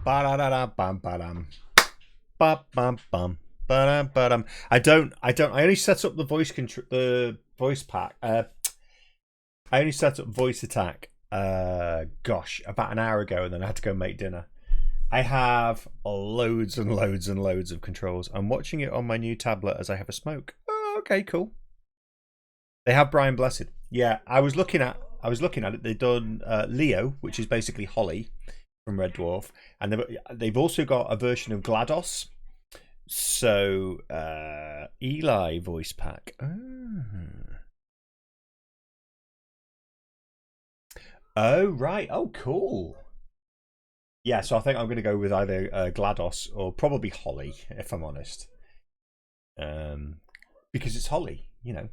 Ba-da-da-da-bam-ba-dam. Ba-bam-bam. Ba-dam-ba-dam. I only set up the the voice pack. I only set up voice attack, gosh, about an hour ago, and then I had to go make dinner. I have loads and loads and loads of controls. I'm watching it on my new tablet as I have a smoke. Oh, okay, cool. They have Brian Blessed. Yeah, I was looking at it. They've done Leo, which is basically Holly from Red Dwarf, and they've also got a version of GLaDOS. So Eli voice pack. Oh right. Oh cool. Yeah, so I think I'm going to go with either GLaDOS or probably Holly, if I'm honest. Because it's Holly, you know.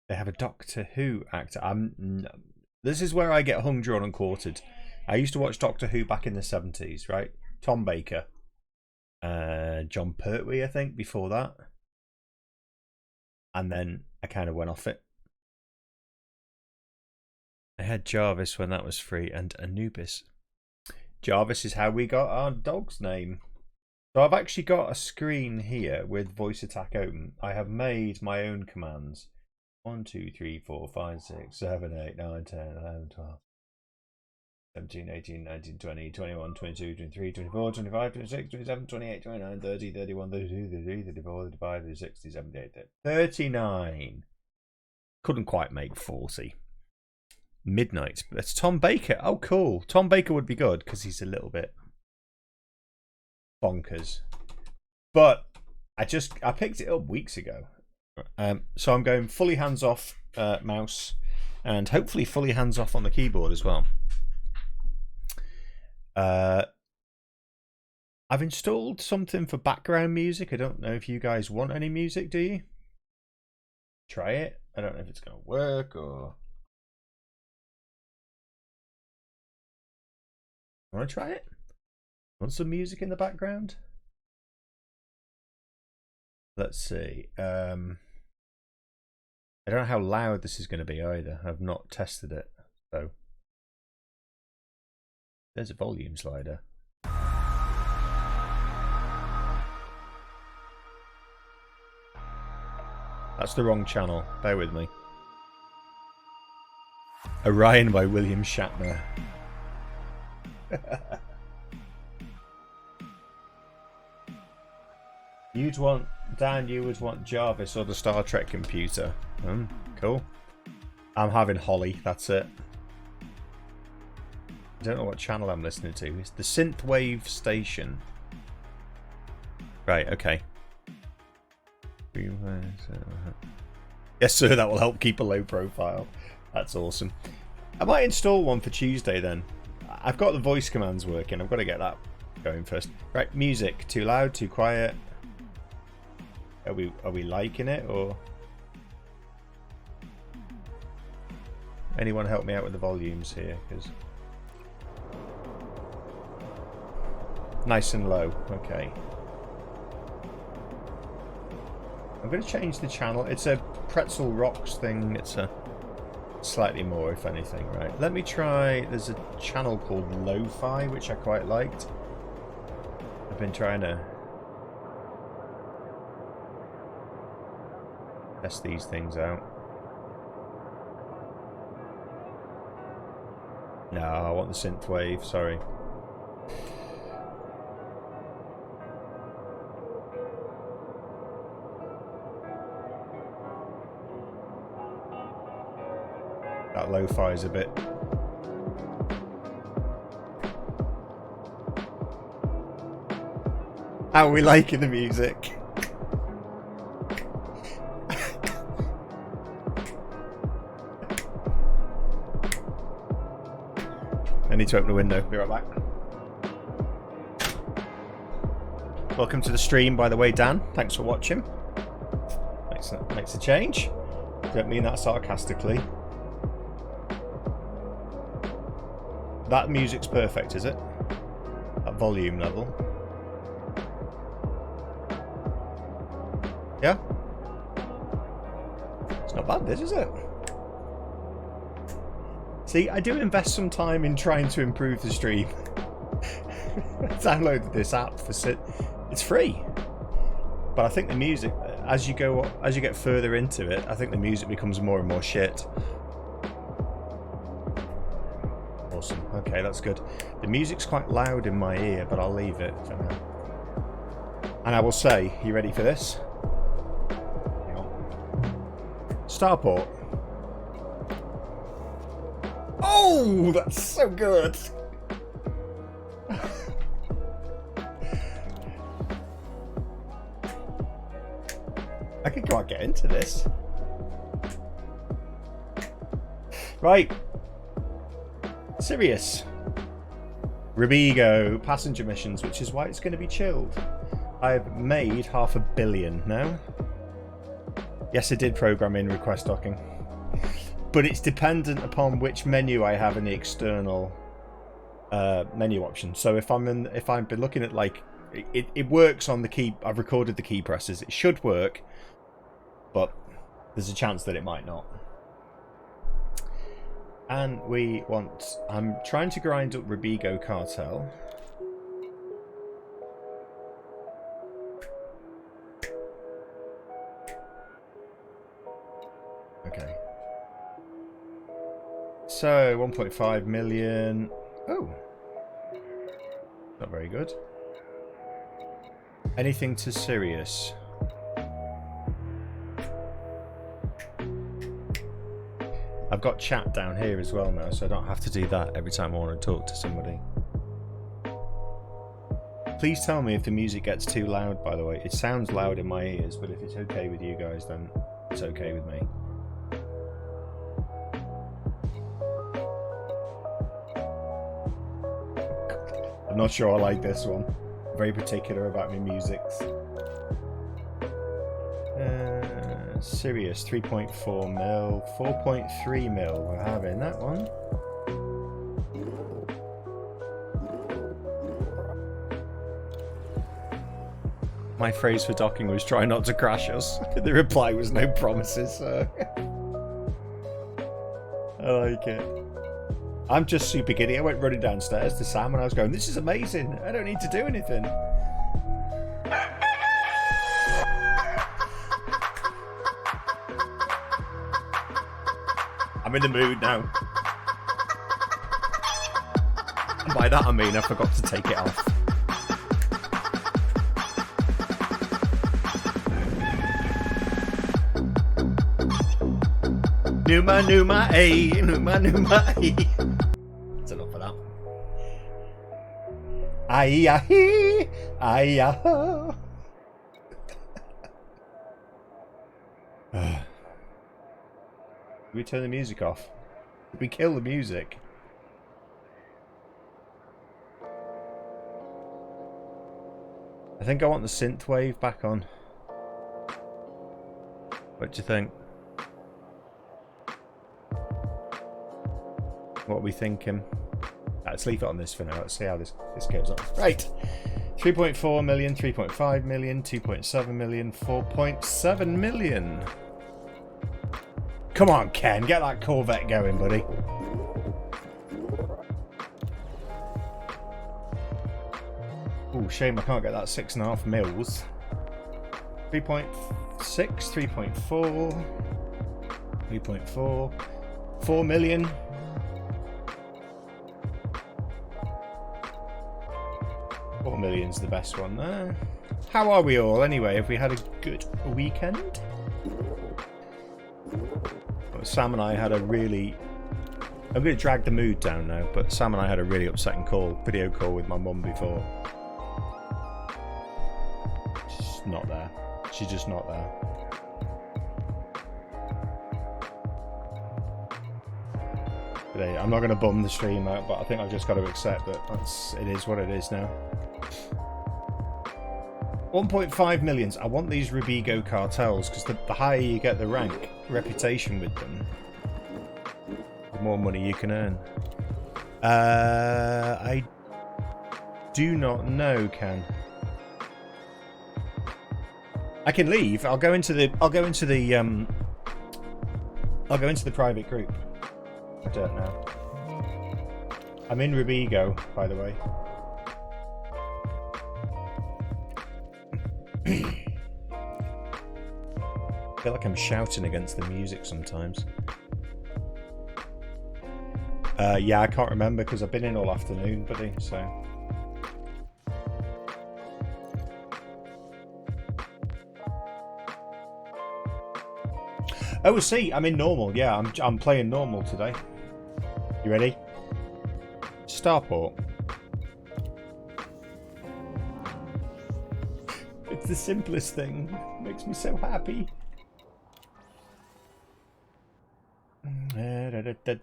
They have a Doctor Who actor. This is where I get hung, drawn, and quartered. I used to watch Doctor Who back in the 70s, right? Tom Baker. John Pertwee, I think, before that. And then I kind of went off it. I had Jarvis when that was free, and Anubis. Jarvis is how we got our dog's name. So I've actually got a screen here with voice attack open. I have made my own commands. 1, 2, 3, 4, 5, 6, 7, 8, 9, 10, 11, 12, 17, 18, 19, 20, 21, 22, 23, 24, 25, 26, 27, 28, 29, 30, 31, 32, 33, 34, 35, 36, 37, 38, 39. Couldn't quite make 40. Midnight. That's Tom Baker. Oh, cool. Tom Baker would be good because he's a little bit bonkers. But I picked it up weeks ago. So I'm going fully hands off mouse and hopefully fully hands off on the keyboard as well. I've installed something for background music. I don't know if you guys want any music, do you? Try it. I don't know if it's going to work or... Want to try it? Want some music in the background? Let's see. I don't know how loud this is going to be either. I've not tested it. So there's a volume slider. That's the wrong channel. Bear with me. Orion by William Shatner. You would want Jarvis or the Star Trek computer. Cool. I'm having Holly, that's it. I don't know what channel I'm listening to. It's the Synthwave Station. Right, okay. Yes, sir, that will help keep a low profile. That's awesome. I might install one for Tuesday then. I've got the voice commands working. I've got to get that going first. Right, music. Too loud, too quiet. Are we liking it or? Anyone help me out with the volumes here, because nice and low. Okay. I'm going to change the channel. It's a Pretzel Rocks thing. It's a slightly more, if anything, right? Let me try. There's a channel called Lo-Fi, which I quite liked. I've been trying to test these things out. No, I want the synthwave, sorry. That lo-fi is a bit... How are we liking the music? I need to open the window. Be right back. Welcome to the stream, by the way, Dan. Thanks for watching. Makes a change. Don't mean that sarcastically. That music's perfect, is it? That volume level. Yeah? It's not bad, this, is it? See, I do invest some time in trying to improve the stream. I downloaded this app for it's free, but I think the music, as you get further into it, I think the music becomes more and more shit. Awesome. Okay, that's good. The music's quite loud in my ear, but I'll leave it for now. And I will say, you ready for this? Hang on. Starport. Oh, that's so good. I could go and get into this. Right. Sirius. Rubigo passenger missions, which is why it's going to be chilled. I've made 500 million now. Yes, I did program in request docking. But it's dependent upon which menu I have in the external menu option. So if I've been looking at, like, it works on the key. I've recorded the key presses. It should work, but there's a chance that it might not. And I'm trying to grind up Rubigo Cartel. Okay. So 1.5 million. Oh, not very good. Anything to Sirius? I've got chat down here as well now, so I don't have to do that every time I want to talk to somebody. Please tell me if the music gets too loud, by the way. It sounds loud in my ears, but if it's okay with you guys, then it's okay with me. I'm not sure I like this one. I'm very particular about my musics. Sirius 3.4 mil, 4.3 mil. We're having that one. My phrase for docking was try not to crash us. The reply was no promises. So. I like it. I'm just super giddy. I went running downstairs to Sam and I was going, this is amazing. I don't need to do anything. I'm in the mood now. And by that I mean I forgot to take it off. Numa, eh? Numa, eh? That's enough of that. Aye, aye. Did we turn the music off? Did we kill the music? I think I want the synth wave back on. What do you think? What are we thinking? Let's leave it on this for now. Let's see how this goes on. Right. 3.4 million, 3.5 million, 2.7 million, 4.7 million. Come on, Ken. Get that Corvette going, buddy. Oh, shame I can't get that 6.5 mils. 3.6, 3.4, 3.4, 4 million. $4 million's the best one. How are we all anyway? Have we had a good weekend? Well, Sam and I had a really... I'm going to drag the mood down now, but Sam and I had a really upsetting video call with my mum before. She's not there. She's just not there. Today, I'm not going to bum the stream out, but I think I've just got to accept that it is what it is now. 1.5 millions. I want these Rubigo cartels because the higher you get the rank, reputation with them, the more money you can earn. I do not know, Ken. I can leave. I'll go into the private group. I don't know. I'm in Rubigo, by the way. I feel like I'm shouting against the music sometimes. Yeah, I can't remember because I've been in all afternoon, buddy, so... Oh, see, I'm in normal. Yeah, I'm playing normal today. You ready? Starport. It's the simplest thing. Makes me so happy.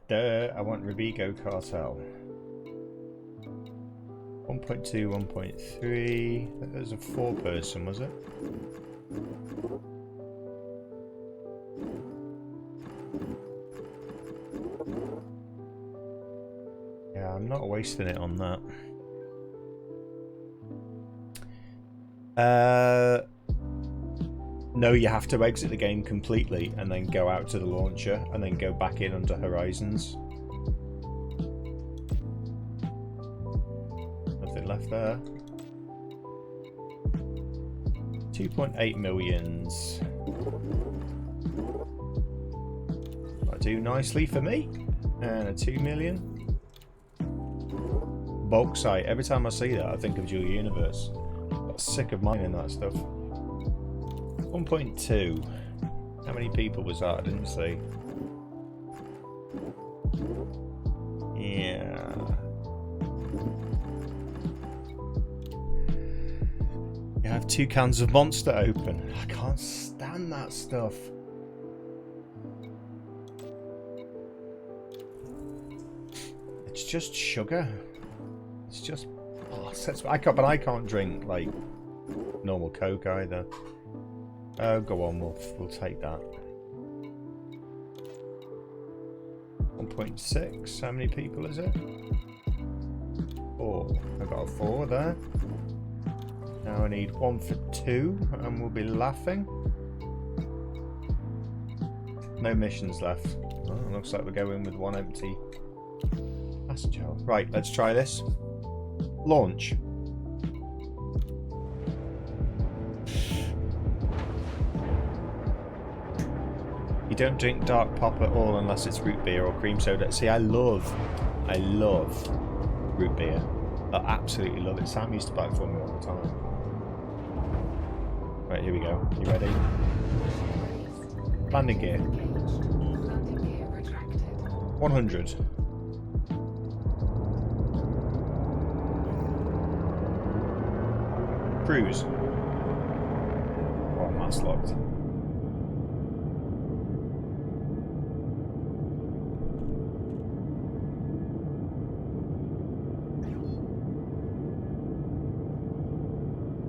I want Rubigo Cartel. 1.2, 1.3. That was a 4-person, was it? Yeah, I'm not wasting it on that. No, you have to exit the game completely and then go out to the launcher and then go back in under Horizons. Nothing left there. 2.8 millions. That'll do nicely for me. And a 2 million. Bulk site. Every time I see that, I think of Dual Universe. I'm sick of mining that stuff. 1.2. How many people was that? I didn't see. Yeah. You have 2 cans of Monster open. I can't stand that stuff. It's just sugar. It's just... Oh, but I can't drink, like, normal Coke either. Oh, go on, we'll take that. 1.6, how many people is it? 4. I got a 4 there. Now I need 1 for 2, and we'll be laughing. No missions left. Oh, looks like we're going with 1 empty passenger. Right, let's try this. Launch. You don't drink dark pop at all unless it's root beer or cream soda. See, I love root beer. I absolutely love it. Sam used to buy it for me all the time. Right, here we go. You ready? Landing gear. 100. Cruise. Oh, that's locked.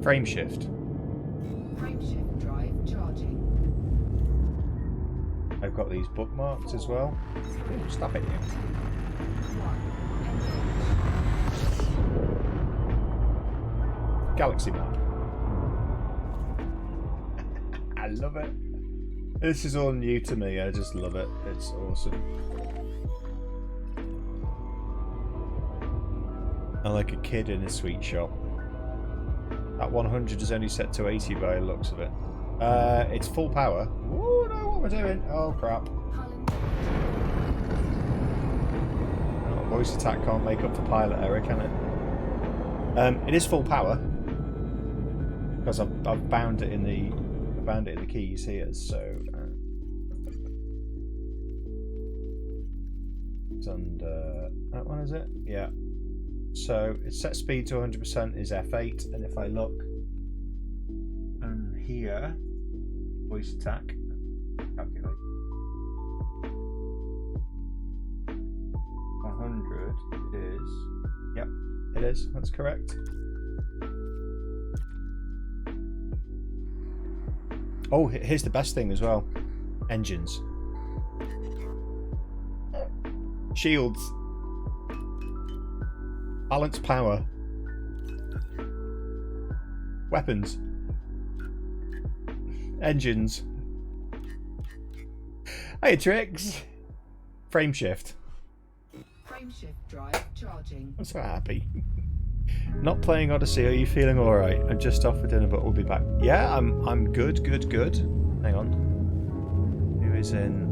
Frame shift. Frame shift drive charging. I've got these bookmarked as well. Ooh, stop it, you. Galaxy map. I love it. This is all new to me. I just love it. It's awesome. I'm like a kid in a sweet shop. That 100 is only set to 80 by the looks of it. It's full power. Ooh, know what we're doing. Oh, crap. Oh, voice attack can't make up for pilot error, can it? It is full power. Because I've bound it in the keys here, so... it's under... that one, is it? Yeah. So its set speed to 100% is F8, and if I look and here, voice attack, calculate. 100 is, yep, it is, that's correct. Oh, here's the best thing as well. Engines. Shields. Balance power. Weapons. Engines. Hey, tricks. Frame shift. Frame Frameshift drive charging. I'm so happy. Not playing Odyssey. Are you feeling all right? I'm just off for dinner, but we'll be back. Yeah, I'm good. Hang on. Who is in?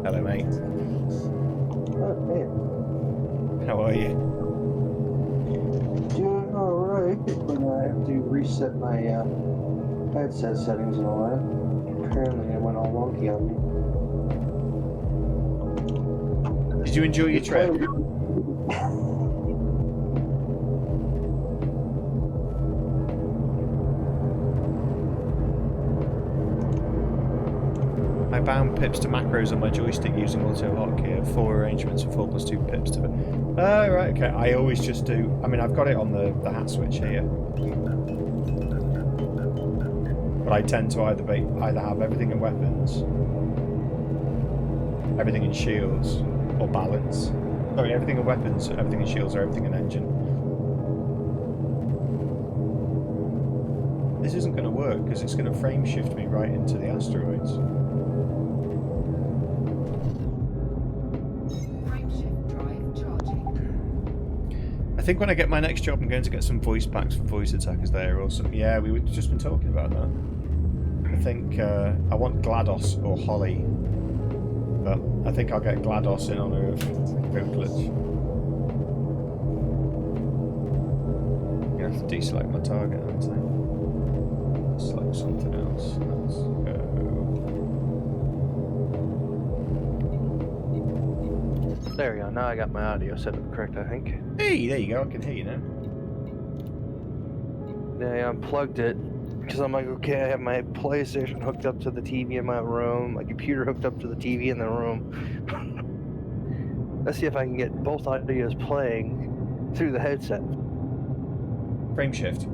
Hello, mate. Oh, hey. How are you? Doing alright. I have to reset my headset settings and all that. Apparently, it went all wonky on me. Did you enjoy your trip? I bound pips to macros on my joystick using auto hotkey. I have 4 arrangements for 4 plus 2 pips to it. Oh, right, okay. I always just do. I mean, I've got it on the hat switch here. But I tend to either have everything in weapons, everything in shields, or balance. Sorry, everything in weapons, everything in shields, or everything in engine. This isn't going to work because it's going to frame shift me right into the asteroids. I think when I get my next job, I'm going to get some voice packs for voice attackers there or something. Yeah, we've just been talking about that. I think I want GLaDOS or Holly, but I think I'll get GLaDOS in honor of Privilege. I'm going to have to deselect my target, aren't I? Select something else. Let's go. There we go. Now I got my audio set up correct, I think. Hey, there you go. I can hear you now. Yeah, I unplugged it because I'm like, okay, I have my PlayStation hooked up to the TV in my room, my computer hooked up to the TV in the room. Let's see if I can get both audios playing through the headset. Frame shift.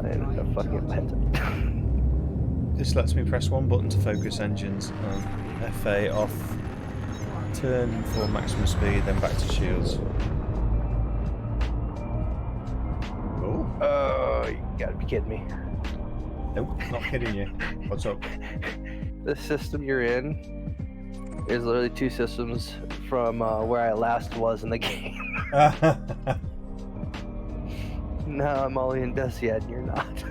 I ended up fucking up the headset. This lets me press one button to focus engines. FA off. Turn for maximum speed, then back to shields. Cool. Oh, you gotta be kidding me. Nope, not kidding you. What's up? The system you're in is literally 2 systems from where I last was in the game. Now I'm all in Desiad and you're not.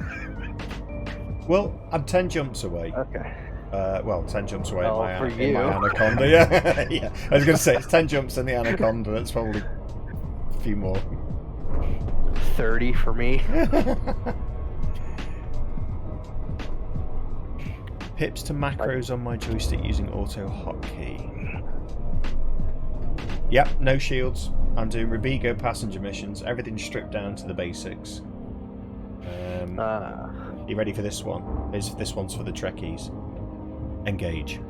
Well, I'm 10 jumps away. Okay. Well, 10 jumps away Oh, in my Anaconda. Yeah, yeah. I was going to say it's 10 jumps in the Anaconda. That's probably a few more. 30 for me. Pips to macros on my joystick using auto hotkey. Yep, no shields. I'm doing Rubigo passenger missions. Everything's stripped down to the basics. You ready for this one? This one's for the Trekkies. Engage.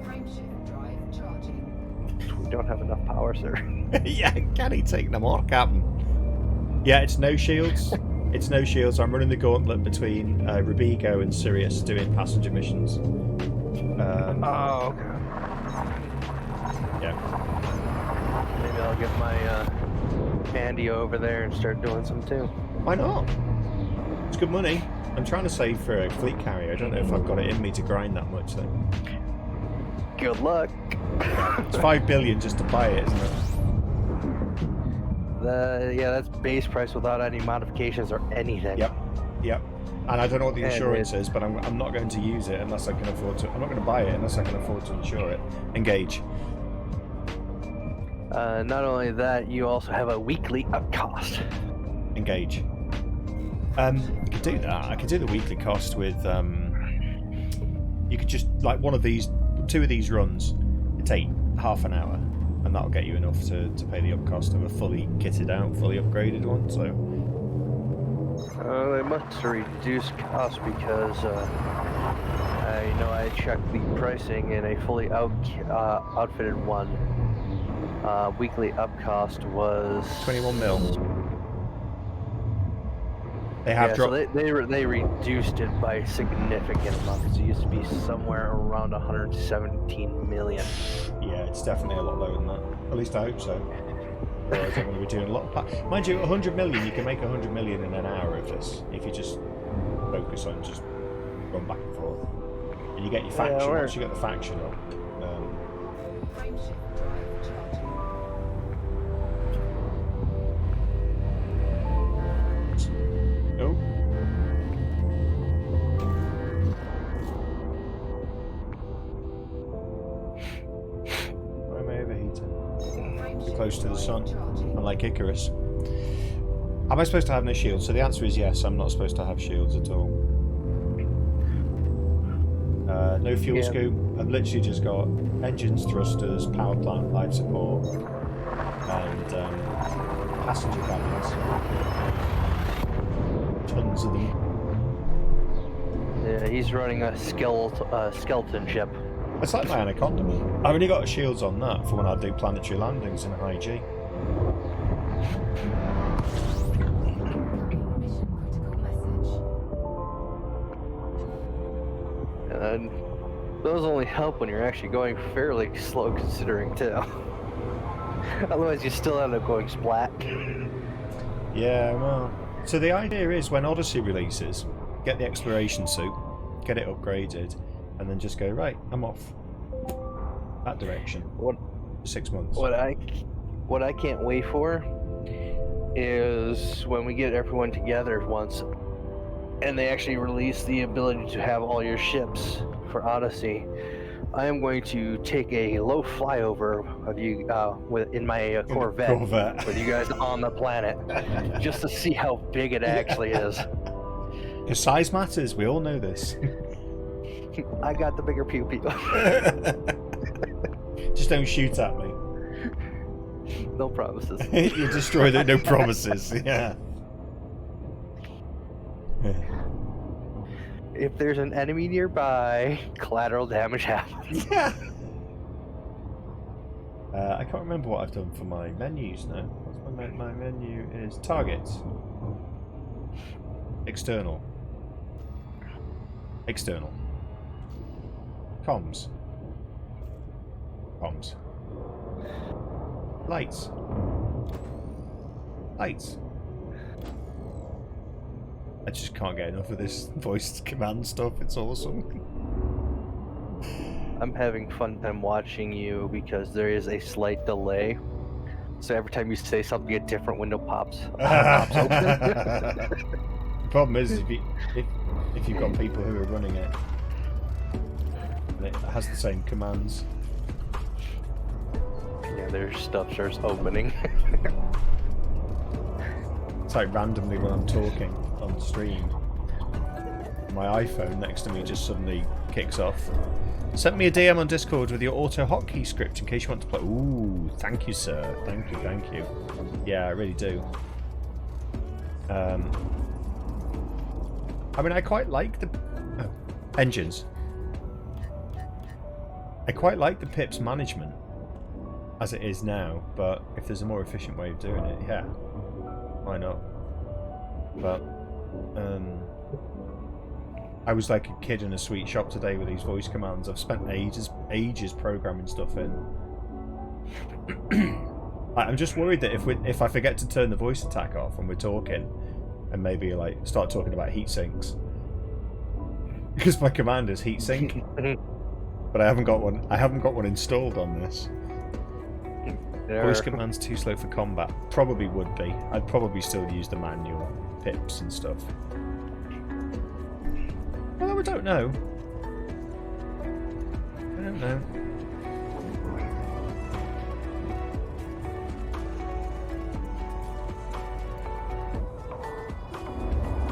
Frameshift drive charging. We don't have enough power, sir. Yeah, can he take no more, Captain? Yeah, it's no shields. It's no shields. I'm running the gauntlet between Rubigo and Sirius doing passenger missions. Oh, okay. Yeah. Maybe I'll get my Andy over there and start doing some too. Why not? It's good money. I'm trying to save for a fleet carrier. I don't know if I've got it in me to grind that much though. Good luck. It's 5 billion just to buy it, isn't it? Yeah, that's base price without any modifications or anything. Yep. Yep. And I don't know what the And insurance is, but I'm not going to use it unless I can afford to. I'm not going to buy it unless I can afford to insure it. Engage. Not only that, you also have a weekly up cost. Engage. I could do that. I could do the weekly cost with. You could just like one of these, 2 of these runs. Take half an hour, and that'll get you enough to pay the up cost of a fully kitted out, fully upgraded one. So. They must reduce cost because I know I checked the pricing in a fully outfitted one. Weekly up cost was 21 mil. They have dropped. So they reduced it by a significant amount because it used to be somewhere around 117 million. Yeah, it's definitely a lot lower than that. At least I hope so. Otherwise, I'm going to be doing a lot of mind you, 100 million. You can make 100 million in an hour of this if you just focus on just run back and forth. And you get your faction. Once you get the faction up, Frameshift drive charging. Oh. Why am I overheating? Too close to the sun. Unlike Icarus. Am I supposed to have no shields? So the answer is yes, I'm not supposed to have shields at all. No fuel scoop. I've literally just got engines, thrusters, power plant, life support, and passenger cabins. Tons of them. Yeah, he's running a skeleton ship. It's like my Anaconda. I've only got shields on that for when I do planetary landings in high G. Mission critical message. And those only help when you're actually going fairly slow, considering too. Otherwise, you still end up going splat. Yeah, well. So the idea is when Odyssey releases, get the exploration suit, get it upgraded, and then just go, right, I'm off. That direction. What? 6 months. What I can't wait for is when we get everyone together once, and they actually release the ability to have all your ships for Odyssey. I am going to take a low flyover of you in my Corvette with you guys on the planet, just to see how big it actually is. Because size matters, we all know this. I got the bigger pew pew. Just don't shoot at me. No promises. You destroy the no promises, yeah. If there's an enemy nearby, collateral damage happens. Yeah. I can't remember what I've done for my menus now. What's my menu is targets. External. External. Comms. Comms. Lights. Lights. I just can't get enough of this voice command stuff. It's awesome. I'm having fun time watching you because there is a slight delay. So every time you say something, a different window pops open. The problem is if you've got people who are running it, and it has the same commands. Yeah, their stuff starts opening. It's like randomly when I'm talking on stream, my iPhone next to me just suddenly kicks off. Send me a DM on Discord with your auto hotkey script in case you want to play. Ooh, thank you, sir. Thank you, thank you. Yeah, I really do. I mean, I quite like the engines. I quite like the PIP's management as it is now, but if there's a more efficient way of doing it, yeah, why not? But I was like a kid in a sweet shop today with these voice commands. I've spent ages programming stuff in. I'm just worried that if I forget to turn the voice attack off when we're talking, and maybe like start talking about heat sinks, because my command is heat sink, but I haven't got one. I haven't got one installed on this. Voice command's too slow for combat. Probably would be. I'd probably still use the manual pips and stuff. Although I don't know. I don't know.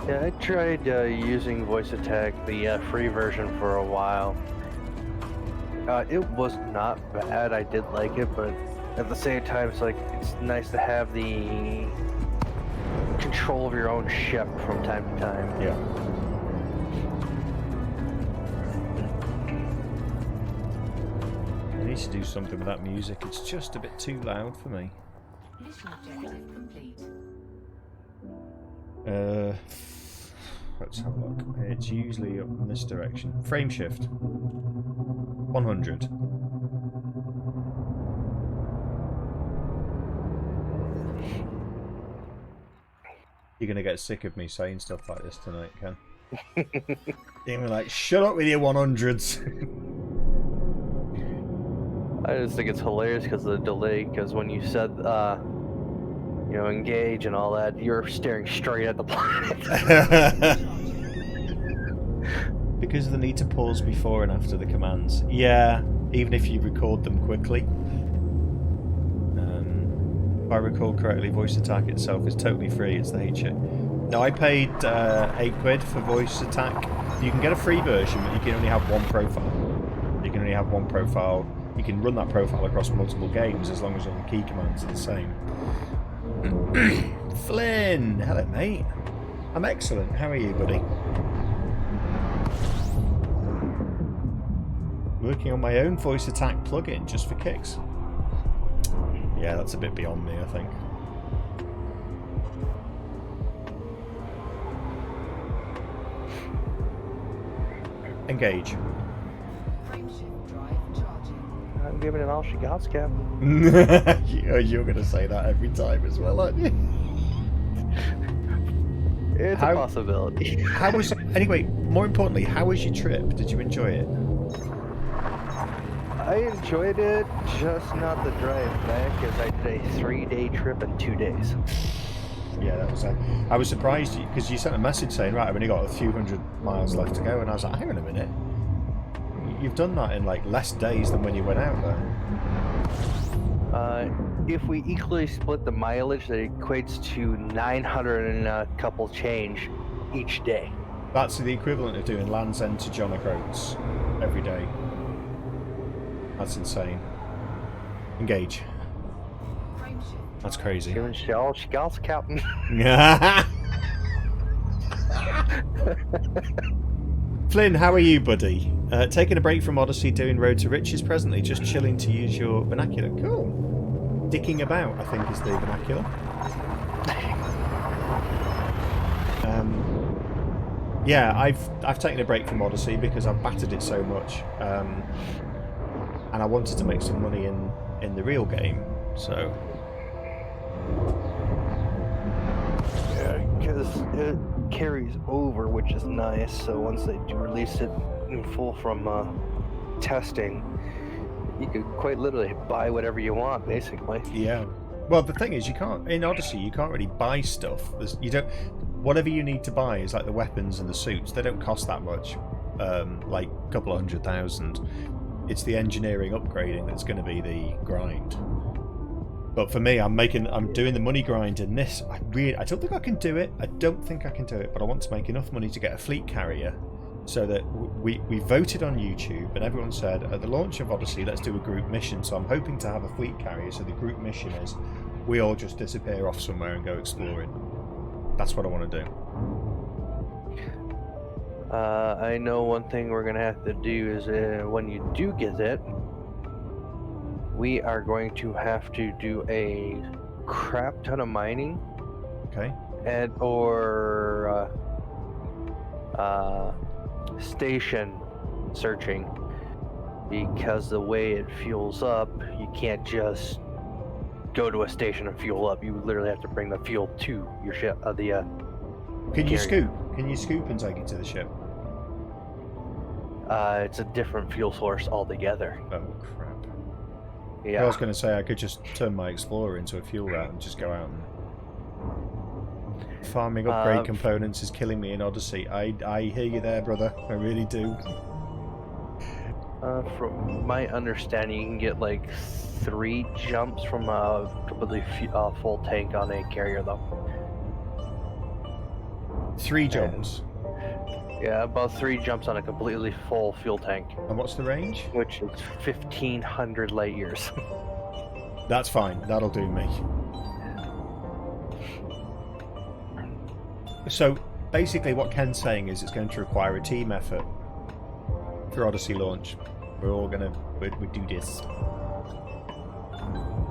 Yeah, I tried using voice attack, the free version, for a while. It was not bad. I did like it, but at the same time, it's like it's nice to have the control of your own ship from time to time. Yeah. I need to do something with that music. It's just a bit too loud for me. Mission objective complete. Let's have a look. It's usually up in this direction. Frame shift. 100. You're gonna get sick of me saying stuff like this tonight, Ken. You're gonna be like, shut up with your 100s. I just think it's hilarious because of the delay. Because when you said, engage and all that, you're staring straight at the planet. Because of the need to pause before and after the commands. Yeah, even if you record them quickly. If I recall correctly, voice attack itself is totally free. It's the hate shit. No, I paid £8 for voice attack. You can get a free version, but you can only have one profile. You can only have one profile. You can run that profile across multiple games as long as all the key commands are the same. Flynn! Hello, mate. I'm excellent. How are you, buddy? Working on my own voice attack plugin just for kicks. Yeah, that's a bit beyond me, I think. Engage. Frameshift drive charging. I'm giving it all she got, Cap. You're going to say that every time as well, aren't you? It's a possibility. Anyway, more importantly, how was your trip? Did you enjoy it? I enjoyed it, just not the drive back, as I did a 3-day trip in 2 days. Yeah, that was. I was surprised because you sent a message saying, "Right, I've only got a few hundred miles left to go," and I was like, "Hang on a minute, you've done that in like less days than when you went out there." If we equally split the mileage, that equates to 900 and a couple change each day. That's the equivalent of doing Land's End to John O'Groats every day. That's insane. Engage. Frameshift. That's crazy. Giving shell, she got Captain. Flynn, how are you, buddy? Taking a break from Odyssey, doing Road to Riches presently, just chilling to use your vernacular. Cool. Dicking about, I think, is the vernacular. Yeah, I've taken a break from Odyssey because I've battered it so much, and I wanted to make some money in the real game. So Yeah, because it carries over, which is nice. So once they do release it in full from testing, you could quite literally buy whatever you want, basically. yeah. Well, the thing is, you can't in Odyssey. You can't really buy stuff. You don't. Whatever you need to buy is like the weapons and the suits. They don't cost that much, like a couple of 100,000. It's the engineering upgrading that's going to be the grind. But for me, I'm doing the money grind in this. I don't think I can do it. I don't think I can do it, but I want to make enough money to get a fleet carrier, so that we voted on YouTube and everyone said at the launch of Odyssey, let's do a group mission. So I'm hoping to have a fleet carrier. So the group mission is we all just disappear off somewhere and go exploring. That's what I want to do. I know one thing we're going to have to do is when you do get it, we are going to have to do a crap ton of mining Okay. and or station searching, because the way it fuels up, you can't just go to a station and fuel up. You literally have to bring the fuel to your ship. Can you carrier. scoop? Can you scoop and take it to the ship? It's a different fuel source altogether. Oh crap! Yeah. I was going to say I could just turn my Explorer into a fuel route and just go out and farming upgrade components is killing me in Odyssey. I hear you there, brother. I really do. From my understanding, you can get like 3 jumps from a completely full tank on a carrier, though. 3 jumps. Yeah, about 3 jumps on a completely full fuel tank, And what's the range? which is 1,500 light years. That's fine. That'll do me. So basically, what Ken's saying is it's going to require a team effort for Odyssey launch. We're all gonna we do this.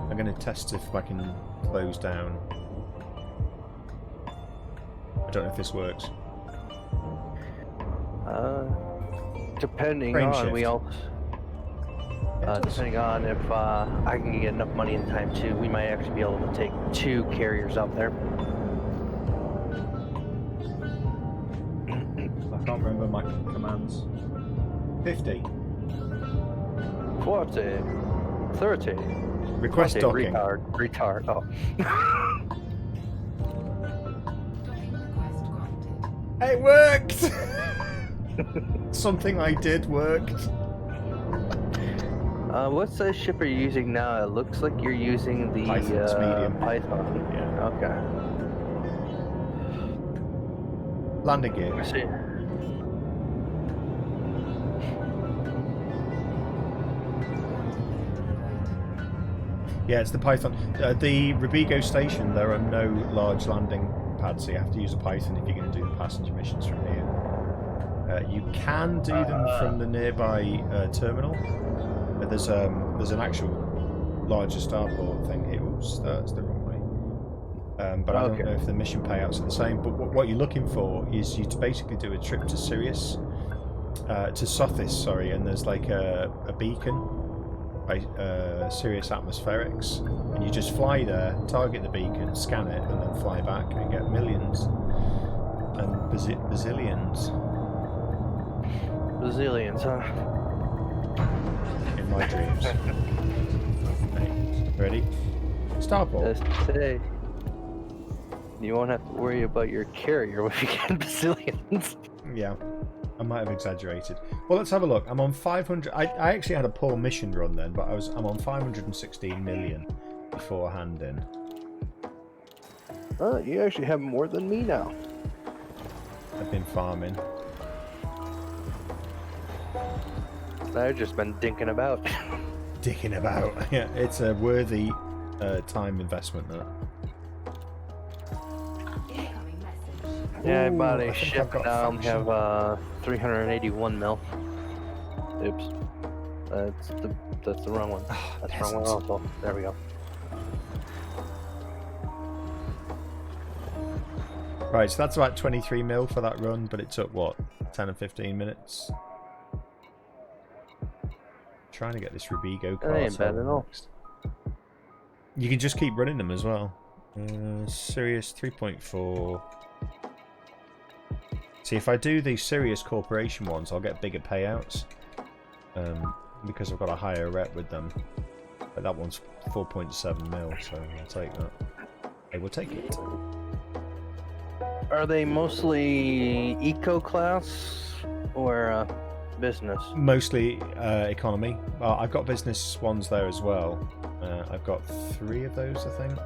I'm gonna test if I can close down. I don't know if this works. Depending Frame on shift. depending on if I can get enough money in time too, we might actually be able to take 2 carriers out there. I can't remember my commands. 50. 40. 30. Request Okay, docking. Retard. Oh. Docking request granted. It worked! Something I did worked. What's the ship are you using now? It looks like you're using the Python, it's medium. Python. Yeah. Okay. Landing gear. I see. Yeah, it's the Python. The Rubigo station, there are no large landing pads, so you have to use a Python if you're going to do the passenger missions from here. You can do them from the nearby terminal. But there's an actual larger starport thing here. Oops, that's the wrong way. But I don't know if the mission payouts are the same. But what you're looking for is you to basically do a trip to Sirius, to Sothis, sorry, and there's like a beacon. Sirius Atmospherics, and you just fly there, target the beacon, scan it, and then fly back and get millions and bazillions. Bazillions, huh? In my dreams. Right. Ready? Starport. Just say, you won't have to worry about your carrier when you get bazillions. Yeah, I might have exaggerated. Well, let's have a look. I'm on 500. I actually had a poor mission run then, but I'm on 516 million beforehand in. You actually have more than me now. I've been farming. I've just been dinking about. Dicking about. Yeah, it's a worthy time investment there. Incoming message. Yeah, I Ooh, bought I a think ship I've got now. I faction. have 381 mil. Oops. That's the wrong one. That's the wrong one peasants. also. There we go. Right, so that's about 23 mil for that run, but it took, what, 10 or 15 minutes? Trying to get this Rubigo That ain't bad cartel at all. next. You can just keep running them as well. Sirius 3.4. See, if I do the Sirius Corporation ones, I'll get bigger payouts. Because I've got a higher rep with them. But that one's 4.7 mil, so I'll take that. I will take it. Are they mostly eco class or business? Mostly economy. Well, I've got business ones there as well. I've got 3 of those, I think.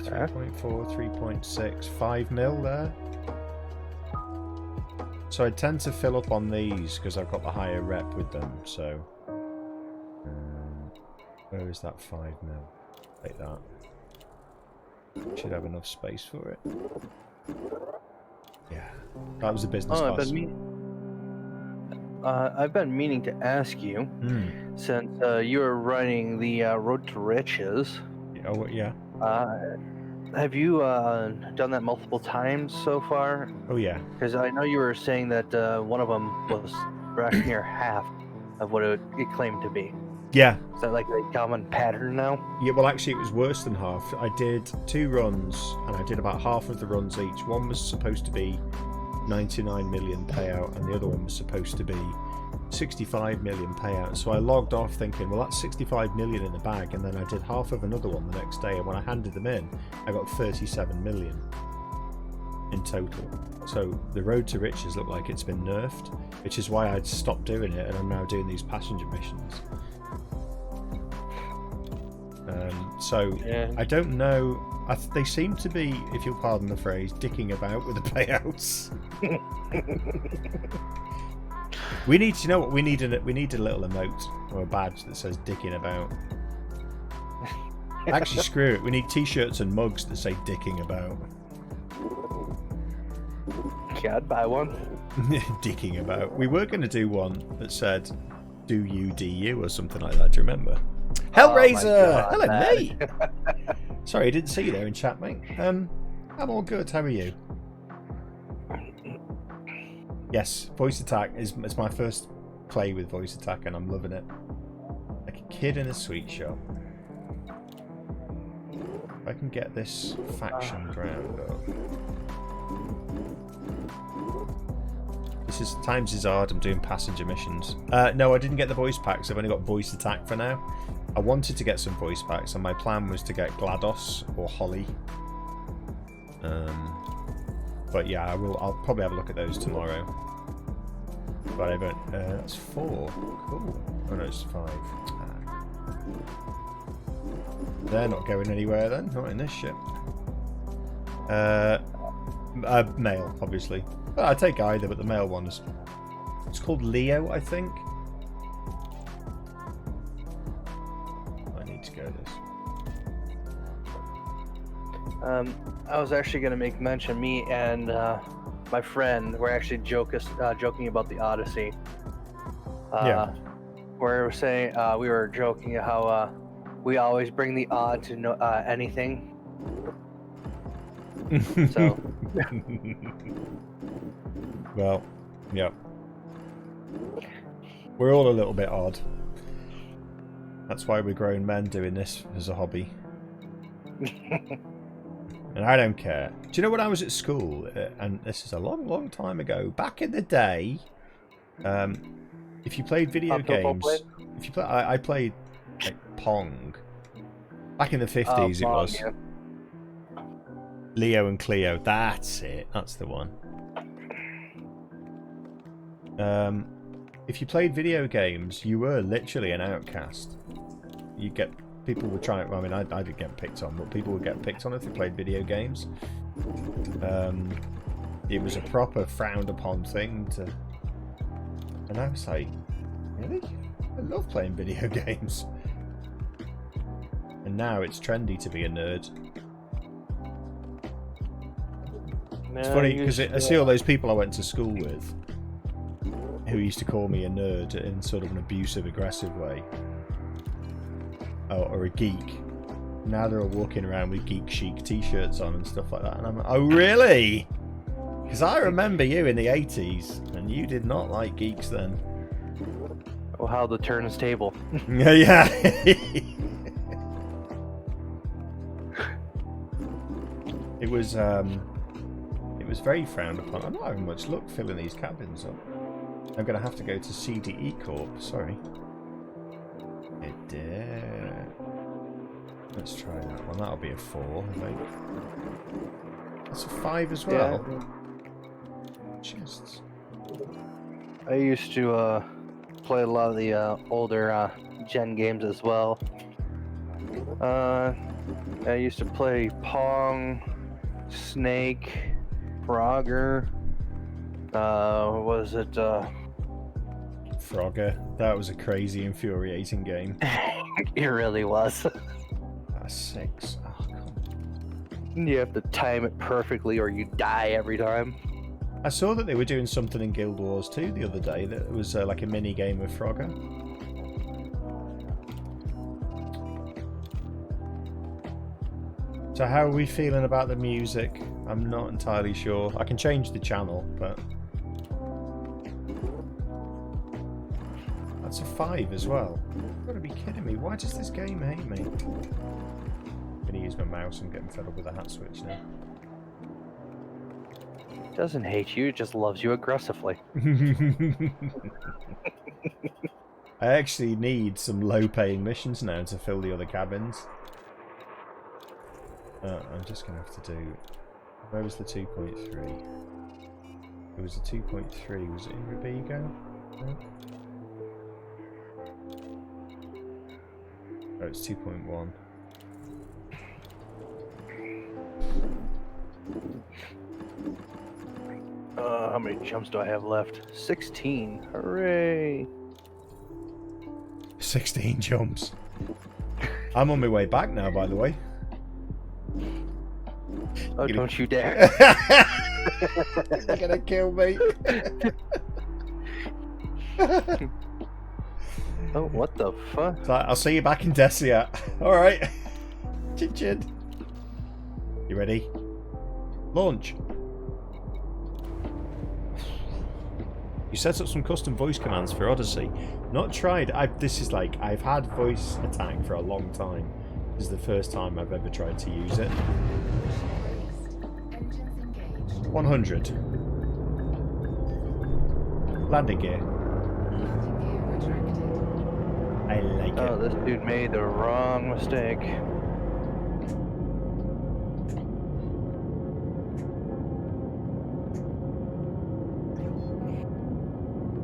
3.4, 3.6, 5 mil there. So I tend to fill up on these because I've got the higher rep with them. So where is that 5 mil? Take that. Should have enough space for it. Yeah, that was a business class. I've been meaning to ask you, since you were running the Road to Riches. Oh yeah. Have you done that multiple times so far? Oh yeah. Because I know you were saying that one of them was right near half of what it claimed to be. Yeah. Is that like a common pattern now? Yeah, well actually it was worse than half. I did 2 runs and I did about half of the runs each. One was supposed to be 99 million payout and the other one was supposed to be 65 million payout. So I logged off thinking, well that's 65 million in the bag, and then I did half of another one the next day, and when I handed them in I got 37 million in total. So the Road to Riches looked like it's been nerfed, which is why I'd stopped doing it and I'm now doing these passenger missions. So Yeah. I don't know. They seem to be, if you'll pardon the phrase, dicking about with the payouts. We need, you know what? We need a little emote or a badge that says "dicking about." Actually, screw it. We need T-shirts and mugs that say "dicking about." Yeah, I'd buy one. Dicking about. We were going to do one that said "Do you DU" or something like that. Do you remember? Hellraiser! God, Hello, man. mate! Sorry, I didn't see you there in chat, mate. I'm all good. How are you? Yes, voice attack is my first play with voice attack, and I'm loving it. Like a kid in a sweet shop. If I can get this faction ground up. The times is hard. I'm doing passenger missions. No, I didn't get the voice packs. I've only got voice attack for now. I wanted to get some voice packs, and my plan was to get GLaDOS or Holly. But yeah, I'll probably have a look at those tomorrow. But I don't. That's 4. Cool. Oh no, it's 5. They're not going anywhere then. Not in this ship. Male, obviously. Well, I take either, but the male one is. It's called Leo, I think. I need to go this. I was actually going to make mention, me and my friend were actually joking about the Odyssey. Yeah. Where we were saying, we were joking how we always bring the odd to anything. So. Well, yeah. We're all a little bit odd. That's why we're grown men doing this as a hobby. And I don't care. Do you know when I was at school, and this is a long, long time ago, back in the day, if you played video games, I played like Pong. Back in the 50s, it was. Yeah. Leo and Cleo, that's it. That's the one. If you played video games, you were literally an outcast. You get people were trying. I mean, I didn't get picked on, but people would get picked on if they played video games. It was a proper frowned upon thing to. And I was like, really? I love playing video games. And now it's trendy to be a nerd. It's funny because I see all those people I went to school with who used to call me a nerd in sort of an abusive, aggressive way. Or a geek. Now they're all walking around with geek chic t-shirts on and stuff like that. And I'm like, oh, really? Because I remember you in the 80s and you did not like geeks then. Oh, how the turnstable. Yeah. It was very frowned upon. I'm not having much luck filling these cabins up. I'm going to have to go to CDE Corp. Sorry. It did. Let's try that one. That'll be a 4, I think. That's a 5 as well. Yeah. Chests. I used to play a lot of the older gen games as well. I used to play Pong, Snake, Frogger. What was it? Frogger. That was a crazy, infuriating game. It really was. That's 6. Oh, come on. You have to time it perfectly or you die every time. I saw that they were doing something in Guild Wars 2 the other day that was like a mini game of Frogger. So how are we feeling about the music? I'm not entirely sure. I can change the channel, but... That's a 5 as well. You've got to be kidding me. Why does this game hate me? I'm going to use my mouse. I'm getting fed up with the hat switch now. It doesn't hate you, it just loves you aggressively. I actually need some low-paying missions now to fill the other cabins. I'm just going to have to do... Where was the 2.3? It was a 2.3. Was it in Rubigo? No? Oh, it's 2.1. How many jumps do I have left? 16. Hooray! 16 jumps. I'm on my way back now, by the way. Oh, don't you dare. You're gonna kill me. Oh, what the fuck? So I'll see you back in Desia. Alright. Chin chin. You ready? Launch. You set up some custom voice commands for Odyssey. Not tried. I've had voice attack for a long time. This is the first time I've ever tried to use it. 100. Landing gear. Landing gear retracted. I like Oh, it. this dude made the wrong mistake.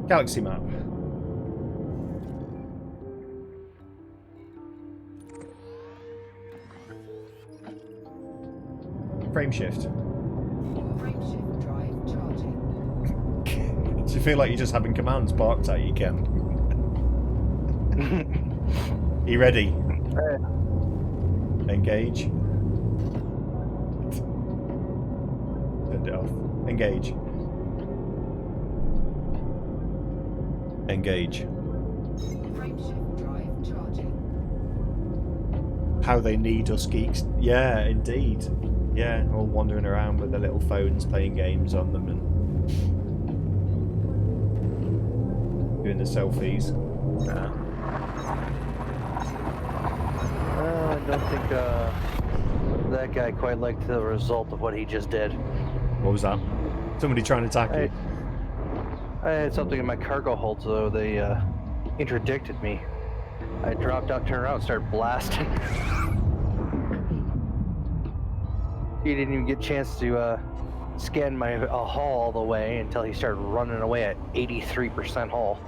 Galaxy map. Frame shift. Frame shift drive charging. Do you feel like you're just having commands barked at you, Ken? Are you ready? Engage. Turned it off. Engage. Engage. Frame shift drive charging. How they need us geeks. Yeah, indeed. Yeah, all wandering around with their little phones playing games on them and doing the selfies. I don't think that guy quite liked the result of what he just did. What was that? Somebody trying to attack you? I had something in my cargo hold, so they interdicted me. I dropped out, turned around, and started blasting. He didn't even get a chance to scan my hull all the way until he started running away at 83% hull.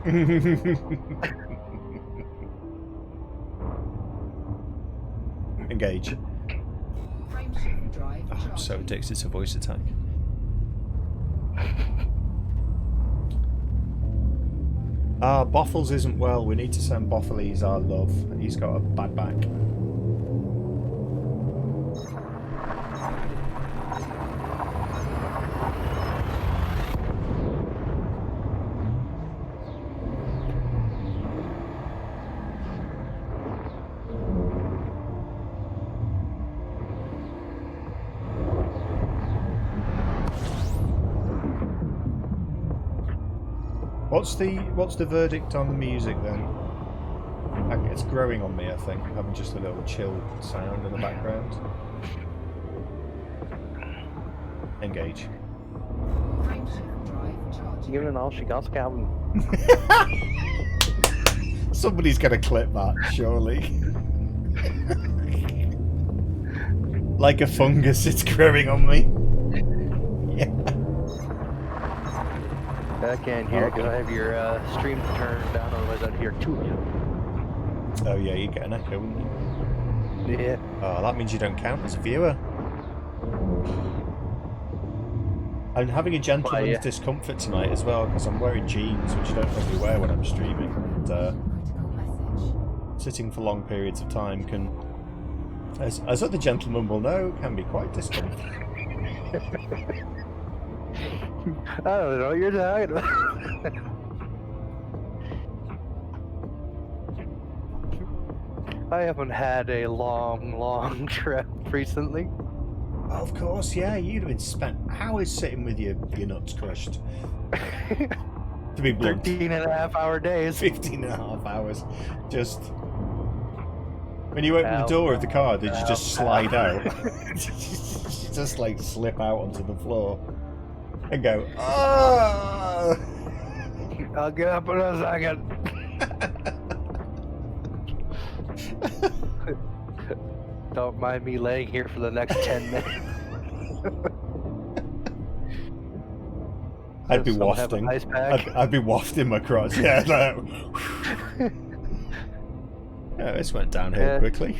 Engage. Frame shift drive Oh, I'm so charging. addicted to voice attack. Boffles isn't well. We need to send Boffles our love. He's got a bad back. What's the verdict on the music then? It's growing on me, I think. Having just a little chill sound in the background. Engage. Frame shift drive charging. Giving it all she got, Calvin. Somebody's gonna clip that, surely. Like a fungus, it's growing on me. Yeah. I can't hear because I have your stream turned down, otherwise I'd hear two of you. Oh yeah, you get an echo, wouldn't you? Yeah. Oh, that means you don't count as a viewer. I'm having a gentleman's discomfort tonight as well because I'm wearing jeans, which I don't normally wear when I'm streaming. And Critical message. sitting for long periods of time can, as other gentlemen will know, can be quite discomforting. I don't know what you're talking about. I haven't had a long trip recently. Of course, yeah, you'd have been spent hours sitting with your nuts crushed. To be blunt. 13.5-hour days. 15 and a half hours. Just... When you open the door of the car, did you just slide out? You just like slip out onto the floor and go, oh! I'll get up in a second. Don't mind me laying here for the next 10 minutes. I'd be Someone have wafting. an ice pack? I'd be wafting my crotch. Yeah, no. Yeah, this went downhill quickly.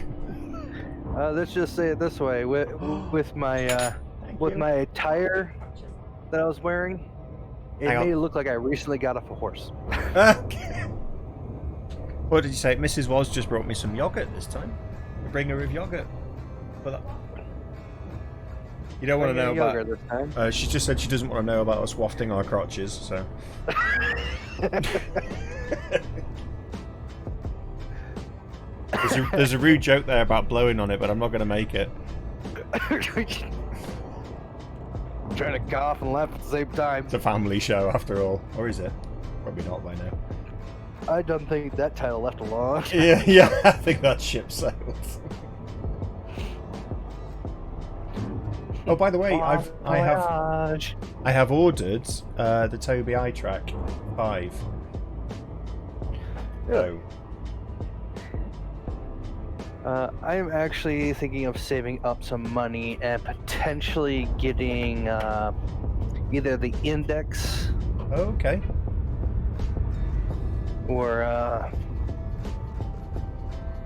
Let's just say it this way: with my my attire that I was wearing, it Hang on. made it look like I recently got off a horse. What did you say? Mrs. Was just brought me some yogurt this time. A bringer of yogurt. But you don't want to know about. This time. She just said she doesn't want to know about us wafting our crotches. So. There's a rude joke there about blowing on it, but I'm not going to make it. Trying to cough and laugh at the same time. It's a family show after all, or is it? Probably not by now. I don't think that title left alone. Yeah, I think that ship sailed. Oh, by the way, I have I have ordered the Tobii Eye Track 5. Really? So, I'm actually thinking of saving up some money and potentially getting either the Index okay. or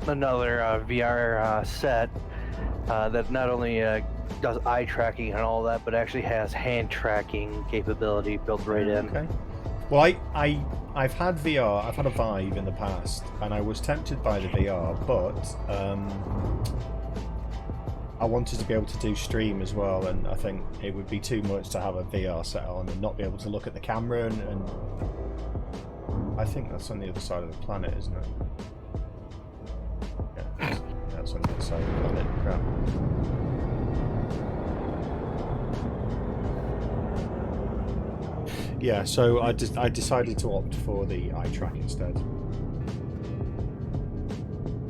another VR set that not only does eye tracking and all that, but actually has hand tracking capability built right in. Okay. Well, I've had VR. I've had a Vive in the past, and I was tempted by the VR, but I wanted to be able to do stream as well, and I think it would be too much to have a VR set on and not be able to look at the camera, and I think that's on the other side of the planet, isn't it? Yeah, that's on the other side of the planet. Crap. Yeah, so I decided to opt for the eye track instead.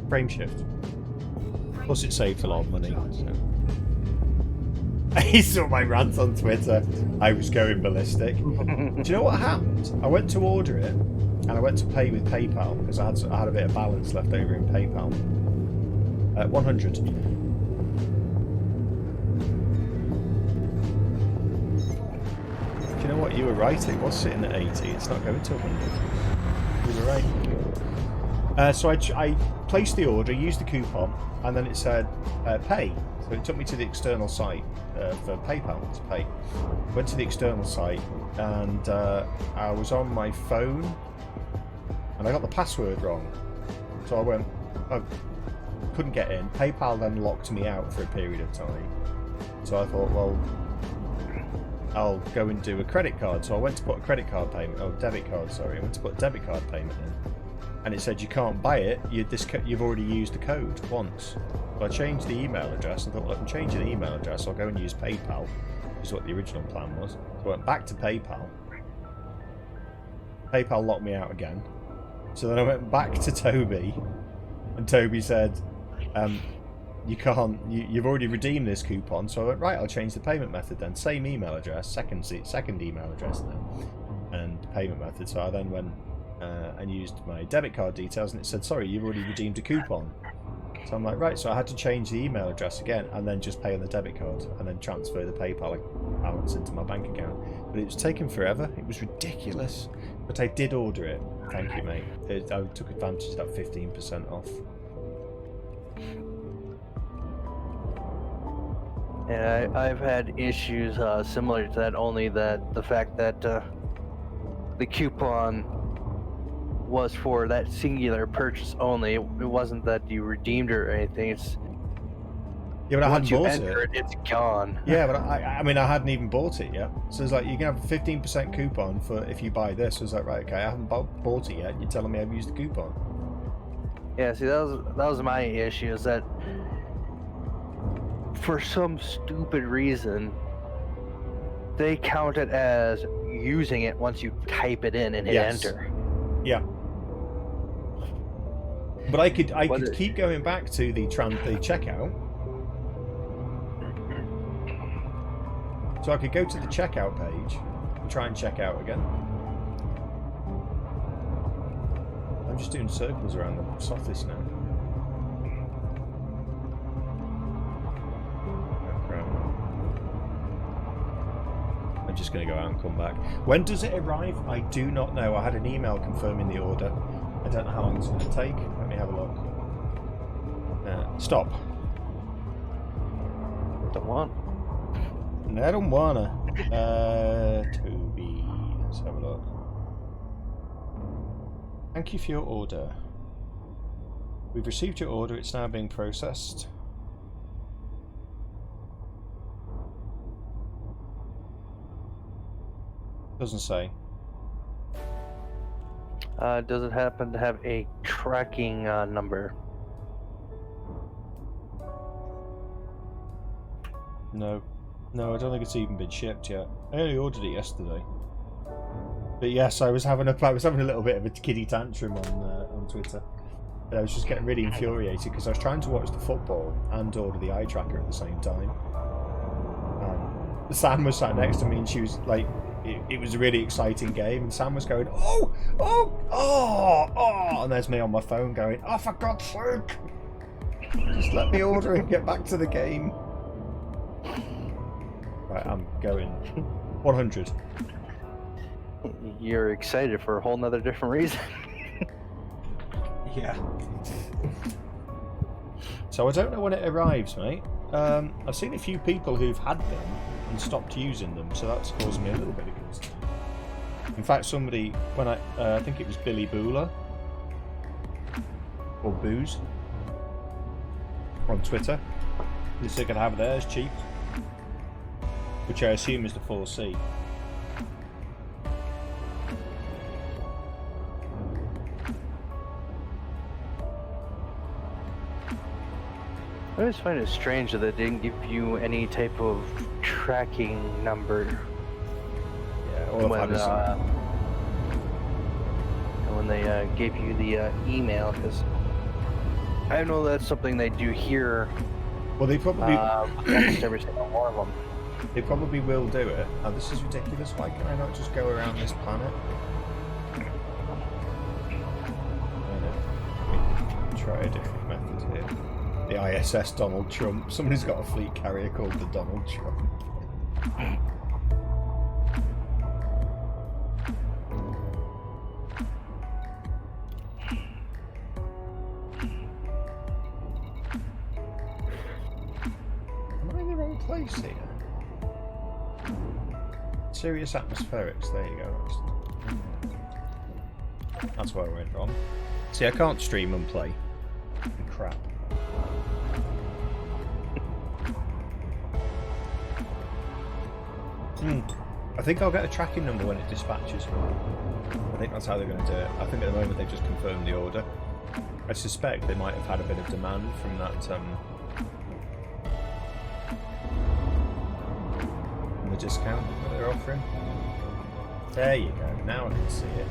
Frame shift. Plus it saved a lot of money. So. He saw my rant on Twitter. I was going ballistic. Do you know what happened? I went to order it, and I went to pay with PayPal, because I had a bit of balance left over in PayPal. 100. Do you know what? You were right. It was sitting at 80. It's not going to 100. You were right. So I placed the order, used the coupon, and then it said pay. So it took me to the external site for PayPal to pay. Went to the external site, and I was on my phone, and I got the password wrong. So I couldn't get in. PayPal then locked me out for a period of time. So I thought, well, I'll go and do a credit card. So I went to put a credit card payment, debit card, sorry. I went to put a debit card payment in, and it said you can't buy it. You've already used the code once. So I changed the email address. I thought, well, I can change the email address. I'll go and use PayPal, which is what the original plan was. So I went back to PayPal. PayPal locked me out again. So then I went back to Tobii, and Tobii said, you can't, you've already redeemed this coupon. So I went, right, I'll change the payment method then. Same email address, second email address now, and payment method. So I then went and used my debit card details, and it said, sorry, you've already redeemed a coupon. So I'm like, right, so I had to change the email address again, and then just pay on the debit card, and then transfer the PayPal balance into my bank account. But it was taking forever. It was ridiculous. But I did order it. Thank you, mate. I took advantage of that 15% off. Yeah, I've had issues similar to that, only that the fact that the coupon was for that singular purchase only. It wasn't that you redeemed it or anything. It's yeah, but I once hadn't you bought enter it, it's gone. Yeah, but I mean, I hadn't even bought it yet. So it's like, you can have a 15% coupon for if you buy this. I was like, right, okay, I haven't bought it yet. You're telling me I've used the coupon. Yeah, see, that was my issue, is that for some stupid reason, they count it as using it once you type it in and hit enter. Yeah. But I could keep going back to the checkout. So I could go to the checkout page and try and check out again. I'm just doing circles around the office now. Oh, crap. I'm just going to go out and come back. When does it arrive? I do not know. I had an email confirming the order. I don't know how long it's going to take. Let me have a look. Stop. Don't want. No, I don't wanna. Tobii. Let's have a look. Thank you for your order. We've received your order. It's now being processed. Doesn't say. Does it happen to have a tracking number? No. No, I don't think it's even been shipped yet. I only ordered it yesterday. But yes, I was having a little bit of a kiddie tantrum on Twitter. And I was just getting really infuriated because I was trying to watch the football and order the eye tracker at the same time. Sam was sat next to me, and she was like, it was a really exciting game, and Sam was going, oh, and there's me on my phone going, oh, for God's sake, just let me order and get back to the game. Right, I'm going 100. You're excited for a whole nother different reason. Yeah. So I don't know when it arrives, mate. I've seen a few people who've had them and stopped using them, so that's caused me a little bit of concern. In fact, somebody, when I think it was Billy Booler or Booze on Twitter, he said they could have theirs cheap, which I assume is the 4C. I always find it strange that they didn't give you any type of tracking number Yeah, all I've had is when they gave you the email, because I know that's something they do here. well, they probably Almost every single one of them. They probably will do it. Oh, this is ridiculous. Why can I not just go around this planet? Let me try a different method here. The ISS Donald Trump. Somebody's got a fleet carrier called the Donald Trump. Am I in the wrong place here? Sirius Atmospherics, there you go. That's where I went wrong. See, I can't stream and play. Crap. I think I'll get a tracking number when it dispatches. I think that's how they're going to do it. I think at the moment they've just confirmed the order. I suspect they might have had a bit of demand from that from the discount that they're offering. There you go, now I can see it.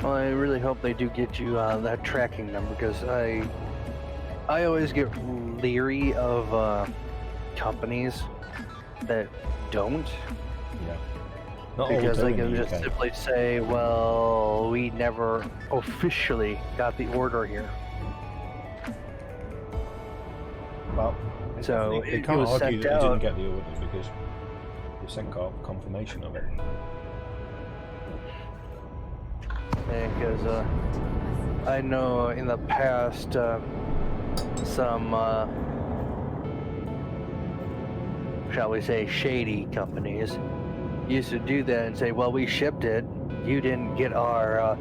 Well, I really hope they do get you that tracking number, because I always get leery of companies that don't. Yeah. Not all Because do they in can the just UK. simply say, well, we never officially got the order here. Well, So they it can't was argue sent that they didn't out. get the order because they sent confirmation of it. Because I know in the past some, shall we say, shady companies used to do that and say, well, we shipped it, you didn't get our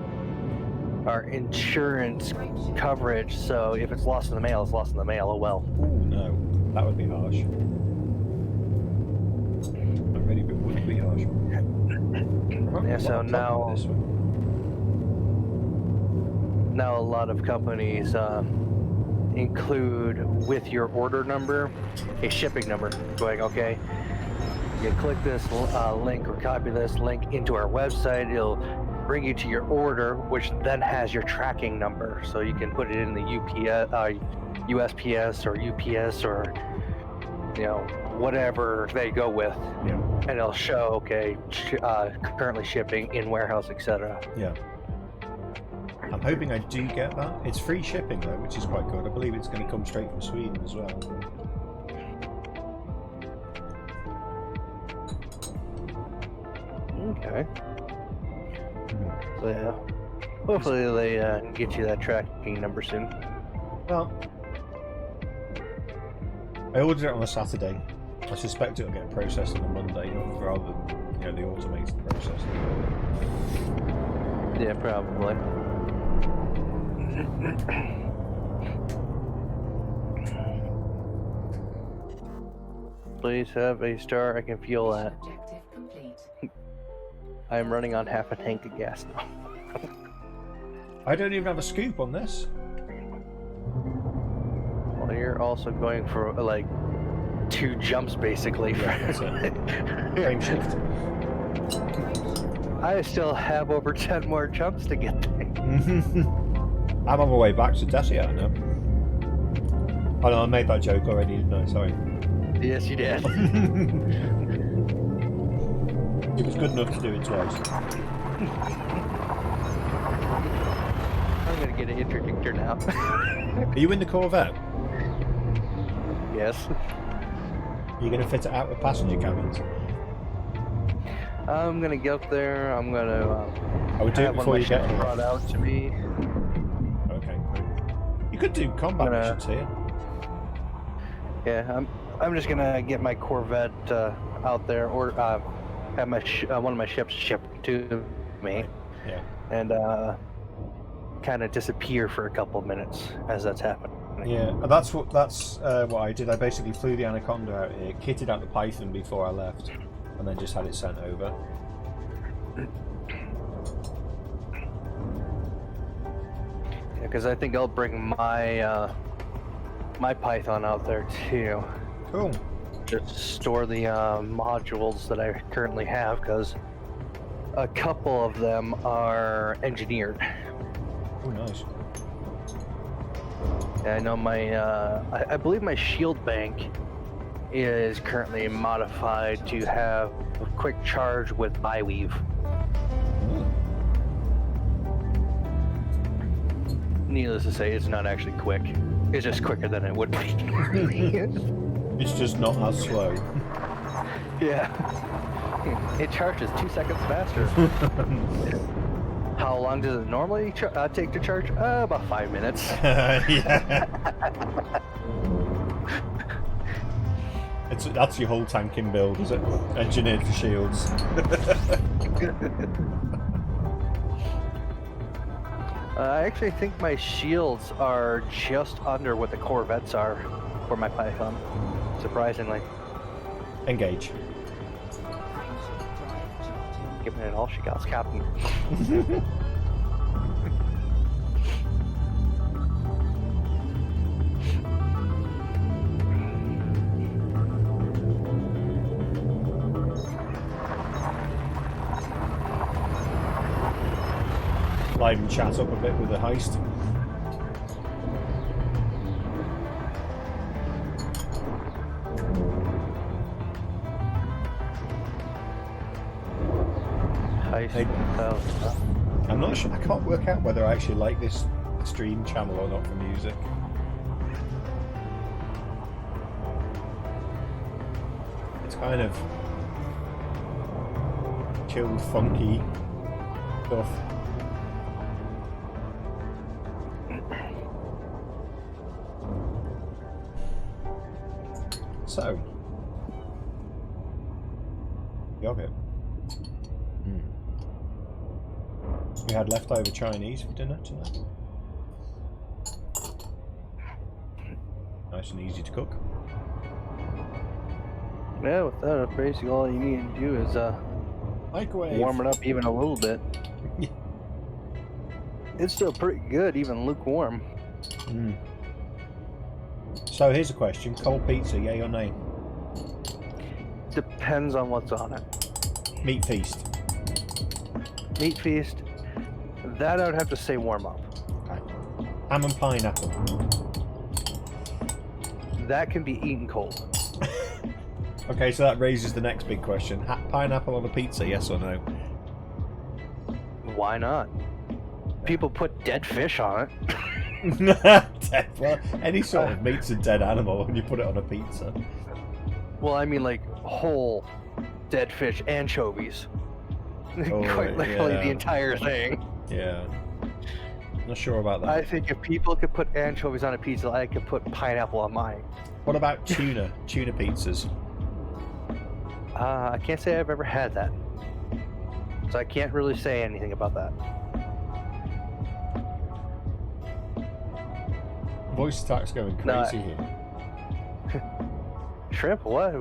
insurance coverage, so if it's lost in the mail, it's lost in the mail, oh well. Ooh, no, that would be harsh. That really would be harsh. Yeah, so now This one. a lot of companies include with your order number a shipping number, going, okay, you click this link or copy this link into our website, it'll bring you to your order, which then has your tracking number, so you can put it in the USPS or UPS or whatever they go with, Yeah. and it'll show, okay, currently shipping, in warehouse, etc. Yeah. I'm hoping I do get that. It's free shipping though, which is quite good. I believe it's going to come straight from Sweden as well. Okay. So yeah, hopefully they get you that tracking number soon. Well, I ordered it on a Saturday. I suspect it'll get processed on a Monday rather than the automated process. Yeah, probably. Please have a star. I can feel that. Objective complete. I am running on half a tank of gas now. I don't even have a scoop on this. Well, you're also going for like 2 jumps basically. Yeah, that's it. Frame shift. I still have over 10 more jumps to get there. I'm on my way back to Dessia now. Oh no, I made that joke already, didn't I? Sorry. Yes, you did. It was good enough to do it twice. I'm gonna get an interdictor now. Are you in the Corvette? Yes. Are you going to fit it out with passenger cabins? I'm gonna get up there. I'm gonna I would do it have one of before my you get ships here. brought out to me. Okay. You could do combat Gonna- missions here. Yeah, I'm just gonna get my Corvette out there, or have my one of my ships shipped to me, Yeah. and kind of disappear for a couple of minutes as that's happening. Yeah, and that's what I did. I basically flew the Anaconda out here, kitted out the Python before I left, and then just had it sent over. Because I think I'll bring my my Python out there too. Cool. Just store the modules that I currently have, because a couple of them are engineered. Oh, nice. I know my I believe my shield bank is currently modified to have a quick charge with bi-weave. Needless to say, it's not actually quick. It's just quicker than it would be. It's just not as slow. Yeah. It charges 2 seconds faster. How long does it normally take to charge? About 5 minutes. Yeah. That's your whole tanking build, is it? Engineered for shields. I actually think my shields are just under what the Corvettes are for my Python, surprisingly. Engage. Giving it all she got, Captain. Liven chat up a bit with the heist. Hey. I'm not sure. I can't work out whether I actually like this stream channel or not for music. It's kind of chilled, funky stuff. So, yogurt. We had leftover Chinese for dinner tonight. Nice and easy to cook. Yeah, with that, basically all you need to do is Microwave. warm it up even a little bit. Yeah. It's still pretty good, even lukewarm. Mm. So here's a question: cold pizza, yay or nay? Depends on what's on it. Meat feast. Meat feast, that I would have to say warm up. Okay. Ham and pineapple. That can be eaten cold. Okay, so that raises the next big question: pineapple on a pizza, yes or no? Why not? People put dead fish on it. Well, any sort of meat's a dead animal when you put it on a pizza. Well, I mean like whole dead fish, anchovies. Oh, Quite literally yeah. the entire thing. Yeah. Not sure about that. I think if people could put anchovies on a pizza, I could put pineapple on mine. What about tuna? Tuna pizzas? I can't say I've ever had that. So I can't really say anything about that. Voice attack's going No, crazy here. Shrimp? What?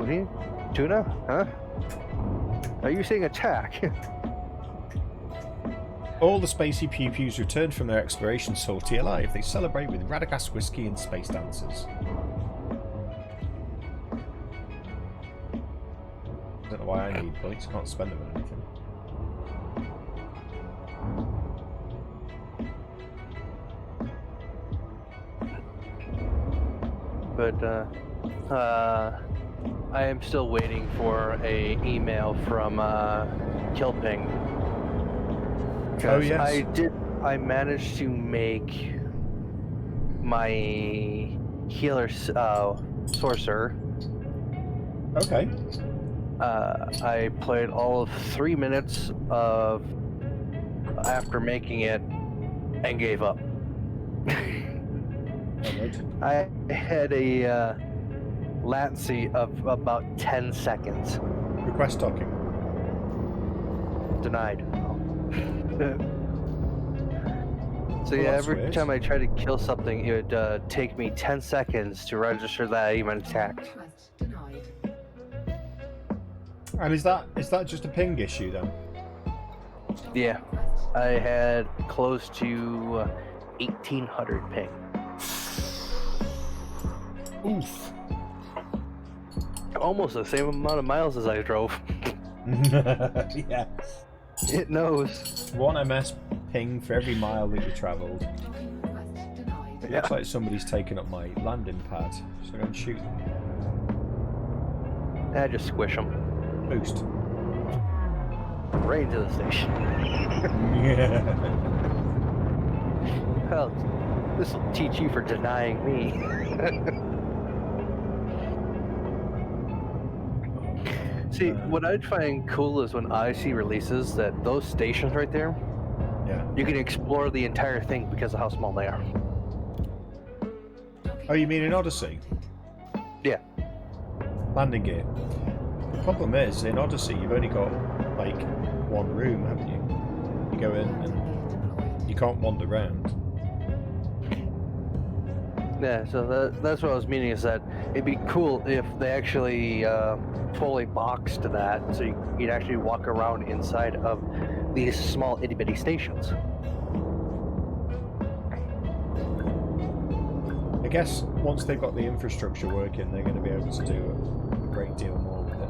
Tuna? Huh? Are you saying attack? All the spacey pew-pews returned from their exploration sortie alive. They celebrate with Radagast whiskey and space dancers. I don't know why I need points. I can't spend them on anything. but I am still waiting for a email from Killping. Oh, yes. I managed to make my healer sorcerer. Okay. I played all of 3 minutes of after making it and gave up. I had a latency of about 10 seconds. Request docking. Denied. So Well, yeah, that's every weird. time I tried to kill something, it would take me 10 seconds to register that I even attacked. Request denied. And is that just a ping issue then? Yeah, Request I had close to 1800 ping. Oof. Almost the same amount of miles as I drove. Yeah. It knows. 1 ms ping for every mile that you travelled. docking request denied. It looks like somebody's taken up my landing pad, so I'm going to shoot them. I just squish them Boost. right into the station. Yeah. Well, this will teach you for denying me. See, what I'd find cool is when Odyssey releases that those stations right there, Yeah. you can explore the entire thing because of how small they are. Oh, you mean in Odyssey? Yeah. Landing gear. The problem is, in Odyssey, you've only got, like, one room, haven't you? You go in and Deployed. you can't wander around. Yeah, so that's what I was meaning is that it'd be cool if they actually fully boxed that so you'd actually walk around inside of these small itty bitty stations. I guess once they've got the infrastructure working, they're going to be able to do a great deal more with it.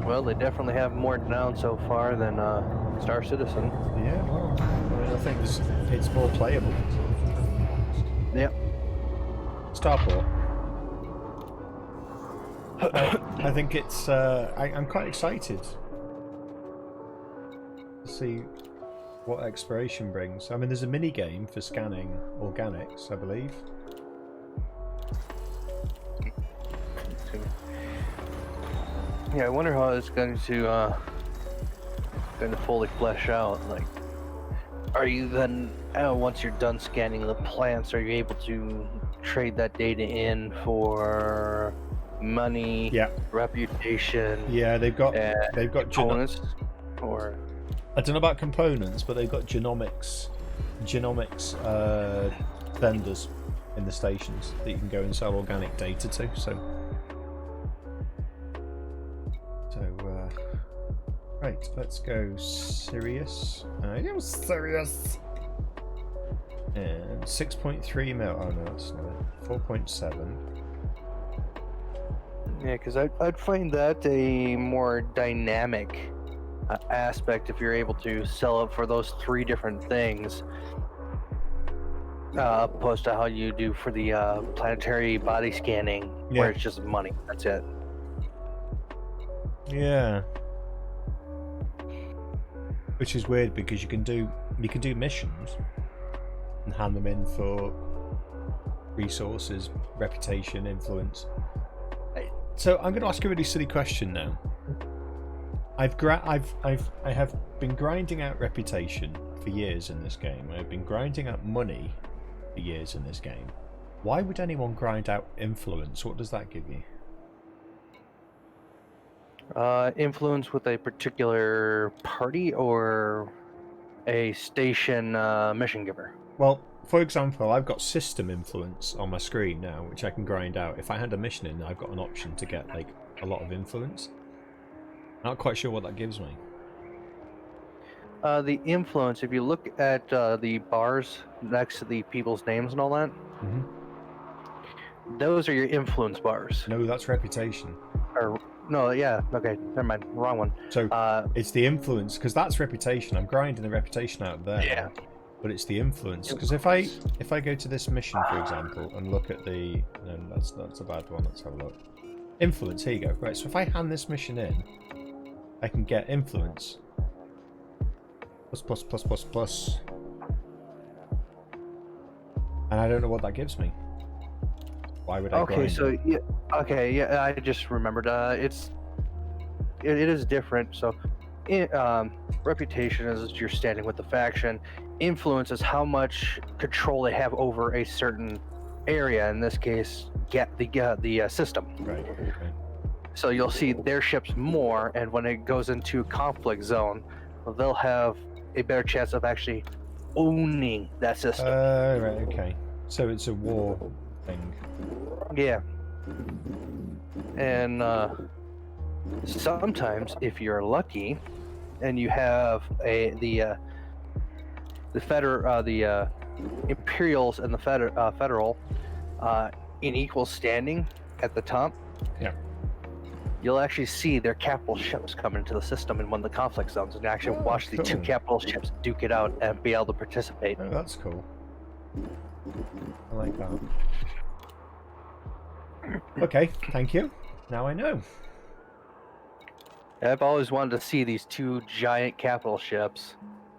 Well, they definitely have more down so far than Star Citizen. Yeah, well, I mean, I think it's more playable. Yep. Starport. I think it's. I'm quite excited to see what exploration brings. I mean, there's a mini game for scanning organics, I believe. Yeah, I wonder how it's going to fully flesh out. Like, are you then once you're done scanning the plants, are you able to trade that data in for money, Yeah, reputation, yeah, they've got components, or I don't know about components, but they've got genomics vendors in the stations that you can go and sell organic data to. So right, let's go Sirius. Yeah, Sirius. And 6.3 mil. Oh no, that's not it. 4.7. yeah, because I'd find that a more dynamic aspect if you're able to sell it for those 3 different things, opposed to how you do for the planetary body scanning, where it's just money. That's it. Yeah. Which is weird because you can do missions and hand them in for resources, reputation, influence. So I'm going to ask you a really silly question now. I have been grinding out reputation for years in this game. I've been grinding out money for years in this game. Why would anyone grind out influence? What does that give you? Influence with a particular party or a station mission giver. Well, for example, I've got system influence on my screen now, which I can grind out. If I hand a mission in, I've got an option to get like a lot of influence. Not quite sure what that gives me. The influence, if you look at the bars next to the people's names and all that, those are your influence bars. No, that's reputation. Or no, yeah, okay, never mind, wrong one. So it's the influence, because that's reputation. I'm grinding the reputation out there. Yeah. but it's the influence. Because if I go to this mission, for example, and look at the... No, that's a bad one. Let's have a look. Influence, here you go. Right, so if I hand this mission in, I can get influence. Plus, plus, plus, plus, plus. And I don't know what that gives me. Why would I grind it? Yeah, okay, yeah, I just remembered. It is different. So, reputation is you're standing with the faction. Influence is how much control they have over a certain area. In this case, get the system. Right. Okay. So you'll see their ships more, and when it goes into conflict zone, they'll have a better chance of actually owning that system. Right. Okay. So it's a war thing. Yeah. And sometimes, if you're lucky, and you have the Imperials and the Federal in equal standing at the top. Yeah. You'll actually see their capital ships come into the system in one of the conflict zones, and actually watch the two cool. capital ships duke it out and be able to participate. Oh, that's cool. I like that. Okay, thank you. Now I know. I've always wanted to see these two giant capital ships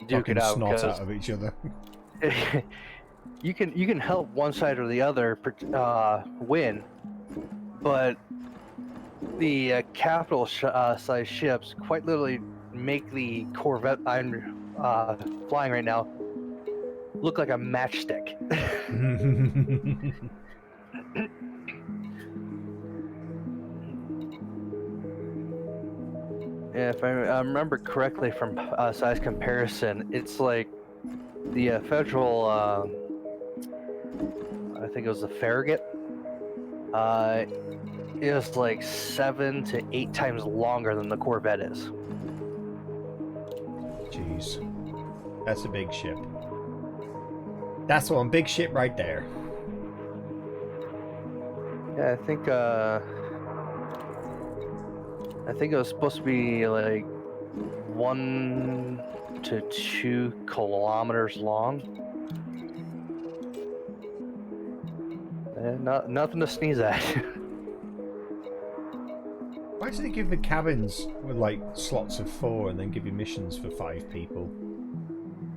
duke it out. Snot out of each other. you can help one side or the other win, but the capital size ships quite literally make the Corvette I'm flying right now look like a matchstick. If I remember correctly from size comparison, it's like the Federal, I think it was the Farragut, is like 7 to 8 times longer than the Corvette is. Jeez. That's a big ship. That's one big ship right there. Yeah, I think it was supposed to be like 1 to 2 kilometers long. And nothing to sneeze at. Why do they give the cabins with like slots of 4 and then give you missions for 5 people?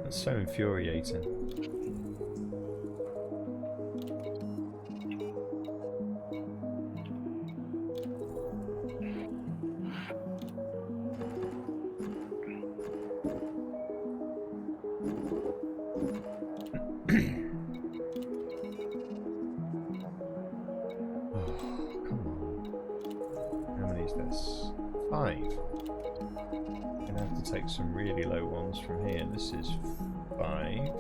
That's so infuriating. Some really low ones from here. This is 5.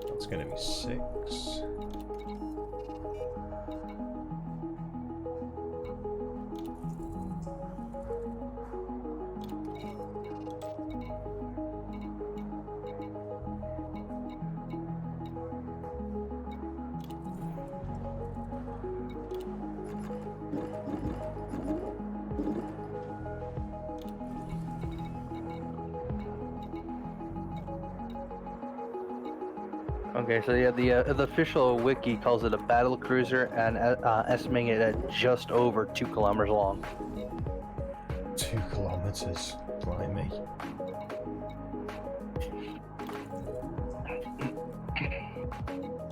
That's going to be 6. Okay, so yeah, the official wiki calls it a battle cruiser and estimating it at just over 2 kilometers long. 2 kilometers, blimey.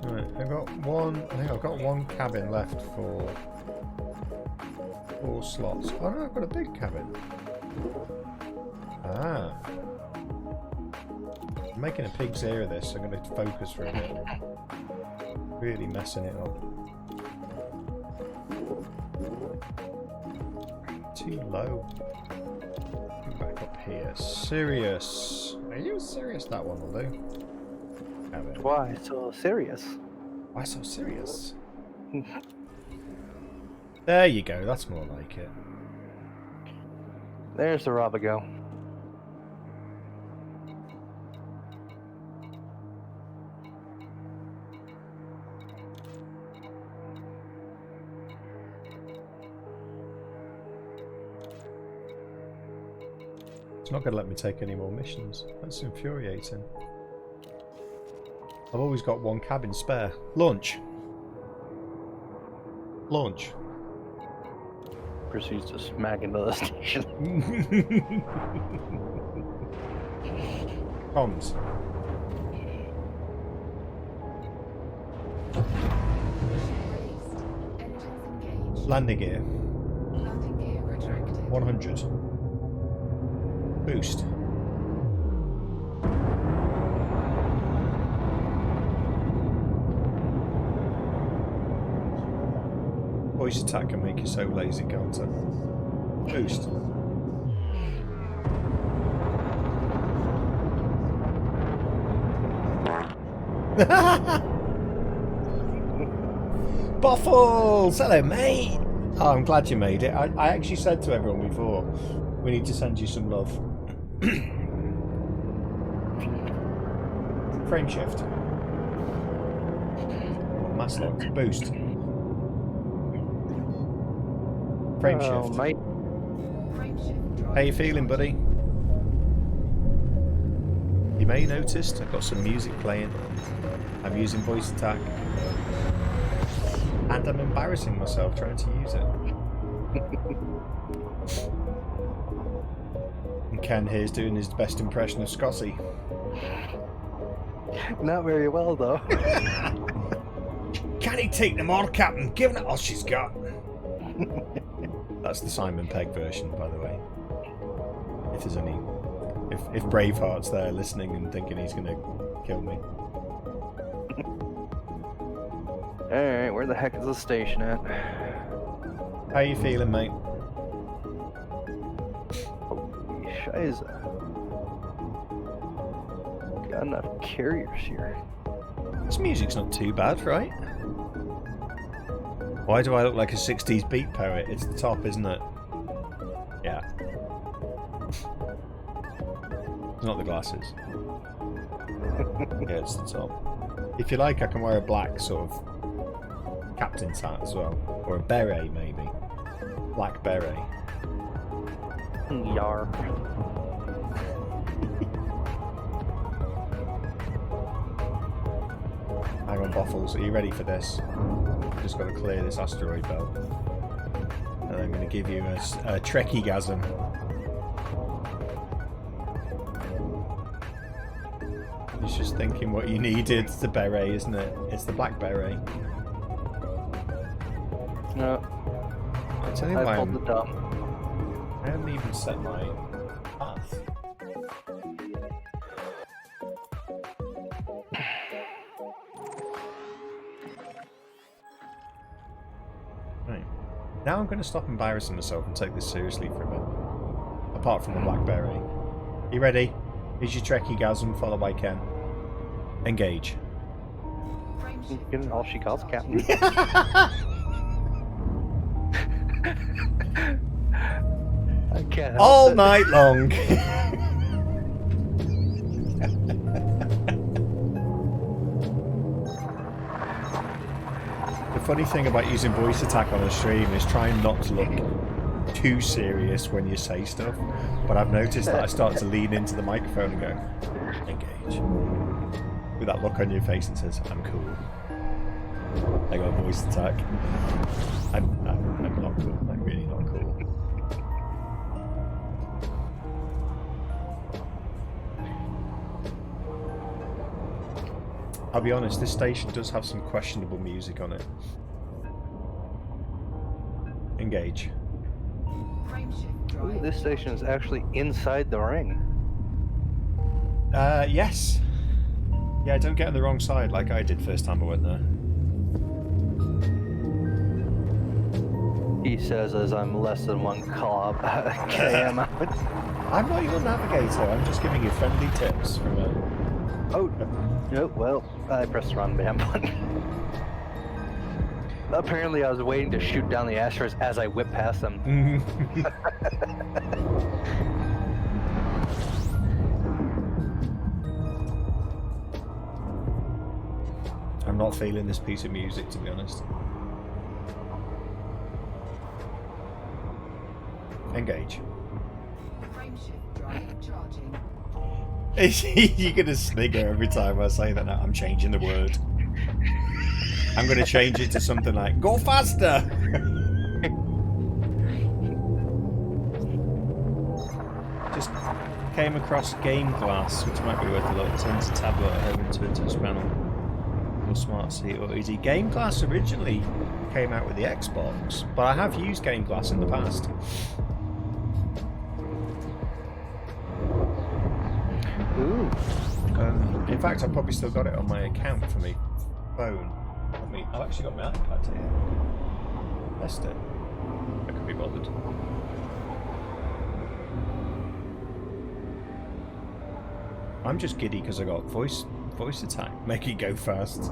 Right, I think I've got one cabin left for 4 slots. Oh no, I've got a big cabin. Ah. I'm making a pig's ear of this, so I'm going to focus for a bit. Really messing it up. Too low. Back up here. Serious. Are you serious? That one will do. Cabin. Why so serious? Why so serious? There you go, that's more like it. There's the Robigo. It's not going to let me take any more missions. That's infuriating. I've always got one cabin spare. Launch. Launch. Proceeds to smack into the station. Comms. Released. Engines engaged. Landing gear. Landing gear retracted. 100. Boost. Voice attack can make you so lazy, can't it? Boost. Boffles! Hello, mate! Oh, I'm glad you made it. I actually said to everyone before, we need to send you some love. Frame shift. Mass locked. Boost. Frame Oh, shift. mate. Frame shift drive. How you feeling, buddy? You may have noticed I've got some music playing. I'm using voice attack. And I'm embarrassing myself trying to use it. And Ken here's doing his best impression of Scotty. Not very well, though. Can he take them on, Captain? Giving it all she's got. That's the Simon Pegg version, by the way. If there's any... If Braveheart's there listening and thinking he's going to kill me. Alright, where the heck is the station at? How you feeling, mate? Holy shiza. Got enough carriers here. This music's not too bad, right? Why do I look like a 60s beat poet? It's the top, isn't it? Yeah. It's not the glasses. Yeah, it's the top. If you like, I can wear a black sort of captain's hat as well. Or a beret, maybe. Black beret. Yar. Hang on, Boffles. Are you ready for this? Just got to clear this asteroid belt. And I'm going to give you a Trekkie-gasm. He's just thinking what you needed. It's the beret, isn't it? It's the black beret. No, I tell you I why pulled the dump. I haven't even set my path. Right. Now I'm going to stop embarrassing myself and take this seriously for a bit. Apart from the black beret. You ready? Here's your Trekkie-gasm followed by Ken. Engage. Frame shift Getting all she calls captain. I can't help All it. night long. The funny thing about using voice attack on a stream is trying not to look too serious when you say stuff. But I've noticed that I start to lean into the microphone and go, engage. With that look on your face and says, I'm cool. I got voice attack. I'm not cool. I'm really not cool. I'll be honest, this station does have some questionable music on it. Engage. frame shift Ooh, drive. this station is actually inside the ring. Yes. Yeah, don't get on the wrong side like I did first time I went there. He says as I'm less than 1 km out. I'm not your navigator, I'm just giving you friendly tips from a... Oh, no, well, I pressed the wrong damn button. Apparently I was waiting to shoot down the asteroids as I whipped past them. I'm not feeling this piece of music, to be honest. Engage. Frame shift drive charging. You're gonna snigger every time I say that. Now I'm changing the word. I'm gonna change it to something like "Go faster." Just came across Game Glass, which might be worth a look. Turns a tablet at home into a touch panel or smart seat or easy. Game Glass originally came out with the Xbox, but I have used Game Glass in the past. Ooh. In fact, I've probably still got it on my account for my phone. I've actually got my iPad here. Test it. I could be bothered. I'm just giddy because I got voice attack. Make it go fast.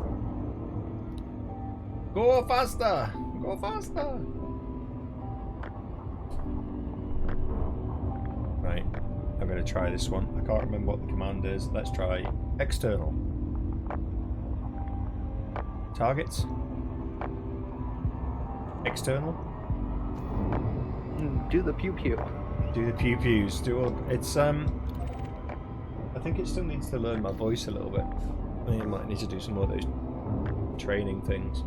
Go faster! Go faster! Right. I'm going to try this one. I can't remember what the command is. Let's try external. Targets. External. Do the pew pew. Do the pew pews. Do all. It's I think it still needs to learn my voice a little bit. I think it might need to do some more of those training things.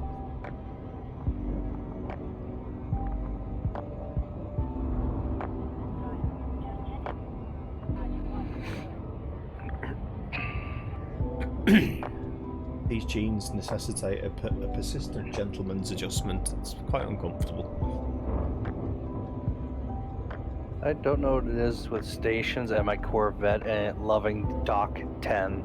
These genes necessitate a persistent gentleman's adjustment. It's quite uncomfortable. I don't know what it is with stations and my Corvette and loving Dock 10.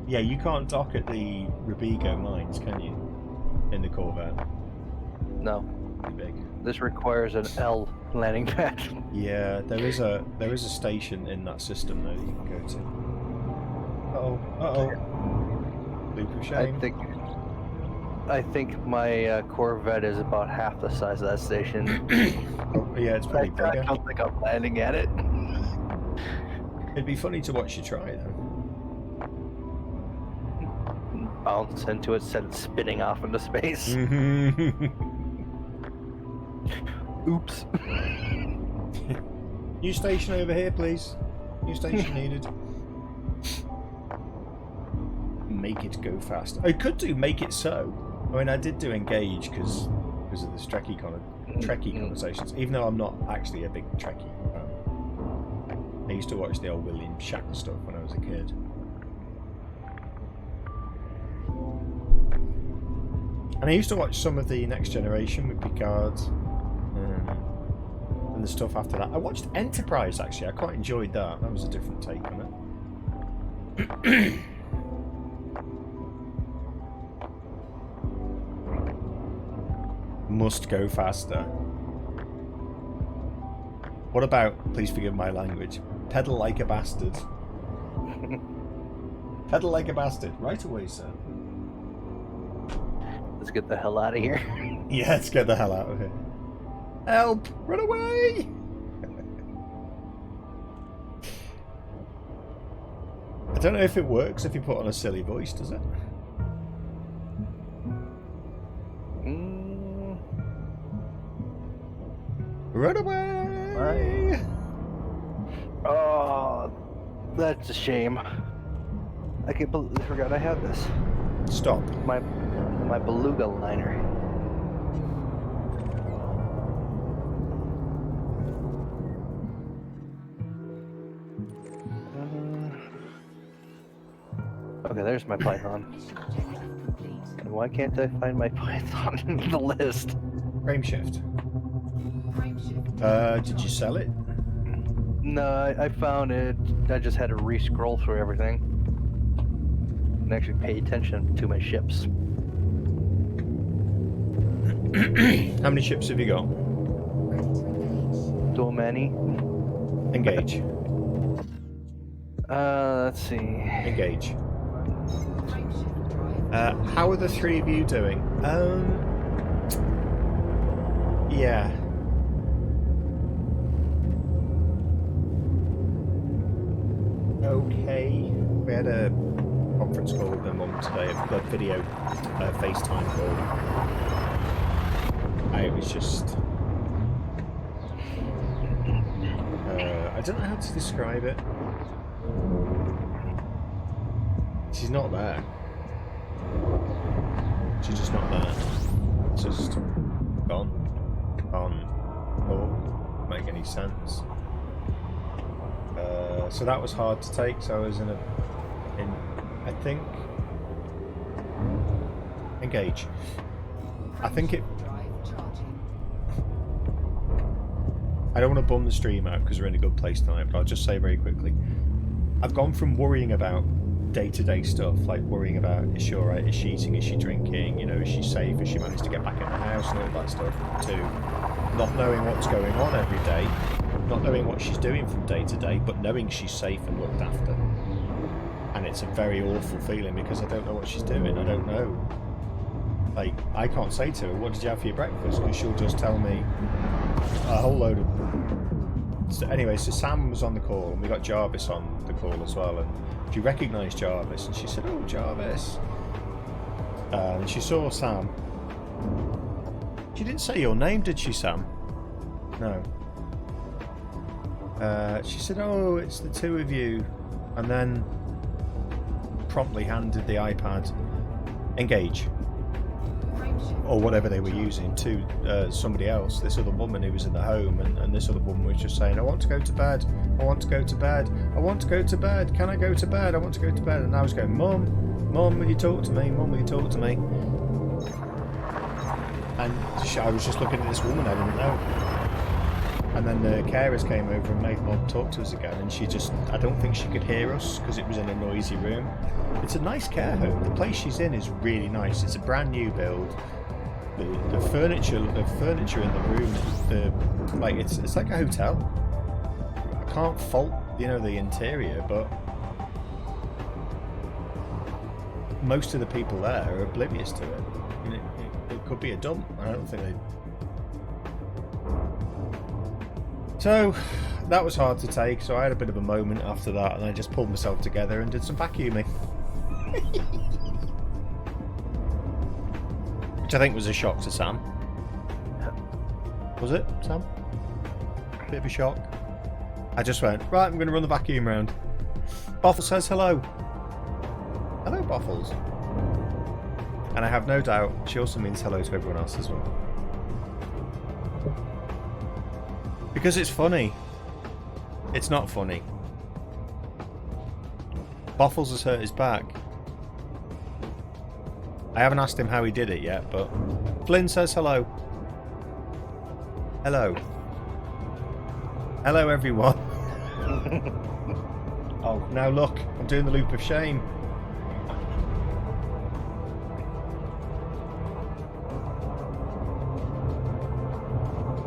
Yeah, you can't dock at the Rubigo mines, can you? In the Corvette. No. Too big. This requires an L landing pad. Yeah, there is a station in that system though that you can go to. Uh-oh. Loop of shame. I think my Corvette is about half the size of that station. Oh, yeah, it's pretty big. I don't think I'm landing at it. It'd be funny to watch you try though. Bounce into it, send it spinning off into space. Oops. New station over here, please. New station needed. Make it go fast. I could do make it so. I mean, I did do engage because of the Trekkie conversations. Even though I'm not actually a big Trekkie fan. I used to watch the old William Shatner stuff when I was a kid. And I used to watch some of the Next Generation with Picard and the stuff after that. I watched Enterprise actually. I quite enjoyed that. That was a different take on it. Must go faster. What about, please forgive my language, pedal like a bastard? Pedal like a bastard. Right away, sir. Let's get the hell out of here. Yeah, let's get the hell out of here. Help! Run away! I don't know if it works if you put on a silly voice, does it? Run away! Oh, that's a shame. I forgot I had this. Stop. My beluga liner. Okay, there's my Python. And why can't I find my Python in the list? Frame shift. Did you sell it? No, I found it. I just had to re-scroll through everything. And actually pay attention to my ships. How many ships have you got? So many. Engage. Let's see. Engage. How are the three of you doing? Yeah. Okay. We had a conference call with my mum today, a video FaceTime call. It was just... I don't know how to describe it. She's not there. She's just not there. It's just gone. Can't make any sense. So that was hard to take. So I was in I think, engage. I think it. Drive charging. I don't want to bum the stream out because we're in a good place tonight, but I'll just say very quickly. I've gone from worrying about day-to-day stuff, like worrying about is she alright, is she eating, is she drinking, you know, is she safe, is she managed to get back in the house and all that stuff, to not knowing what's going on every day, not knowing what she's doing from day to day, but knowing she's safe and looked after. And it's a very awful feeling because I don't know what she's doing. I don't know. Like, I can't say to her, what did you have for your breakfast? Because she'll just tell me a whole load of... So anyway, so Sam was on the call, and we got Jarvis on the call as well, and she recognised Jarvis, and she said, oh, Jarvis. And she saw Sam. She didn't say your name, did she, Sam? No. She said, oh, it's the two of you. And then promptly handed the iPad, engage, or whatever they were using, to somebody else, this other woman who was in the home, and this other woman was just saying, I want to go to bed, I want to go to bed, I want to go to bed, can I go to bed, I want to go to bed. And I was going, Mum, will you talk to me, Mum, will you talk to me? And I was just looking at this woman I didn't know. And then the carers came over and made Mum talk to us again, and she just, I don't think she could hear us because it was in a noisy room. It's a nice care home. The place she's in is really nice. It's a brand new build. The furniture in the room, like it's like a hotel. I can't fault, you know, the interior, but most of the people there are oblivious to it. I mean, it could be a dump. I don't think they. So that was hard to take. So I had a bit of a moment after that, and I just pulled myself together and did some vacuuming. Which I think was a shock to Sam. Was it, Sam? Bit of a shock. I just went, right, I'm going to run the vacuum round. Boffle says hello. Hello, Boffles. And I have no doubt she also means hello to everyone else as well. Because it's funny. It's not funny. Boffles has hurt his back. I haven't asked him how he did it yet, but Flynn says hello. Hello. Hello, everyone. Oh, now look, I'm doing the loop of shame.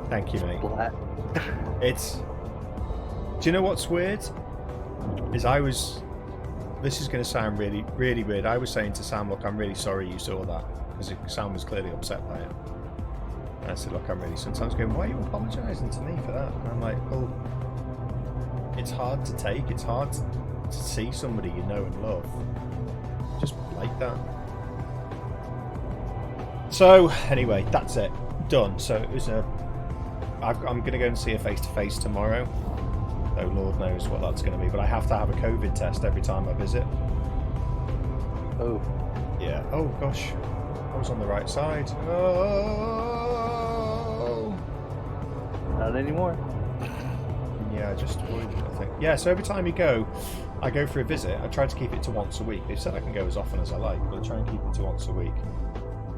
Thank you, mate. It's... Do you know what's weird? Is this is going to sound really, really weird. I was saying to Sam, look, I'm really sorry you saw that. Because Sam was clearly upset by it. And I said, look, I'm really... Sometimes going, why are you apologising to me for that? And I'm like, well, it's hard to take. It's hard to see somebody you know and love just like that. So, anyway, that's it. Done. So it was I'm going to go and see her face-to-face tomorrow. Oh, Lord knows what that's going to be. But I have to have a COVID test every time I visit. Oh. Yeah. Oh, gosh. I was on the right side. Oh. Not anymore. Yeah, I just avoided it, I think. Yeah, so every time you go, I go for a visit. I try to keep it to once a week. They've said I can go as often as I like, but I try and keep it to once a week.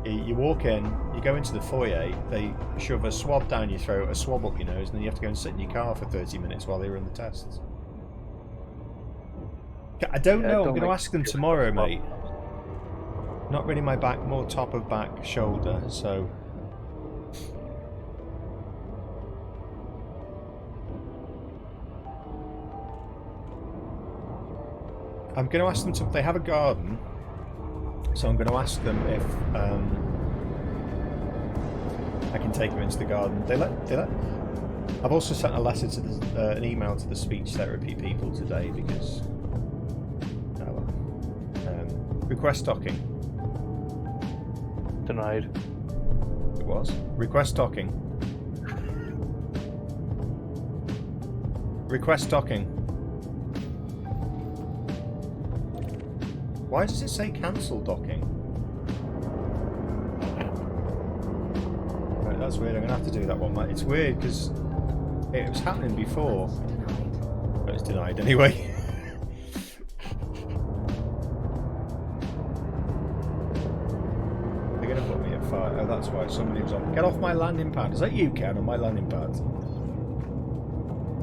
You walk in, you go into the foyer, they shove a swab down your throat, a swab up your nose, and then you have to go and sit in your car for 30 minutes while they run the tests. I don't know, I'm going to ask them tomorrow, mate. Not really my back, more top of back, shoulder, so... I'm going to ask them to... They have a garden, so I'm going to ask them if I can take them into the garden. They let. I've also sent a letter to an email to the speech therapy people today because request docking. Denied. It was request docking. Request docking. Why does it say cancel docking? Right, that's weird. I'm gonna have to do that one. It's weird because it was happening before. Denied. But it's denied anyway. They're gonna put me at 5. Oh, that's why somebody was on. Get off my landing pad. Is that you, Ken, on my landing pad?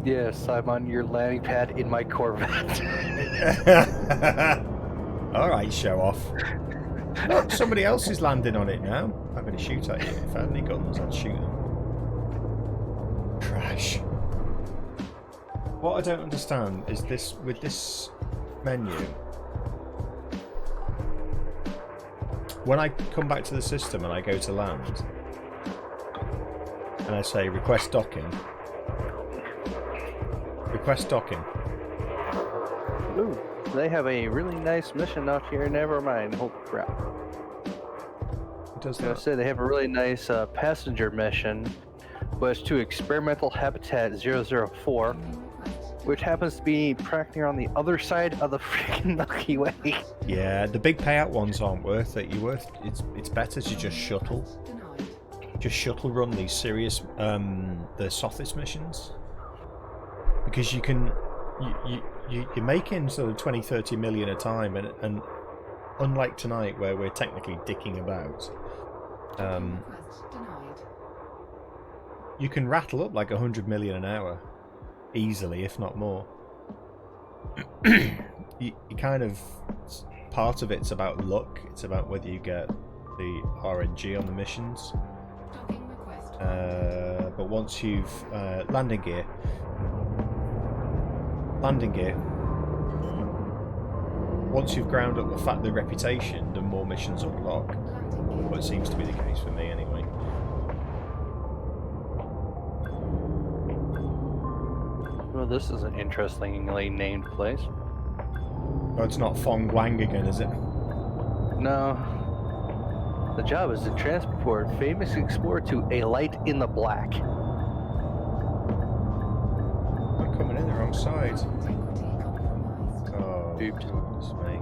Yes, I'm on your landing pad in my Corvette. Alright, show off. Look, somebody else is landing on it now. I'm going to shoot at you. If I had any guns, I'd shoot them. Crash. What I don't understand is this, with this menu, when I come back to the system and I go to land, and I say request docking, Ooh, they have a really nice mission out here. Never mind. Holy crap. What does I was gonna that? say they have a really nice passenger mission, but it's to experimental habitat 004, which happens to be practically on the other side of the freaking Milky Way. Yeah, the big payout ones aren't worth it. It's better to just shuttle. Denied. Just shuttle run these serious the softest missions, because you can you're making sort of 20-30 million a time, and unlike tonight where we're technically dicking about, Request denied. you can rattle up like 100 million an hour easily, if not more. you kind of, part of it's about luck. It's about whether you get the RNG on the missions. Docking request. But once you've landing gear, once you've ground up the reputation, the more missions unlock. Landing gear. Well, it seems to be the case for me anyway. Well, this is an interestingly named place. Oh, it's not Fong Guang again, is it? No. The job is to transport famous explorer to a light in the black. I'm coming in the wrong side. Integrity compromised. Oh, Oops. goodness me.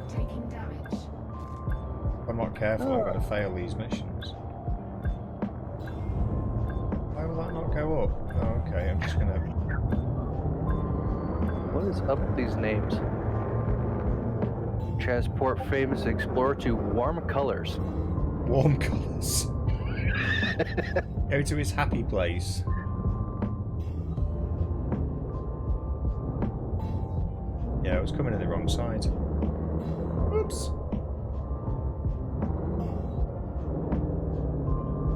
Taking damage. If I'm not careful, I'm going to fail these missions. Why will that not go up? Oh, okay, I'm just going to... What is up with these names? Transport famous explorer to warm colors. Warm colours. Go to his happy place. Yeah, I was coming in the wrong side. Oops.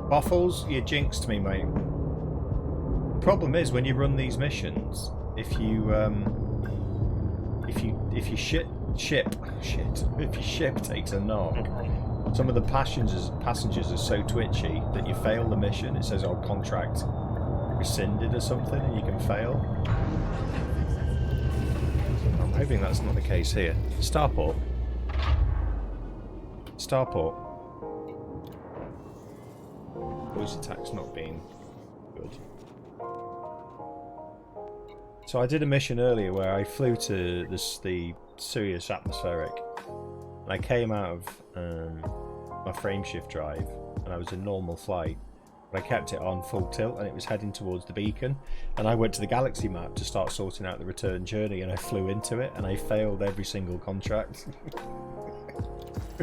Waffles, you jinxed me, mate. The problem is when you run these missions, if your ship takes a knock, some of the passengers are so twitchy that you fail the mission. It says, "Oh, contract rescinded" or something, and you can fail. I'm hoping that's not the case here. Starport. Voice attack's not being good. So I did a mission earlier where I flew to the Sirius atmospheric, and I came out of my frameshift drive, and I was in normal flight, but I kept it on full tilt, and it was heading towards the beacon, and I went to the galaxy map to start sorting out the return journey, and I flew into it, and I failed every single contract.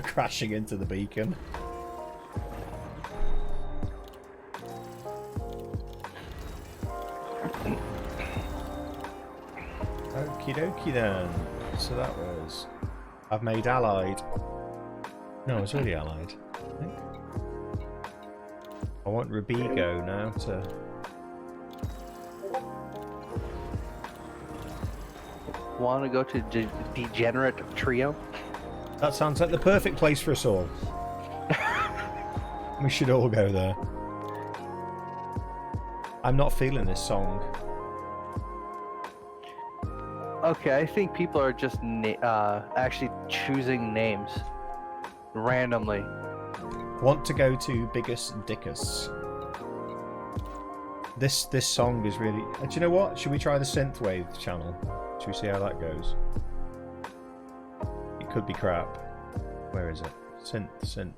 Crashing into the beacon. Okie dokie then. So that was... I've made allied. No, it's already allied, I think. I want Rubigo now to... Want to go to Degenerate Trio? That sounds like the perfect place for us all. We should all go there. I'm not feeling this song. Okay, I think people are just actually choosing names randomly. Want to go to Biggest Dickus. This song is really. Do you know what? Should we try the synthwave channel? Should we see how that goes? It could be crap. Where is it? Synthwave.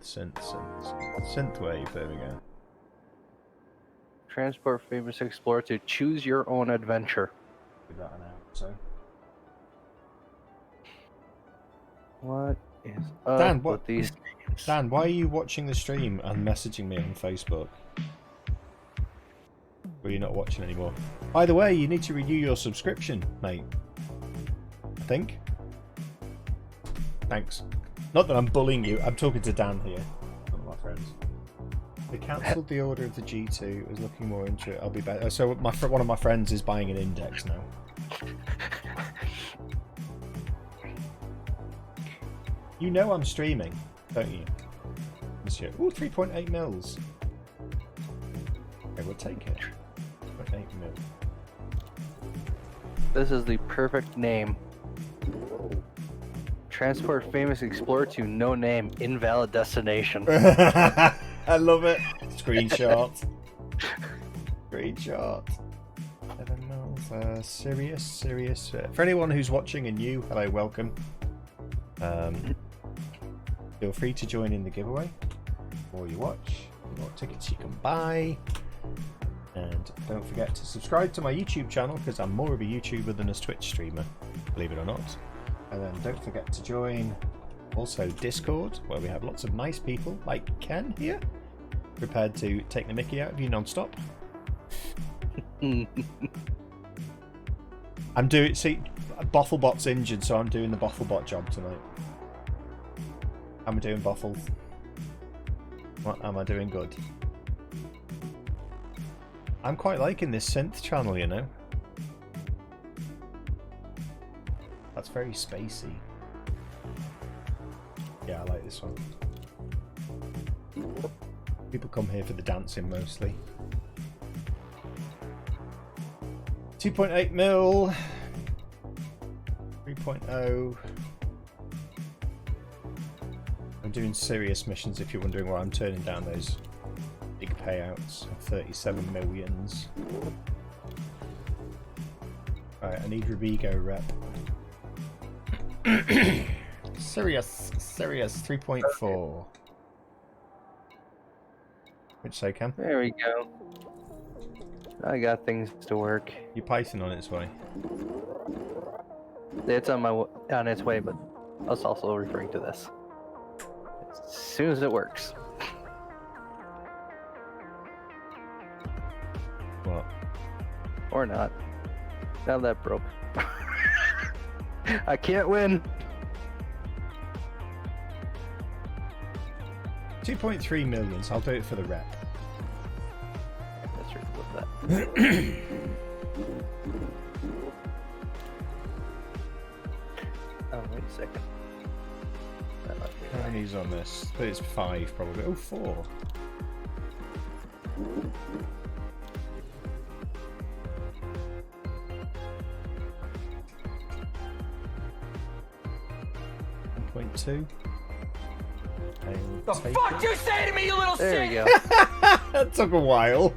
There we go. Transport famous explorer to choose your own adventure. Give that an out. So. What is up Dan, what? with these names? Dan, why are you watching the stream and messaging me on Facebook? Or you're not watching anymore? By the way, you need to renew your subscription, mate. I think. Thanks. Not that I'm bullying you. I'm talking to Dan here, one of my friends. They cancelled the order of the G2. It was looking more into it. I'll be back. So one of my friends is buying an index now. You know I'm streaming, don't you, Monsieur? Ooh, 3.8 mils. Okay, we'll take it. 3.8 mil. This is the perfect name. Transport famous explorer to no name, invalid destination. I love it. Screenshot. Screenshot. 7 mils. Serious. For anyone who's watching and new, hello, welcome. Feel free to join in the giveaway or you watch. The more tickets you can buy. And don't forget to subscribe to my YouTube channel because I'm more of a YouTuber than a Twitch streamer, believe it or not. And then don't forget to join also Discord, where we have lots of nice people like Ken here, prepared to take the mickey out of you non-stop. I'm doing, see, Bofflebot's injured, so I'm doing the Bofflebot job tonight. How am I doing, Boffles? What am I doing? Good. I'm quite liking this synth channel, you know. That's very spacey. Yeah, I like this one. People come here for the dancing mostly. 2.8 mil. 3.0. I'm doing serious missions if you're wondering why I'm turning down those big payouts of 37 millions. Alright, I need Rubigo rep. Serious 3.4. Which say, Cam? There we go. I got things to work. Your Python on its way. It's on its way, but I was also referring to this. As soon as it works. What? Or not. Now that broke. I can't win. 2.3 millions. I'll do it for the rep. Let's record that. Oh, wait a second. That might be How right. many's on this? But it's 5 probably. Oh, 4. .2. The fuck you say to me, you little There shit? we go. That took a while.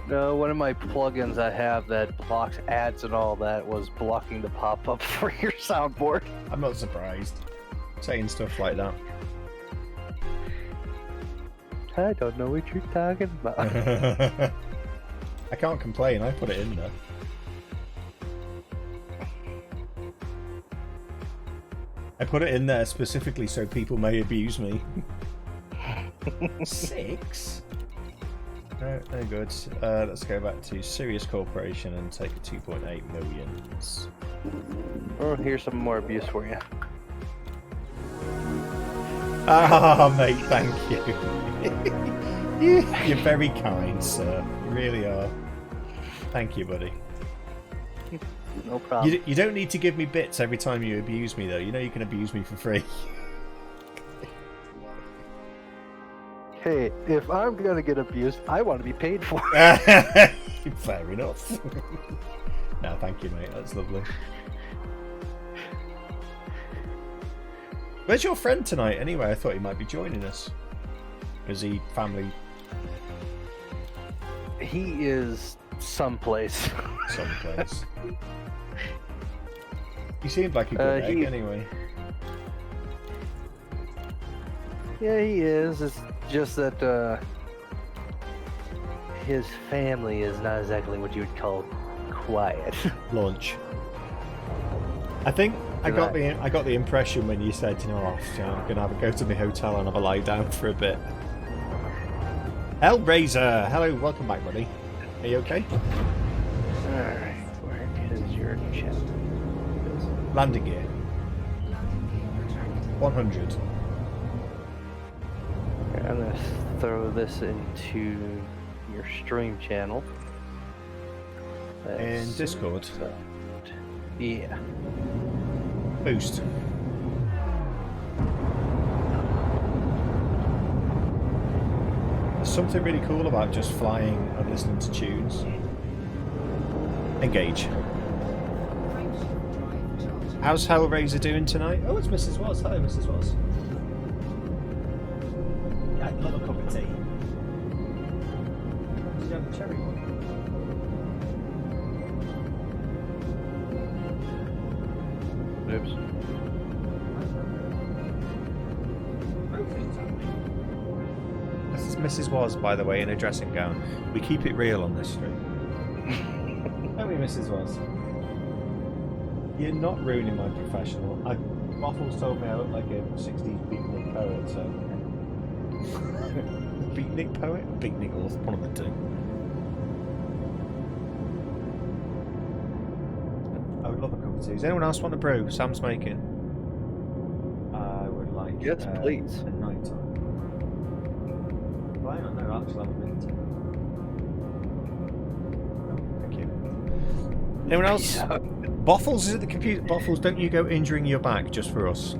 No, one of my plugins I have that blocks ads and all that was blocking the pop-up for your soundboard. I'm not surprised. Saying stuff like that. I don't know what you're talking about. I can't complain. I put it in there. I put it in there specifically so people may abuse me. 6? No, no good. Let's go back to Sirius Corporation and take 2.8 millions. Oh, here's some more abuse for you. Ah, mate, thank you. You're very kind, sir. You really are. Thank you, buddy. No problem. You don't need to give me bits every time you abuse me, though. You know you can abuse me for free. Hey, if I'm gonna get abused, I want to be paid for it. Fair enough. No, thank you, mate. That's lovely. Where's your friend tonight, anyway? I thought he might be joining us. Is he family? He is someplace. Someplace. He seemed like a good egg anyway. Yeah, he is. It's just that his family is not exactly what you would call quiet. Launch. I think I got the impression when you said, I'm gonna have a go to my hotel and have a lie down for a bit. Hellraiser, hello, welcome back, buddy. Are you okay? Alright, where is your chest? Landing gear. Landing gear retracted. 100. I'm gonna throw this into your stream channel. In Discord. Yeah. Boost. There's something really cool about just flying and listening to tunes. Engage. Frameshift drive charging. How's Hellraiser doing tonight? Oh, it's Mrs. Woz. Hello, Mrs. Woz. Yeah, I'd love a cup of tea. Did you have the cherry one? Oops. This is Mrs. Woz, by the way, in a dressing gown. We keep it real on this stream. Don't we, Mrs. Woz? You're not ruining my professional. Waffles told me I look like a 60s beatnik poet, so... beatnik poet? Beatnik author, one of the two. I would love a cup of tea. Does anyone else want a brew? Sam's making. I would like... Yes, please. A night time. Well, I don't know, I'll just have a minute. Oh, thank you. Anyone else? Yeah. Boffles is at the computer. Boffles, don't you go injuring your back just for us.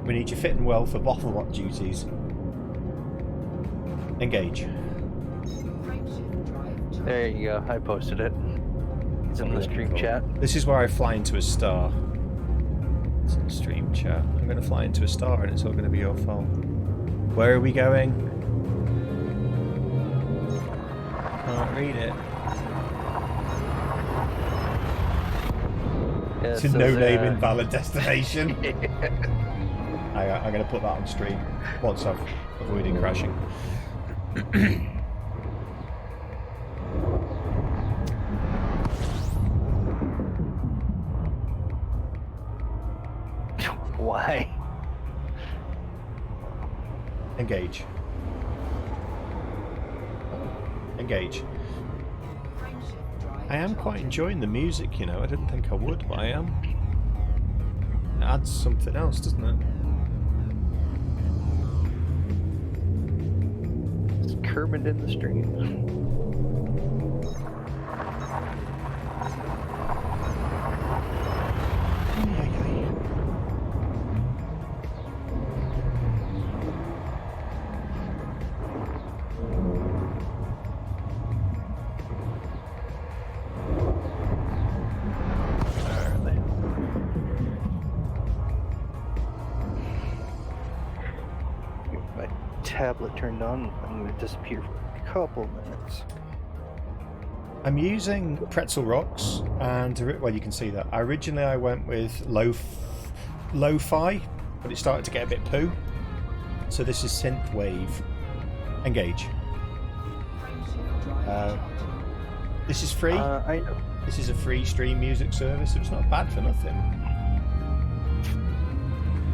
We need you fit and well for Boffle duties. Engage. Frameshift drive charging. There you go. I posted it. It's in the stream chat. This is where I fly into a star. It's in stream chat. I'm going to fly into a star and it's all going to be your fault. Where are we going? Can't read it. Yeah, It's a no-name invalid destination. I'm going to put that on stream once I've avoided crashing. Why? Engage. Engage. Frameshift drive I am quite enjoying the music, you know. I didn't think I would, but I am. It adds something else, doesn't it? It's Kermit in the stream. My tablet turned on. I'm going to disappear for a couple minutes. I'm using Pretzel Rocks, and well, you can see that. Originally, I went with lo-fi, but it started to get a bit poo. So this is synthwave. Engage. Frameshift drive This is free. I know. This is a free stream music service, so it's not bad for nothing.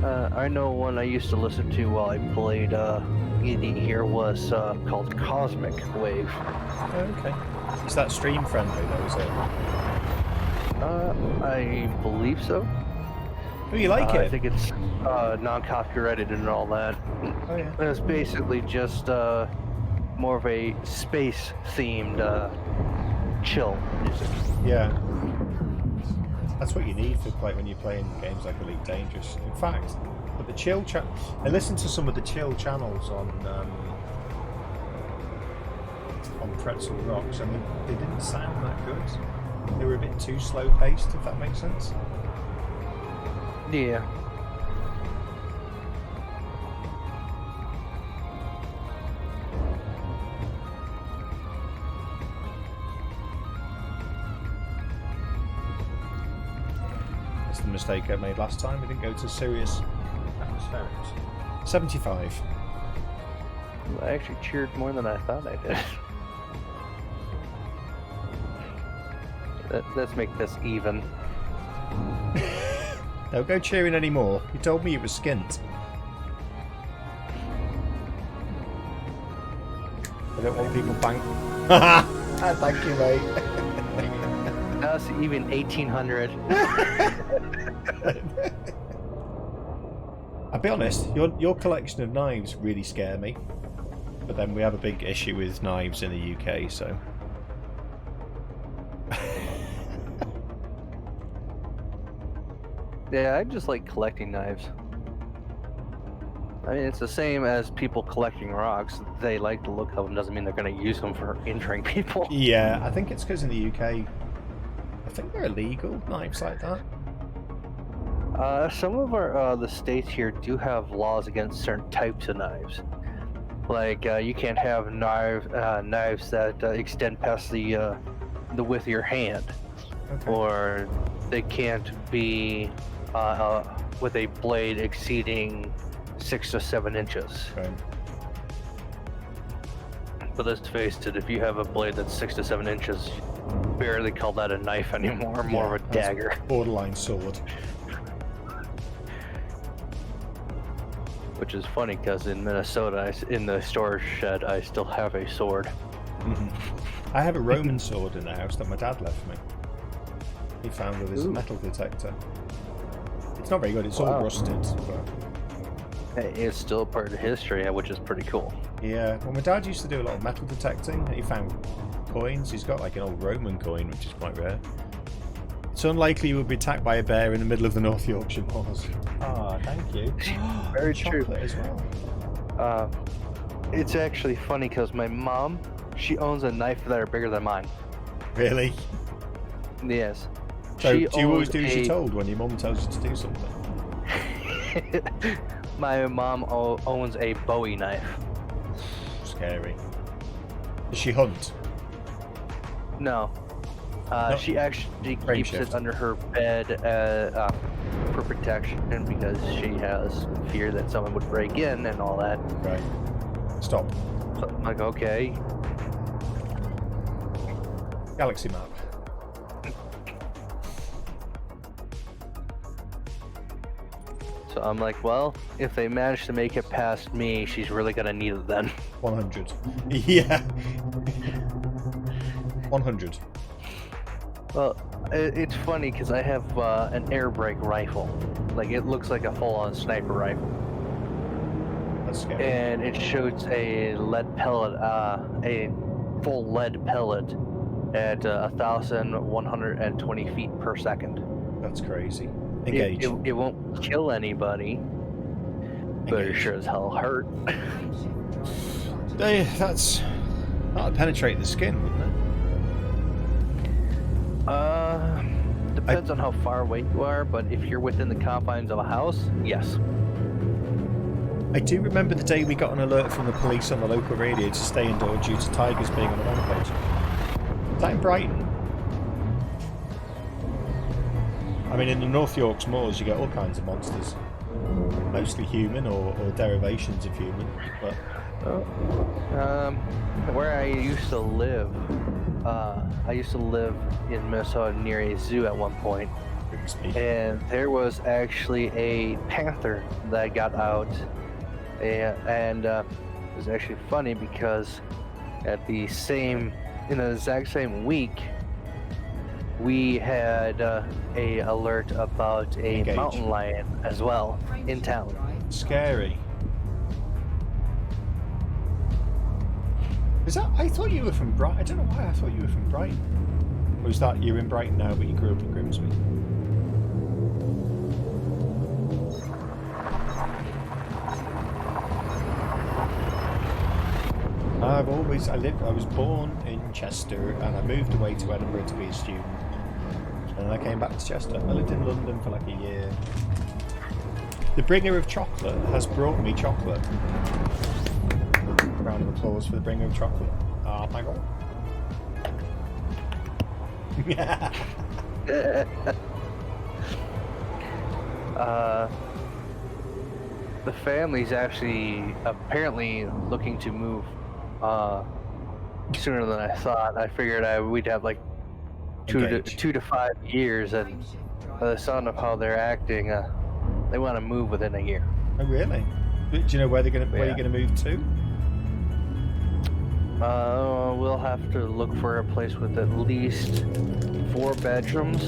I know one I used to listen to while I played ED here was called Cosmic Wave. Oh, okay. Is that stream friendly though, is it? I believe so. Oh, you like I it? think it's non-copyrighted and all that. Oh, yeah. And it's basically just more of a space-themed chill music. Yeah. That's what you need for when you're playing games like Elite Dangerous. In fact, but the chill I listened to some of the chill channels on Pretzel Rocks, and they didn't sound that good. They were a bit too slow paced, if that makes sense. Yeah. mistake I made last time. We didn't go to serious. Atmospherics. 75. I actually cheered more than I thought I did. Let's make this even. Don't go cheering anymore. You told me it was skint. I don't want people bang. Thank you, mate. That's even 1800. I'll be honest, your collection of knives really scare me. But then we have a big issue with knives in the UK, so. Yeah, I just like collecting knives. I mean, it's the same as people collecting rocks. They like the look of them, doesn't mean they're going to use them for injuring people. Yeah, I think it's because in the UK, I think they're illegal, knives like that. Some of our the states here do have laws against certain types of knives. Like you can't have knives that extend past the width of your hand, Okay. or they can't be with a blade exceeding 6 to 7 inches. Right. But let's face it, if you have a blade that's 6 to 7 inches, you barely call that a knife anymore, more of a that's dagger. Borderline sword. Which is funny because in Minnesota, in the storage shed, I still have a sword. I have a Roman sword in the house that my dad left me. He found with his Ooh. metal detector. It's not very good, it's all Wow. rusted. But It's still part of history, which is pretty cool. yeah, well, my dad used to do a lot of metal detecting, and he found coins. He's got like an old Roman coin, which is quite rare. It's unlikely you would be attacked by a bear in the middle of the North Yorkshire Moors. Ah, thank you. Very true. Chocolate as well. It's actually funny because my mom, she owns a knife that are bigger than mine. Really? Yes. So She do you always owns do as you're told when your mum tells you to do something? My mom owns a Bowie knife. Scary. Does she hunt? No. No. She actually Frame keeps shift. it under her bed for protection because she has fear that someone would break in and all that. Right. Stop. So I'm like, okay. Galaxy map. So I'm like, well, if they manage to make it past me, she's really gonna need it then. 100. Yeah. 100. Well, it's funny because I have an air brake rifle. Like, it looks like a full-on sniper rifle. That's scary. And it shoots a lead pellet, a full lead pellet at 1,120 feet per second. That's crazy. Engage. It won't kill anybody, but it Engage. sure as hell hurt. That'd penetrate the skin, wouldn't it? Depends on how far away you are, but if you're within the confines of a house, yes. I do remember the day we got an alert from the police on the local radio to stay indoors due to tigers being on the rampage. Is that in Brighton? I mean, in the North York's moors, you get all kinds of monsters. Mostly human or derivations of human. But Where I used to live in Minnesota near a zoo at one point, goodness me. and there was actually a panther that got out, and it was actually funny because in the exact same week, we had a alert about a Engage. mountain lion as well in town. Scary. Is that? I thought you were from Brighton. I don't know why I thought you were from Brighton. Or is that you're in Brighton now, but you grew up in Grimsby? I was born in Chester, and I moved away to Edinburgh to be a student. And I came back to Chester. I lived in London for like a year. The bringer of chocolate has brought me chocolate. Round of applause for the bringer of chocolate. Oh my god. The family's actually apparently looking to move sooner than I thought. I figured we'd have like Engage. 2 to 5 years, and by the sound of how they're acting, they want to move within a year. Oh, really? Do you know where you're gonna move to? We'll have to look for a place with at least 4 bedrooms,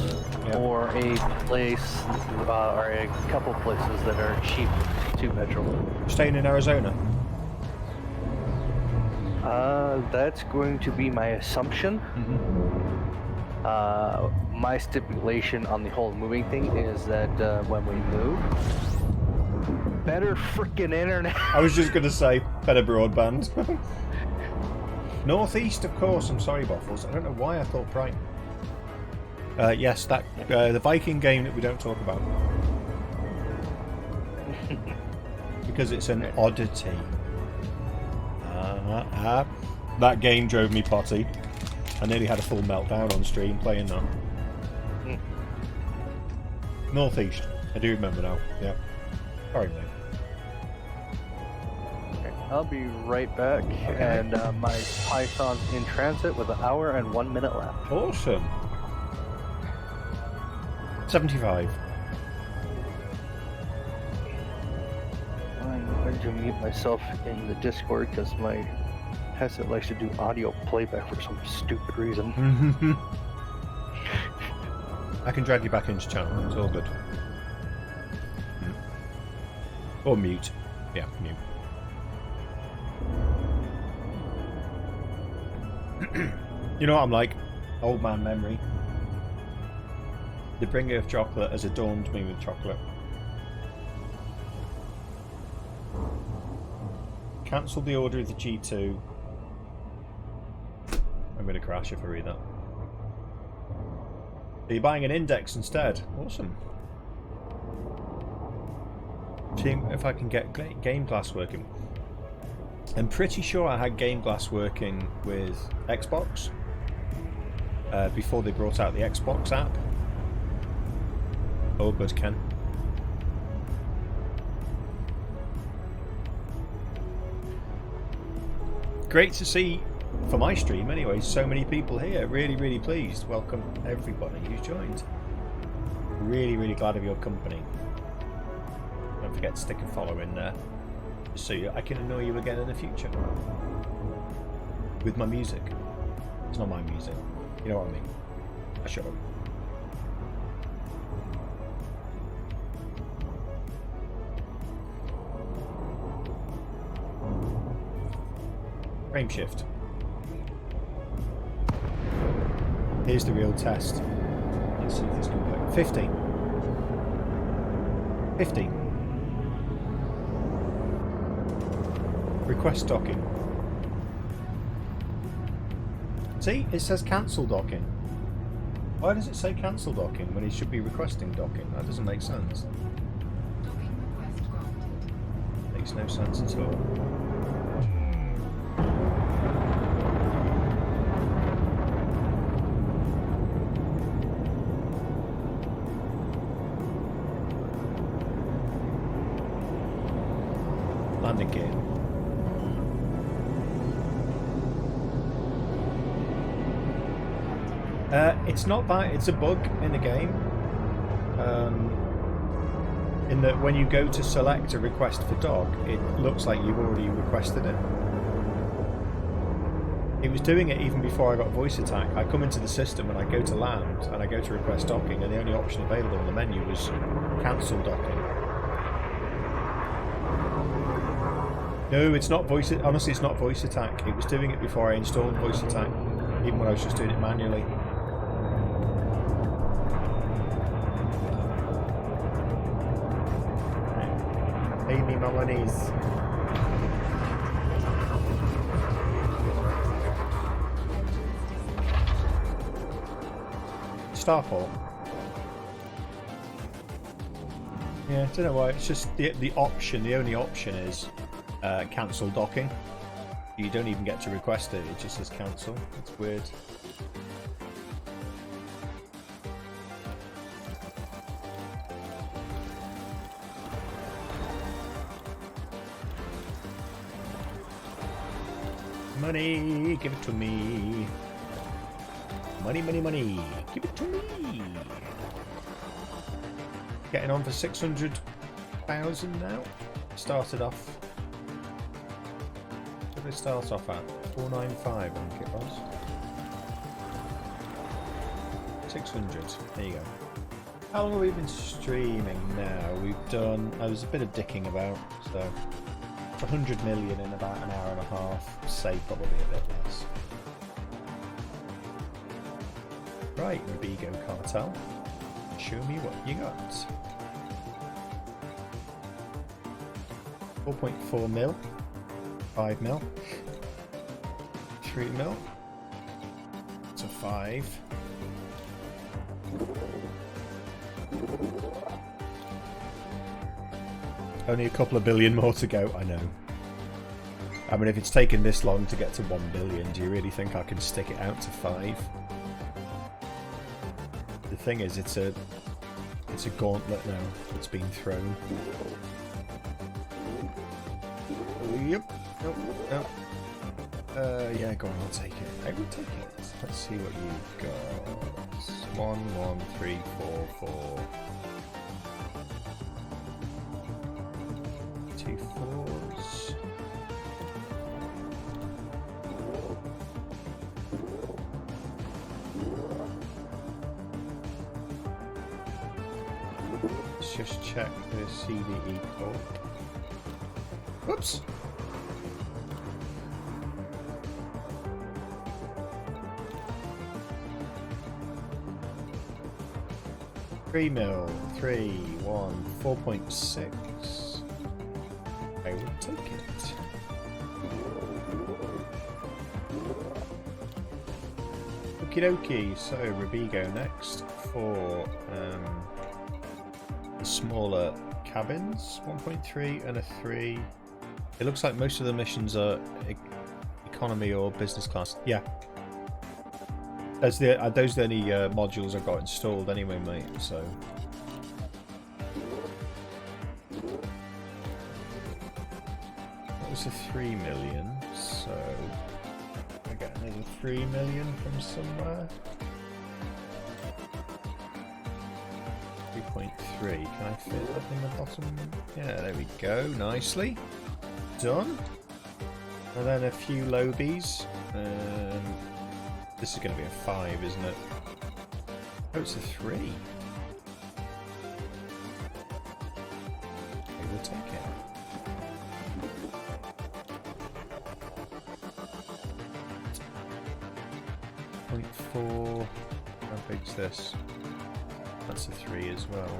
or a place, or a couple places that are cheap 2-bedroom. Staying in Arizona. That's going to be my assumption. My stipulation on the whole moving thing is that when we move, better freaking internet. I was just gonna say better broadband. Northeast, of course. I'm sorry, Boffles. I don't know why I thought Brighton. Yes, that the Viking game that we don't talk about because it's an oddity. That game drove me potty. I nearly had a full meltdown on stream playing that. Northeast. I do remember now. Yeah. Sorry, mate. I'll be right back, and my Python's in transit with 1 hour and 1 minute left. Awesome. 75. I'm going to mute myself in the Discord because my headset likes to do audio playback for some stupid reason. I can drag you back into channel. It's all good. Or mute. Yeah, mute. You know what I'm like? Old man memory. The bringer of chocolate has adorned me with chocolate. Cancel the order of the G2. I'm going to crash if I read that. Are you buying an index instead? Awesome. See if I can get Game Glass working. I'm pretty sure I had Game Glass working with Xbox before they brought out the Xbox app. Oh, good, Ken. Great to see, for my stream anyway, so many people here. Really, really pleased. Welcome everybody who's joined. Really, really glad of your company. Don't forget to stick a follow in there, so I can annoy you again in the future. With my music. It's not my music. You know what I mean? Shut up. Frame shift. Here's the real test. Let's see if this can work. 50. 50. Request docking. See, it says cancel docking. Why does it say cancel docking when it should be requesting docking? That doesn't make sense. Docking request granted. Makes no sense at all. Landing gear. It's not that, it's a bug in the game. In that when you go to select a request for dock, it looks like you've already requested it. It was doing it even before I got voice attack. I come into the system and I go to land and I go to request docking, and the only option available on the menu was cancel docking. No, it's not voice. Honestly, it's not voice attack. It was doing it before I installed voice attack, even when I was just doing it manually. Pay me my monies. Starport. Yeah, I don't know why. It's just the option. The only option is cancel docking. You don't even get to request it. It just says cancel. It's weird. Money, give it to me. Money, money, money, give it to me. Getting on for 600,000 now. Started off. What did it start off at? 495, I think it was. 600. There you go. How long have we been streaming now? We've done. There's a bit of dicking about, so 100 million in about an hour and a half. Say probably a bit less. Right, Rubigo Cartel. Show me what you got. 4.4 mil. 5 mil. 3 mil. To 5. Only a couple of billion more to go, I know. I mean, if it's taken this long to get to 1 billion, do you really think I can stick it out to 5? The thing is, it's a gauntlet now that's been thrown. Yep. Nope. Nope. Yeah, go on, I'll take it. I will take it. Let's see what you've got. 1, 1, 3, 4, 4. 2 4s. Let's just check the CVE code. Whoops! $3 mil, 3, 1, 4.6. I will take it. Okie dokie, so Rubigo next for the smaller cabins, 1.3 and a 3. It looks like most of the missions are economy or business class. Yeah. Those are the only modules I've got installed anyway, mate, so... That was a 3 million, so... I get another 3 million from somewhere. 3.3. Can I fit that in the bottom? Yeah, there we go. Nicely. Done. And then a few lobies. This is going to be a 5, isn't it? Oh, it's a 3. Okay, we'll take it. .4. How big's this? That's a 3 as well.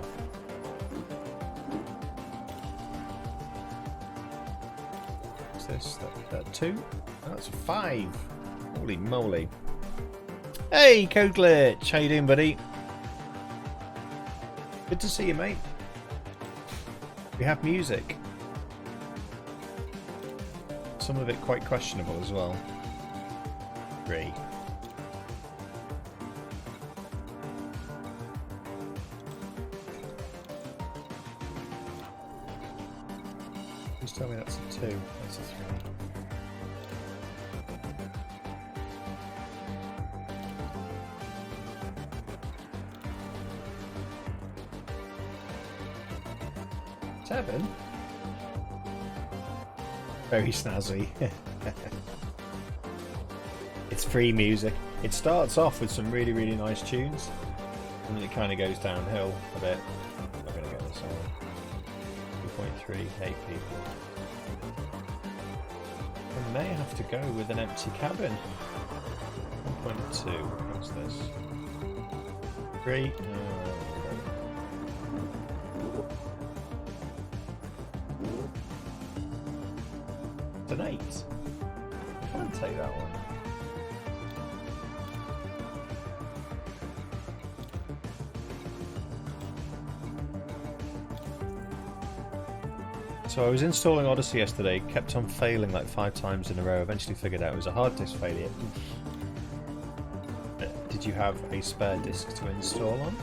What's this? That 2? Oh, that's a 5. Holy moly. Hey, Code Glitch! How you doing, buddy? Good to see you, mate. We have music. Some of it quite questionable as well. 3. Please tell me that's a 2. That's a 3. Seven? Very snazzy. It's free music. It starts off with some really, really nice tunes, and then it kind of goes downhill a bit. I'm not going to get this on. 2.3, 8 people. I may have to go with an empty cabin. 1.2. What's this? 3. An 8. I can't take that one. So I was installing Odyssey yesterday, kept on failing like 5 times in a row, eventually figured out it was a hard disk failure. Did you have a spare disk to install on?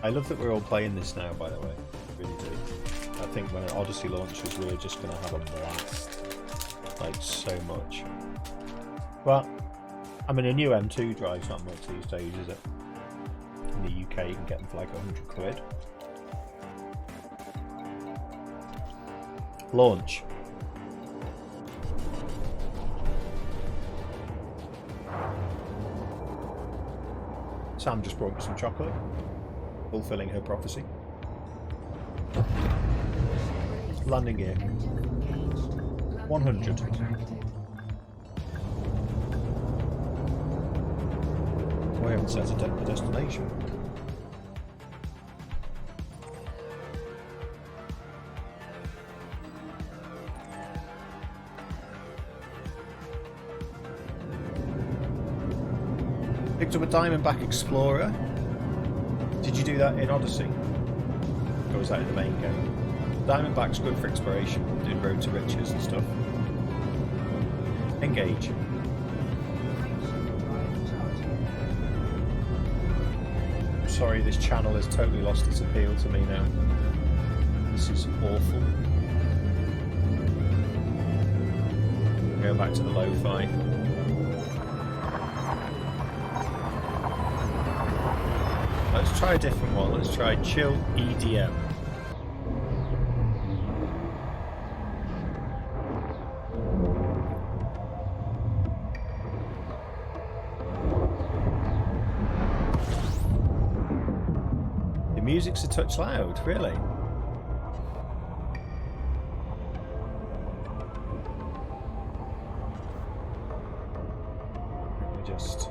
I love that we're all playing this now, by the way. Really do. I think when Odyssey launches, we're just going to have a blast. like so much. But I mean, a new M2 drive's not much these days, is it? In the UK, you can get them for like £100. Launch. Sam just brought me some chocolate, fulfilling her prophecy. Landing gear. 100. We haven't set a destination. Picked up a Diamondback Explorer. Did you do that in Odyssey? Or was that in the main game? Diamondback's good for exploration, doing Road to Riches and stuff. Engage. Sorry, this channel has totally lost its appeal to me now. This is awful. Go back to the lo-fi. Let's try a different one. Let's try Chill EDM. The music's a touch loud, really. Let me just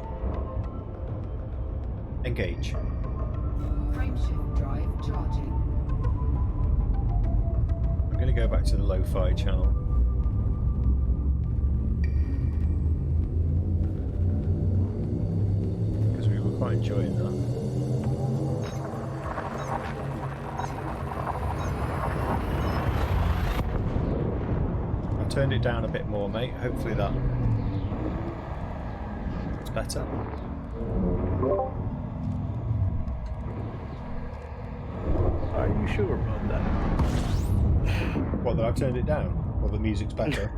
engage. Frameshift drive charging. I'm going to go back to the lo-fi channel. Because we were quite enjoying that. I've turned it down a bit more, mate. Hopefully it's better. Are you sure about that? What, that I've turned it down? Or the music's better?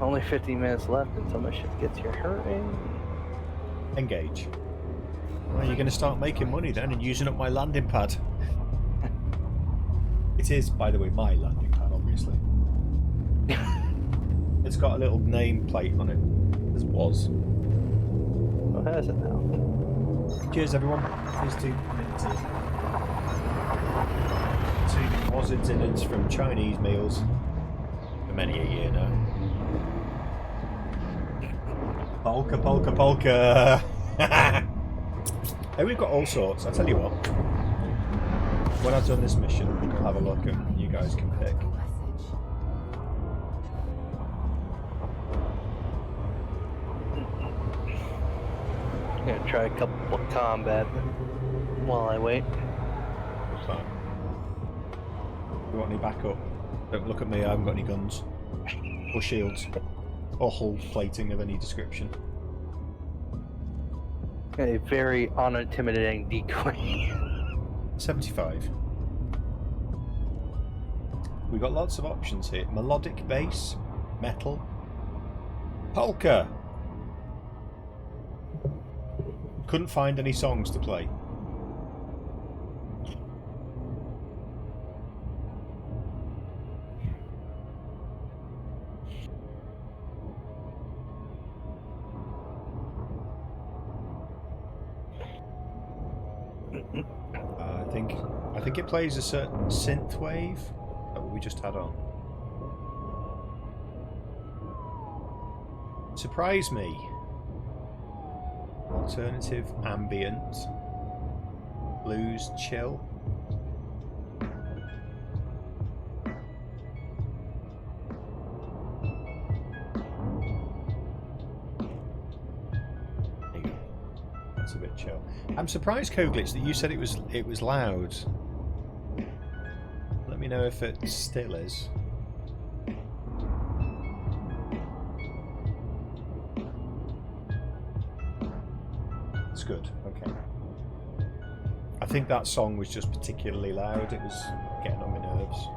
Only 50 minutes left until my ship gets here. Hurry. Engage. Well, you're going to start making money then and using up my landing pad. It is, by the way, my landing pad, obviously. It's got a little name plate on it. As was. Well, has it now? Cheers, everyone. Please do receiving Wazid's innards from Chinese meals for many a year now. Polka, polka, polka. Hey, we've got all sorts. I tell you what. When I've done this mission, we'll have a look and you guys can pick. I'm gonna try a couple of combat while I wait. What's that? You want any backup? Don't look at me, I haven't got any guns. Or shields. Or hull plating of any description. A very unintimidating decoy. 75. We've got lots of options here. Melodic bass, metal, polka. Couldn't find any songs to play. I think it plays a certain synth wave that we just had on. Surprise me. Alternative ambient. Blues chill. That's a bit chill. I'm surprised, Koglitz, that you said it was loud. Let me know if it still is. It's good. Okay. I think that song was just particularly loud. It was getting on my nerves.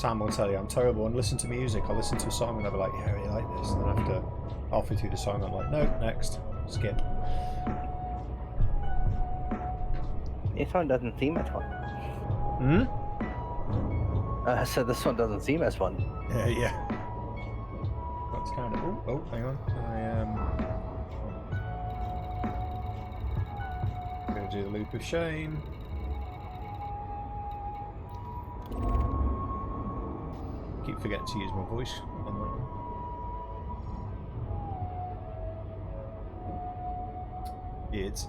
Sam will tell you I'm terrible and listen to music. I'll listen to a song and I'll be like, yeah, I really like this. And then after halfway through the song, I'm like, no, next, skip. This one doesn't seem as fun. I said this one doesn't seem as fun. Yeah. That's kind of. Oh, hang on. I'm going to do the loop of shame. Keep forgetting to use my voice on that one. It's.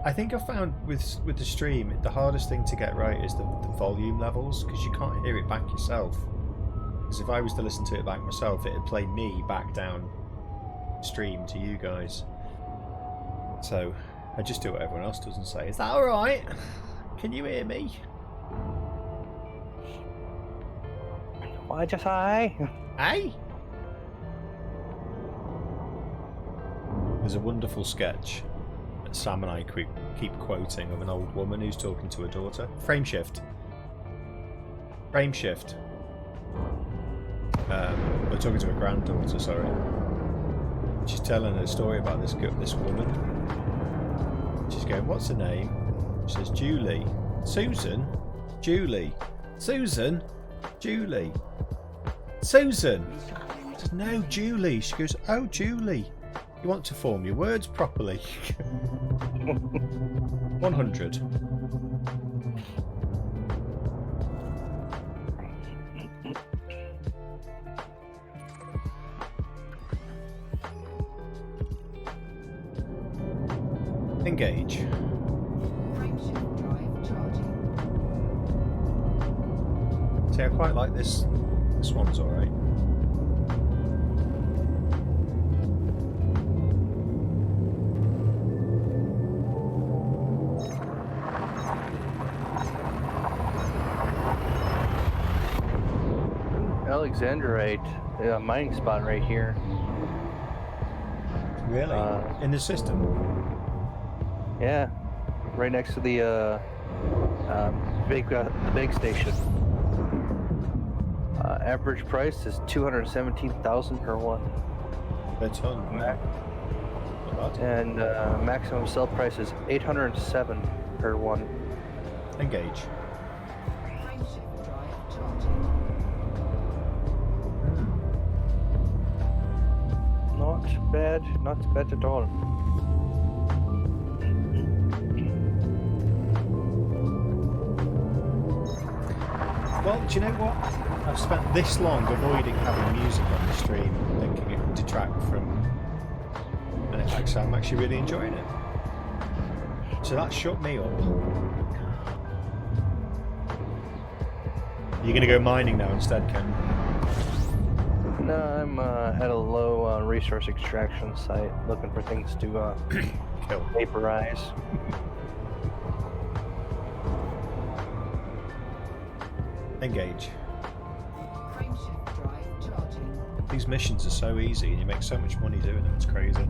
I think I found with the stream, the hardest thing to get right is the volume levels, because you can't hear it back yourself. Because if I was to listen to it back myself, it'd play me back down stream to you guys. So I just do what everyone else does and say, "Is that all right? Can you hear me?" What'd you say? Hey. There's a wonderful sketch that Sam and I keep quoting of an old woman who's talking to her daughter. Frame shift. Frame shift. We're talking to her granddaughter, sorry. She's telling her a story about this woman. She's going, "What's her name?" She says, "Julie." "Susan?" "Julie." "Susan?" "Julie." "Susan?" She says, "No, Julie." She goes, "Oh, Julie. You want to form your words properly." 100. Engage. Frameshift drive charging. See, I quite like this. This one's alright. Alexandrite mining spot right here. Really? In the system? Yeah, right next to the big station. Average price is 217,000 per one. Per ton. Not bad. And maximum sell price is 807 per one. Engage. Frameshift drive charging. Not bad at all. Well, do you know what? I've spent this long avoiding having music on the stream, thinking it would detract from. And I'm actually really enjoying it. So that shut me up. You're going to go mining now instead, Ken? No, I'm at a low resource extraction site, looking for things to Kill. vaporize. Engage. Frameshift drive charging. These missions are so easy and you make so much money doing them, it's crazy.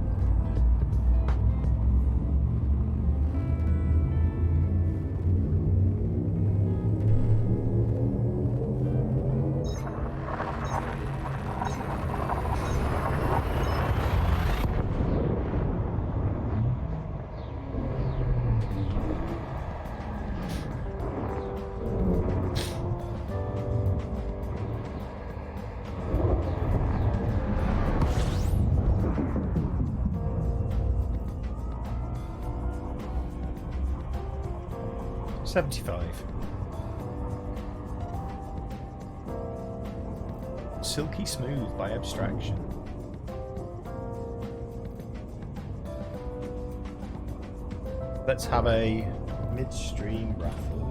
$75. Silky smooth by abstraction. Let's have a midstream raffle.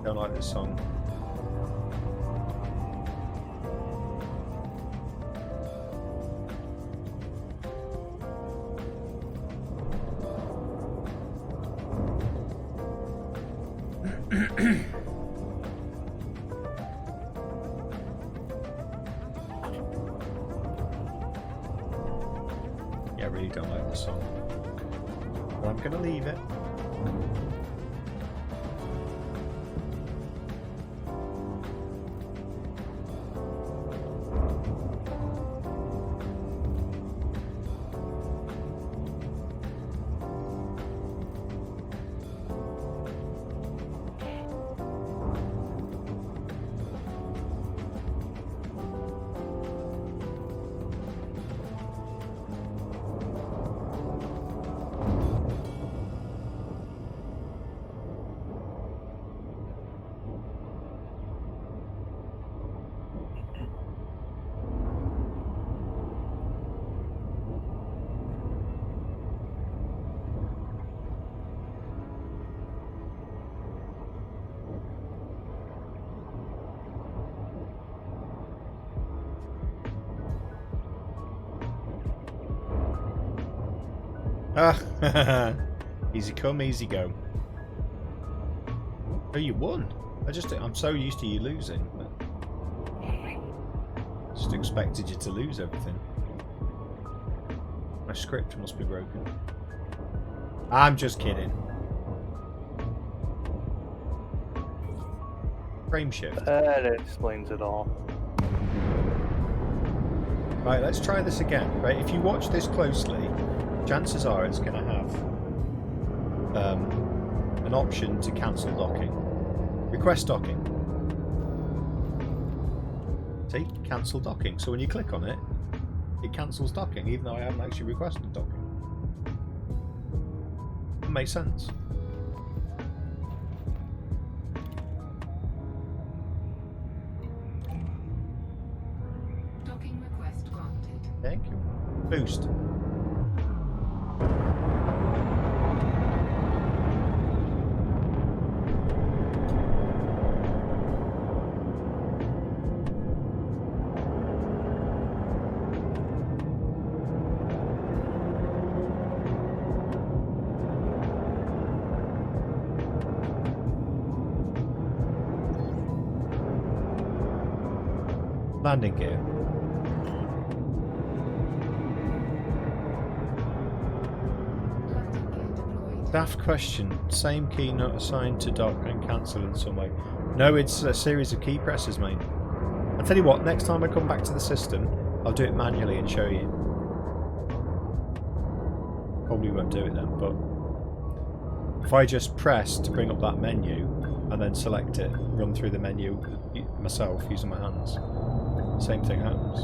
Don't like this song. Yeah, I really don't like this song. But I'm gonna leave it. Ah, easy come, easy go. Oh, you won. I'm so used to you losing. Just expected you to lose everything. My script must be broken. I'm just kidding. Frame shift. That explains it all. Right, let's try this again. Right, if you watch this closely, chances are it's going to have an option to cancel docking. Request docking. See? Cancel docking. So when you click on it, it cancels docking, even though I haven't actually requested docking. That makes sense. Docking request granted. Thank you. Boost. Landing gear. Landing gear deployed. Daft question. Same key not assigned to dock and cancelled in some way. No, it's a series of key presses, mate. I'll tell you what, next time I come back to the system, I'll do it manually and show you. Probably won't do it then, but if I just press to bring up that menu and then select it, run through the menu myself using my hands, same thing happens.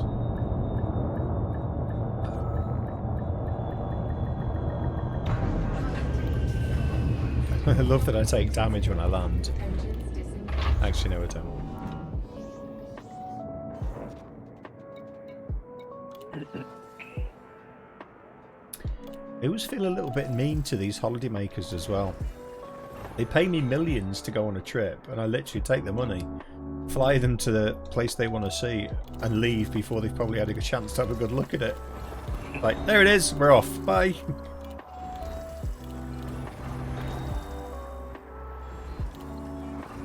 I love that I take damage when I land. Engines disengaged. Actually, no, I don't. I always feel a little bit mean to these holiday makers as well. They pay me millions to go on a trip, and I literally take the money, fly them to the place they want to see, and leave before they've probably had a chance to have a good look at it. Like, there it is, we're off, bye.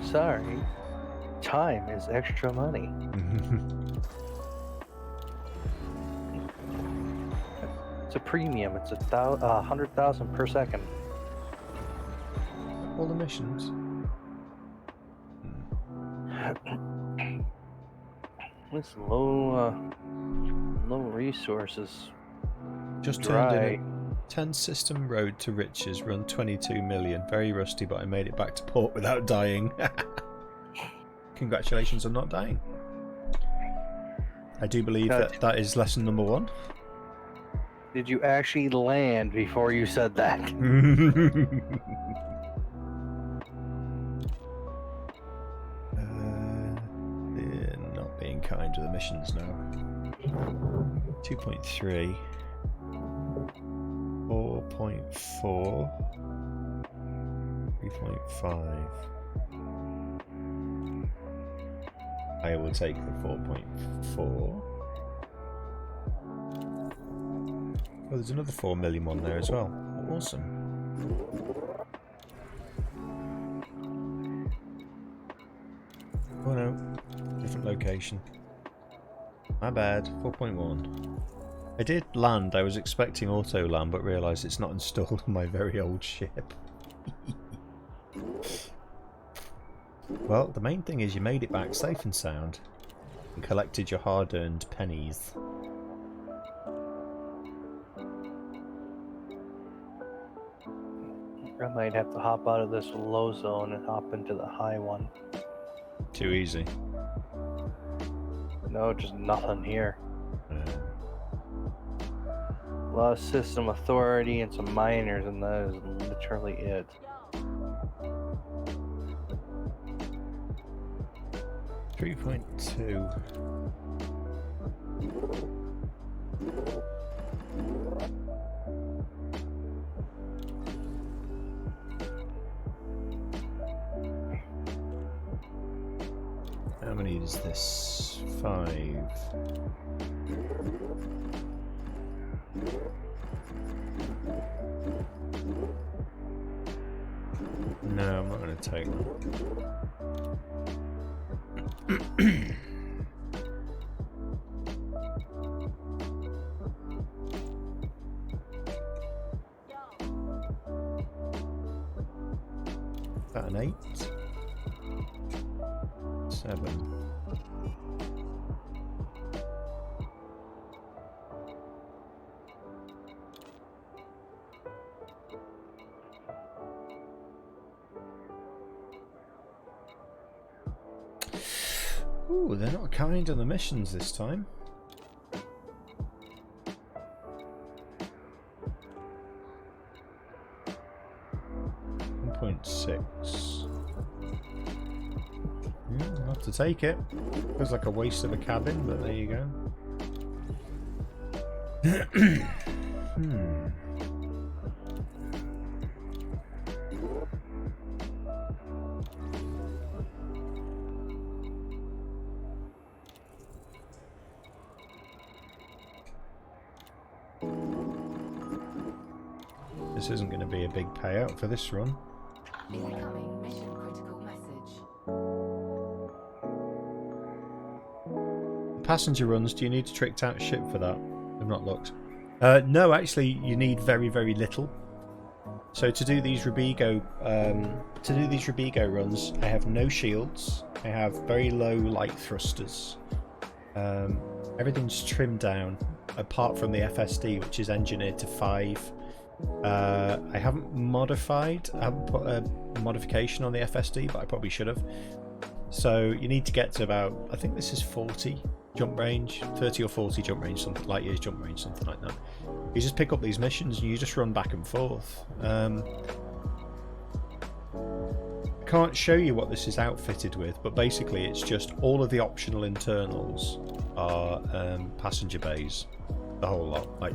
Sorry. Time is extra money. It's a premium. It's 100,000 per second. All the missions. It's low resources. Just turned Dry. in a 10 system road to riches, run 22 million. Very rusty, but I made it back to port without dying. Congratulations on not dying. I do believe that is lesson number 1. Did you actually land before you said that? They're not being kind to the missions now. 2.3. 4.4. 3.5. I will take the 4.4. Oh, there's another 4 million one there as well. Awesome. Oh no, different location. My bad, 4.1. I did land. I was expecting auto land, but realised it's not installed on my very old ship. Well, the main thing is you made it back safe and sound and collected your hard-earned pennies. I might have to hop out of this low zone and hop into the high one. Too easy. No, just nothing here. Yeah. A lot of system authority and some miners, and that is literally it. .2. How many is this? 5. No, I'm not going to take that. Is that an 8? 7. Ooh, they're not kind on the missions this time. .6. I'll have to take it. Feels like a waste of a cabin, but there you go. This isn't going to be a big payout for this run. Incoming mission critical message. Passenger runs, do you need a tricked out ship for that? I've not looked. No, actually, you need very, very little. So to do these Rubigo, runs, I have no shields. I have very low light thrusters. Everything's trimmed down, apart from the FSD, which is engineered to 5. I haven't modified. I haven't put a modification on the FSD, but I probably should have. So you need to get to about, I think this is 40 jump range, 30 or 40 jump range, something light years jump range, something like that. You just pick up these missions and you just run back and forth. I can't show you what this is outfitted with, but basically it's just all of the optional internals are passenger bays, the whole lot. Like,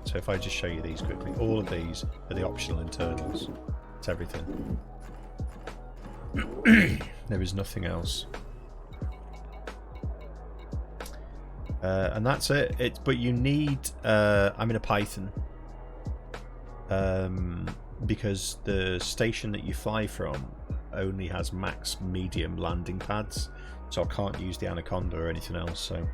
so if I just show you these quickly, all of these are the optional internals. It's everything. There is nothing else. And that's it. But you need... I'm in a Python. Because the station that you fly from only has max medium landing pads. So I can't use the Anaconda or anything else. So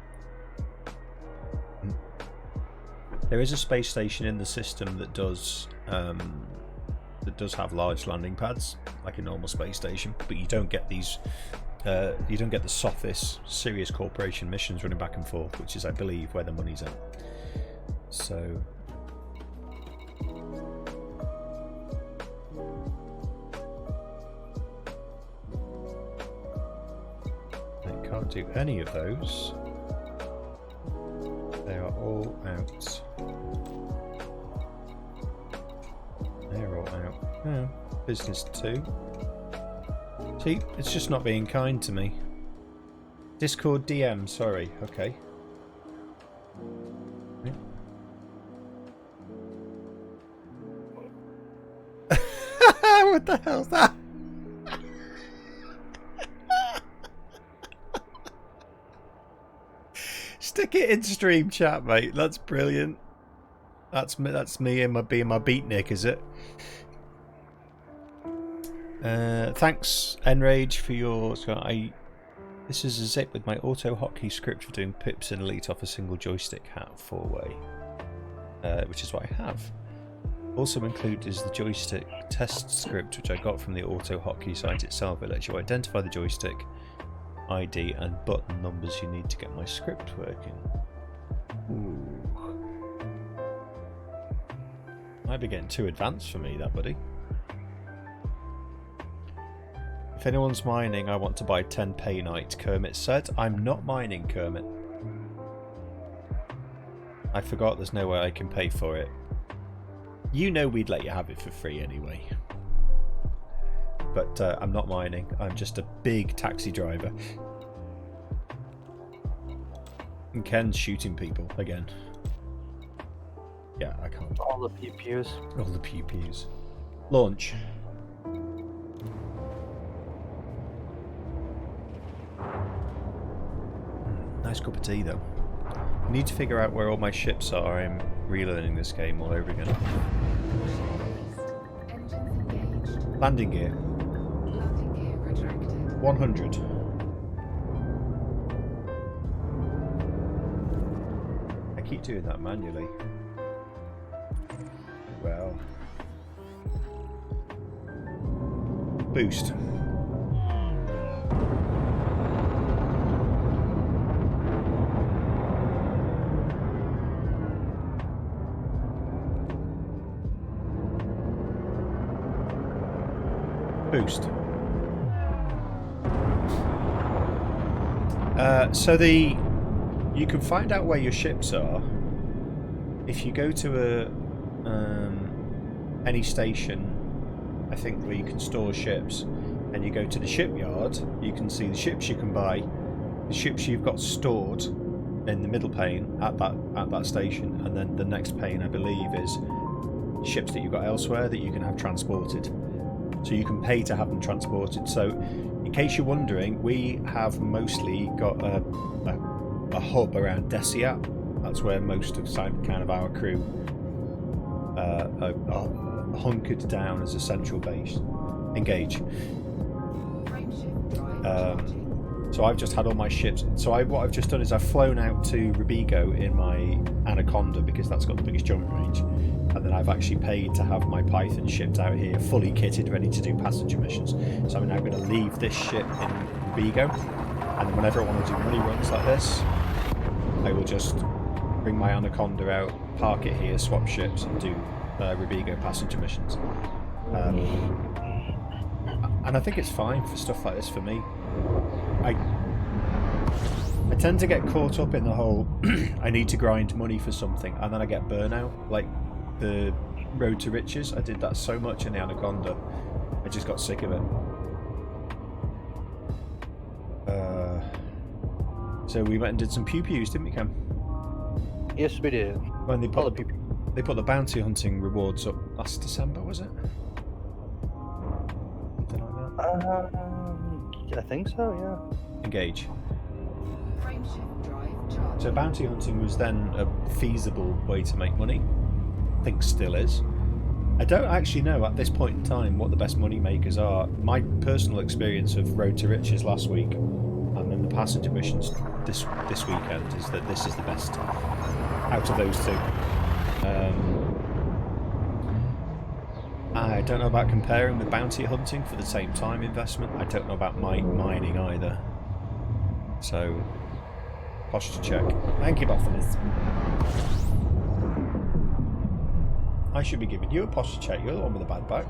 there is a space station in the system that does have large landing pads, like a normal space station, but you don't get these. You don't get the Sophis Sirius Corporation missions running back and forth, which is, I believe, where the money's at. So I can't do any of those. They are all out. They're all out. Oh, business 2. See, it's just not being kind to me. Discord DM, sorry. Okay. What the hell's that? Stick it in stream chat, mate. That's brilliant. That's me and being my beatnik, is it? Thanks, Enrage, for your. This is a zip with my auto hotkey script for doing pips and elite off a single joystick hat 4-way, which is what I have. Also included is the joystick test script, which I got from the auto hotkey site itself. It lets you identify the joystick ID and button numbers you need to get my script working. Ooh. Might be getting too advanced for me, that buddy. If anyone's mining, I want to buy 10 pay night, Kermit said. I'm not mining, Kermit. I forgot there's no way I can pay for it. You know we'd let you have it for free anyway. But I'm not mining. I'm just a big taxi driver. And Ken's shooting people again. Yeah, I can't. All the pew-pews. All the pew-pews. Launch. Nice cup of tea though. I need to figure out where all my ships are. I'm relearning this game all over again. Engines engaged. Landing gear. Landing gear retracted. 100. I keep doing that manually. Well. Boost. Boost. So you can find out where your ships are if you go to any station, I think, where you can store ships, and you go to the shipyard. You can see the ships you can buy, the ships you've got stored in the middle pane at that station, and then the next pane, I believe, is ships that you've got elsewhere that you can have transported. So you can pay to have them transported. So, in case you're wondering, we have mostly got a hub around Desiat. That's where most of kind of our crew are hunkered down as a central base. Engage. Frameshift drive charging. So I've just had all my ships. So what I've just done is I've flown out to Rubigo in my Anaconda because that's got the biggest jump range. And then I've actually paid to have my Python shipped out here, fully kitted, ready to do passenger missions. So I'm now going to leave this ship in Rubigo, and then whenever I want to do money runs like this, I will just bring my Anaconda out, park it here, swap ships, and do Rubigo passenger missions. And I think it's fine for stuff like this for me. I tend to get caught up in the whole I need to grind money for something, and then I get burnout, like the Road to Riches. I did that so much in the Anaconda, I just got sick of it. So we went and did some pew-pews, didn't we, Cam? Yes, we did. When they put the bounty hunting rewards up last December, was it? Something like that. I think so, yeah. Engage. Frameshift drive charging. So bounty hunting was then a feasible way to make money. I think still is. I don't actually know at this point in time what the best money makers are. My personal experience of Road to Riches last week and then the passenger missions this weekend is that this is the best out of those two. I don't know about comparing with bounty hunting for the same time investment. I don't know about mining either. So, posture check. Thank you, Boffinus. I should be giving you a posture check. You're the one with the bad back.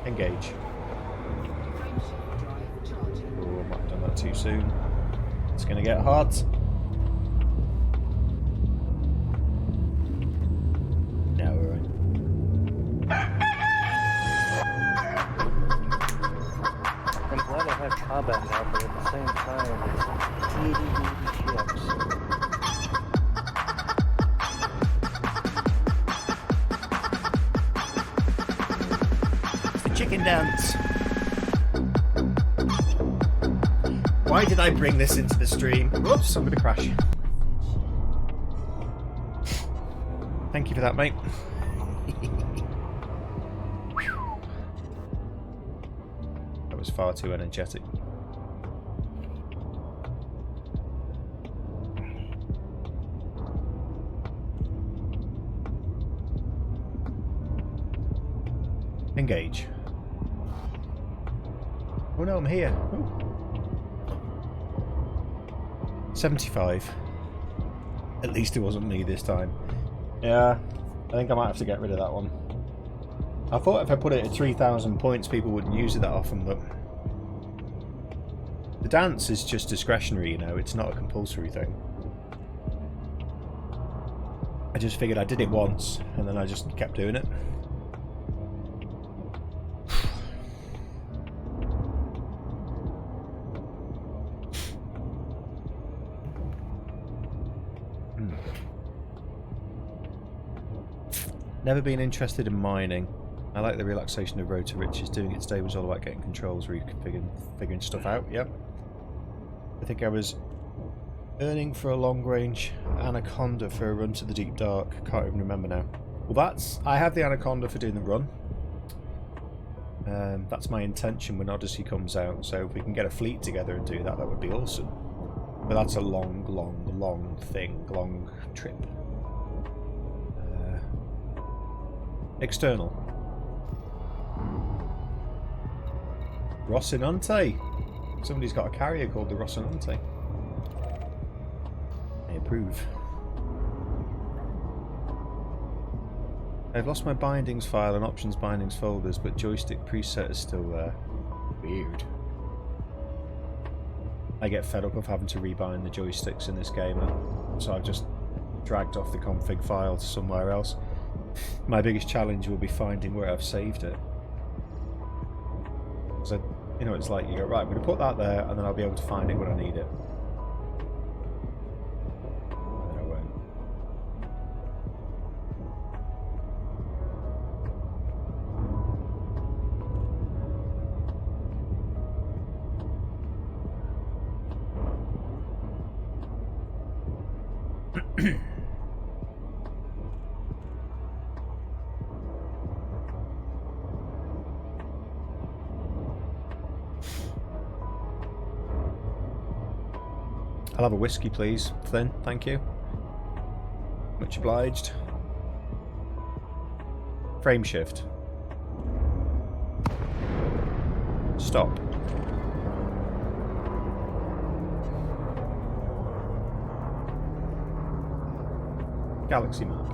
Engage. Frameshift drive charging. Oh, I might have done that too soon. It's going to get hard. No, we're right. I'm glad I have combat now, but at the same time, it's ships. Chicken dance. Why did I bring this into the stream? Whoops, I'm going to crash. Thank you for that, mate. far too energetic. Engage. Oh no, I'm here. Ooh. 75. At least it wasn't me this time. Yeah, I think I might have to get rid of that one. I thought if I put it at 3,000 points people wouldn't use it that often, but the dance is just discretionary, you know, it's not a compulsory thing. I just figured I did it once and then I just kept doing it. Never been interested in mining. I like the relaxation of Road to Riches. Doing it today was all about getting controls, figuring stuff out. Yep. I think I was earning for a long range Anaconda for a run to the deep dark. Can't even remember now. Well, I have the Anaconda for doing the run. That's my intention when Odyssey comes out. So if we can get a fleet together and do that, that would be awesome. But that's a long thing, long trip. External. Rocinante. Somebody's got a carrier called the Rocinante. I approve. I've lost my bindings file and options bindings folders, but joystick preset is still there. Weird. I get fed up of having to rebind the joysticks in this game, so I've just dragged off the config file to somewhere else. My biggest challenge will be finding where I've saved it. So, you know, it's like you go, right, I'm going to put that there, and then I'll be able to find it when I need it. And then I won't. I'll have a whiskey, please, Flynn. Thank you. Much obliged. Frame shift. Stop. Galaxy map.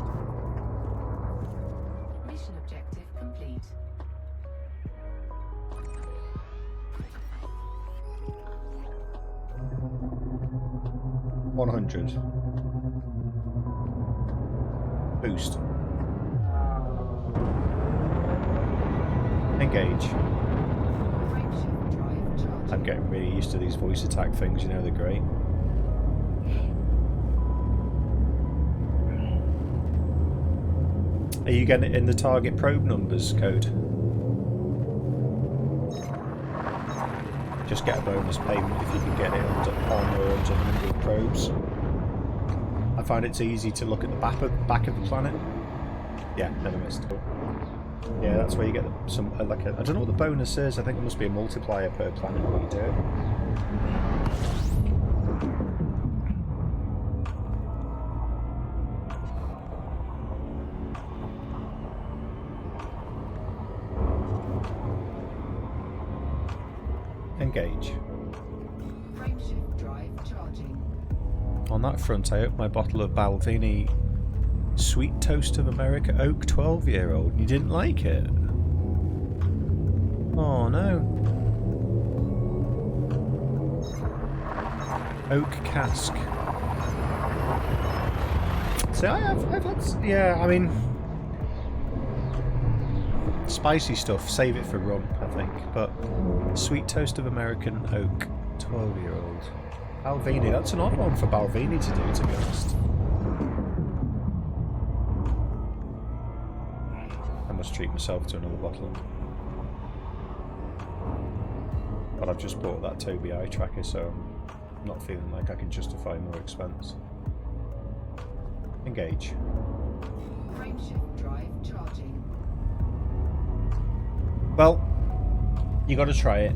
Mission objective complete. $100. Boost. Engage. Frameshift drive charging. I'm getting really used to these voice attack things, you know, they're great. Are you getting it in the target probe numbers code? Just get a bonus payment if you can get it on or under the number of probes. I find it's easy to look at the back of the planet. Yeah, never missed. Yeah, that's where you get some I don't know what the bonus is. I think it must be a multiplier per planet when you do it. Engage. Frameshift drive charging. On that front, I opened my bottle of Balvenie Sweet Toast of America Oak 12-year-old. You didn't like it? Oh no. Oak cask. See, I've had, yeah, I mean, spicy stuff, save it for rum, I think. But Sweet Toast of American Oak 12-year-old. Balvenie, that's an odd one for Balvenie to do, to be honest. I must treat myself to another bottle. But I've just bought that Tobii eye tracker, so I'm not feeling like I can justify more expense. Engage. Frameshift drive charging. Well, you got to try it.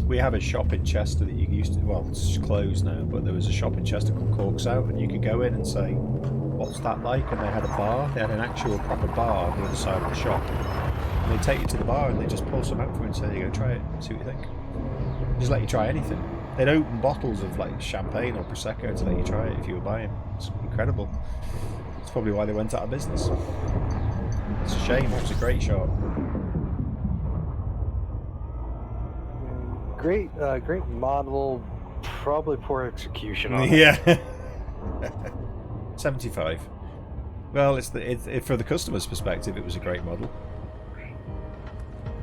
we have a shop in Chester that you used to, well, it's closed now, but there was a shop in Chester called Corks Out, and you could go in and say, what's that like? And they had a bar, they had an actual proper bar on the other side of the shop. And they take you to the bar and they just pull some out for you and say, there you go, try it, see what you think. Just let you try anything. They'd open bottles of like champagne or Prosecco to let you try it if you were buying. It's incredible. It's probably why they went out of business. It's a shame, it was a great shop. Great model, probably poor execution on it. Yeah. 75. Well, for the customer's perspective, it was a great model.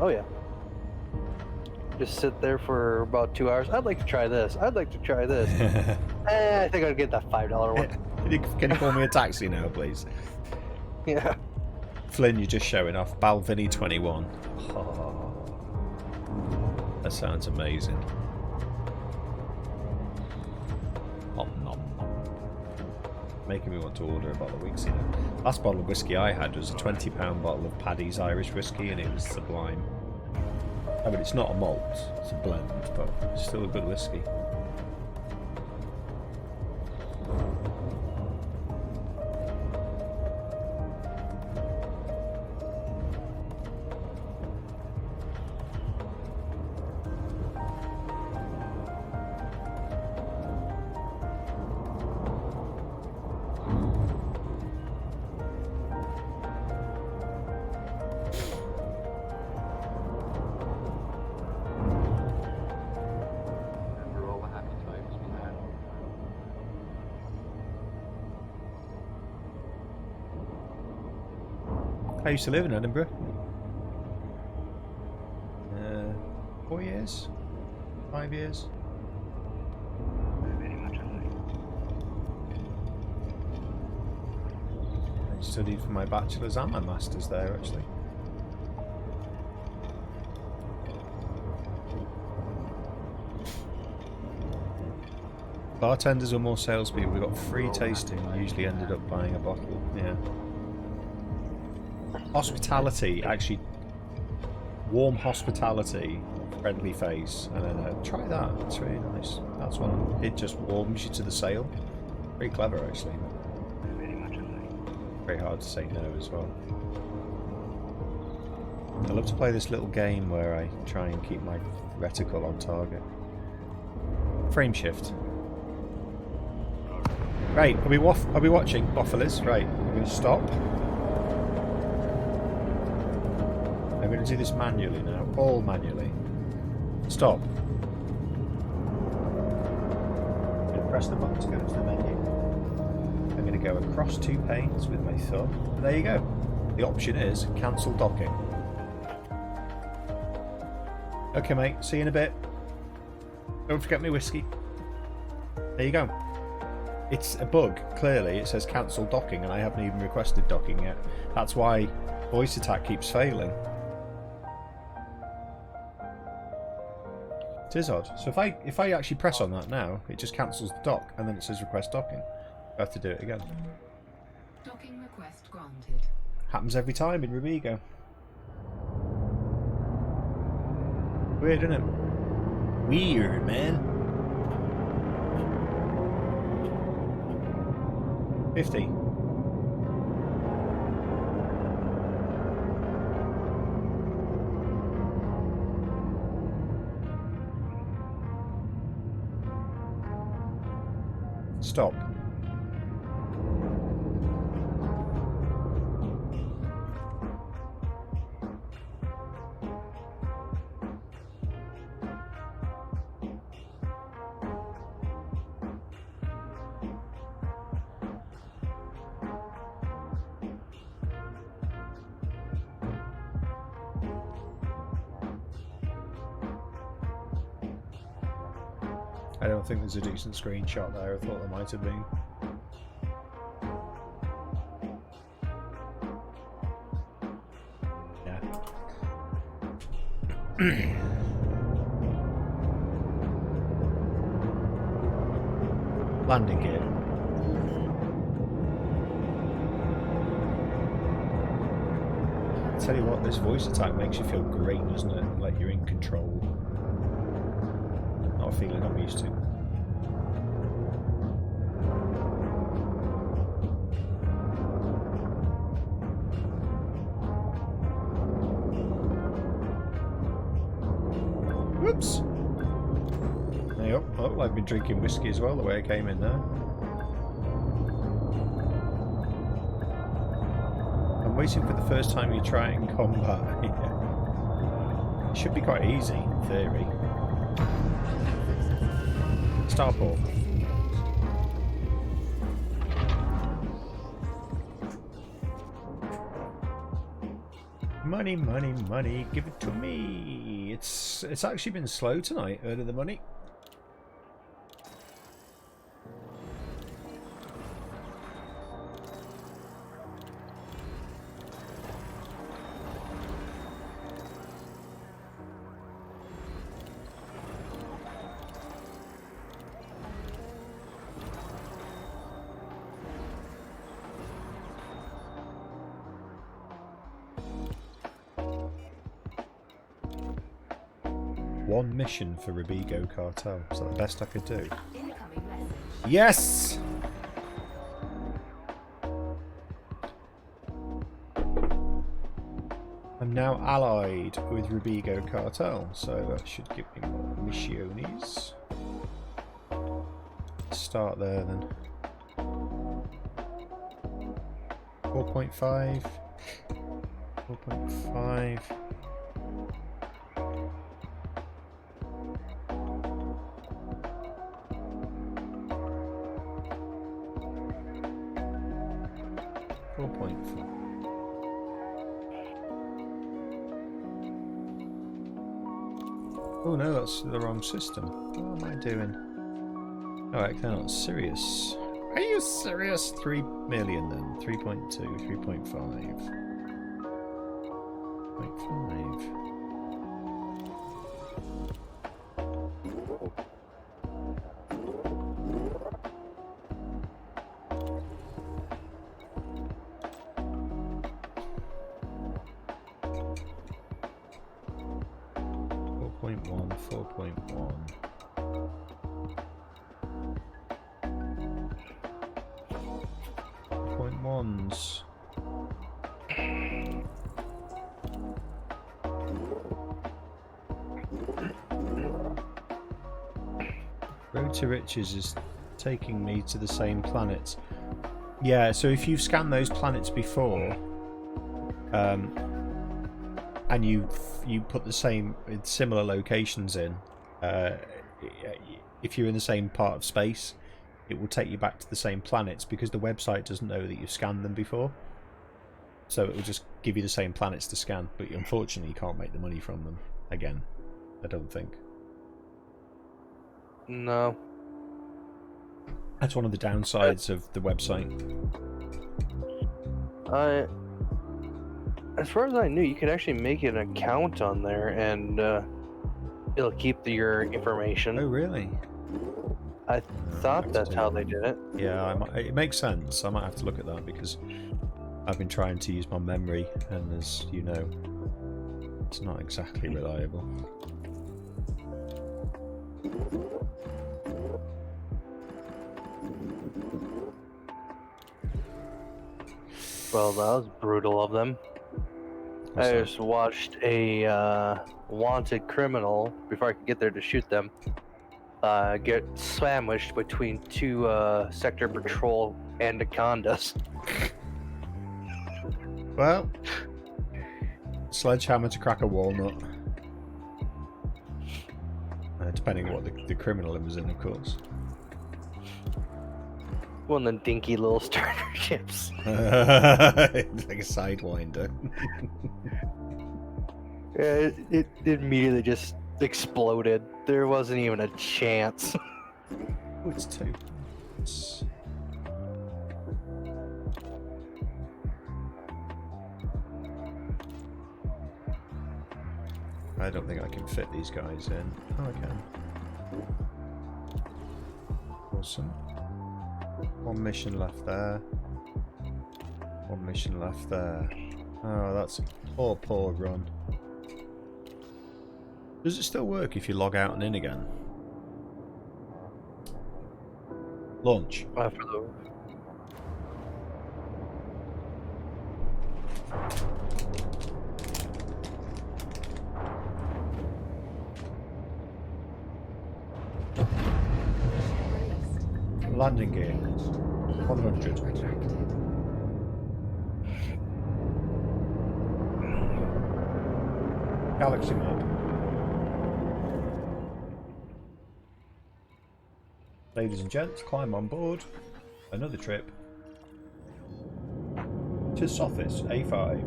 Oh yeah. Just sit there for about 2 hours. I'd like to try this. I'd like to try this. I think I'd get that $5 one. Can you call me a taxi now, please? Yeah. Flynn, you're just showing off. Balvenie 21. Oh, that sounds amazing. Nom, nom, nom. Making me want to order a bottle of whiskey now. Last bottle of whiskey I had was a £20 bottle of Paddy's Irish whiskey, and it was sublime. I mean, it's not a malt, it's a blend, but it's still a good whiskey. I used to live in Edinburgh. 4 years? 5 years? I studied for my bachelor's and my master's there, actually. Bartenders were more salespeople. We got free tasting and usually ended up buying a bottle. Yeah. Hospitality, actually, warm hospitality, friendly face, and then try that. It's really nice. That's one. It just warms you to the sale. Very clever, actually. Very hard to say no as well. I love to play this little game where I try and keep my reticle on target. Frame shift. Right, are we watching Waffles? Right, we're going to stop. I'm going to do this manually now, all manually. Stop. I'm going to press the button to go to the menu. I'm going to go across 2 panes with my thumb. And there you go. The option is cancel docking. Okay, mate, see you in a bit. Don't forget my whiskey. There you go. It's a bug, clearly. It says cancel docking, and I haven't even requested docking yet. That's why voice attack keeps failing. It is odd. So if I actually press on that now, it just cancels the dock, and then it says request docking. I have to do it again. Docking request granted. Happens every time in Rubigo. Weird, isn't it? Weird, man. 50. Stop. I don't think there's a decent screenshot there. I thought there might have been. Yeah. Landing gear. I tell you what, this voice attack makes you feel great, doesn't it? Like you're in control. a feeling I'm used to. Whoops! Hey, oh, I've been drinking whiskey as well, the way I came in there. I'm waiting for the first time you try it in combat. Yeah. It should be quite easy, in theory. Starport. Money, money, money, give it to me. It's actually been slow tonight, earning the money. One mission for Rubigo Cartel. Is that the best I could do? Incoming message. Yes! I'm now allied with Rubigo Cartel, so that should give me more missiones. Start there then. 4.5. 4.5. Oh no, that's the wrong system. What am I doing? Alright, they're not serious. Are you serious? 3 million then. 3.2, 3.5. 0.5. 0.1s. Road to Riches is taking me to the same planets. Yeah, so if you've scanned those planets before, and you put the same similar locations in, if you're in the same part of space, it will take you back to the same planets because the website doesn't know that you've scanned them before. So it will just give you the same planets to scan, but unfortunately you can't make the money from them again, I don't think. No. That's one of the downsides of the website. As far as I knew, you could actually make an account on there and it'll keep your information. Oh, really? I thought that's how they did it. Yeah, it makes sense. I might have to look at that because I've been trying to use my memory, and as you know, it's not exactly reliable. Well, that was brutal of them. What's I that? just watched a wanted criminal, before I could get there to shoot them, get sandwiched between two sector patrol anacondas. Well, sledgehammer to crack a walnut. Depending on what the criminal was in, of course. One of the dinky little starter ships. It's like a sidewinder. Yeah, it immediately just exploded. There wasn't even a chance. Oh, it's 2. I don't think I can fit these guys in. Oh, I can. Awesome. One mission left there. One mission left there. Oh, that's a poor run. Does it still work if you log out and in again? Launch. For the... Landing gear. 100. Retracted. Galaxy map. Ladies and gents, climb on board. Another trip. To Sophis, A5.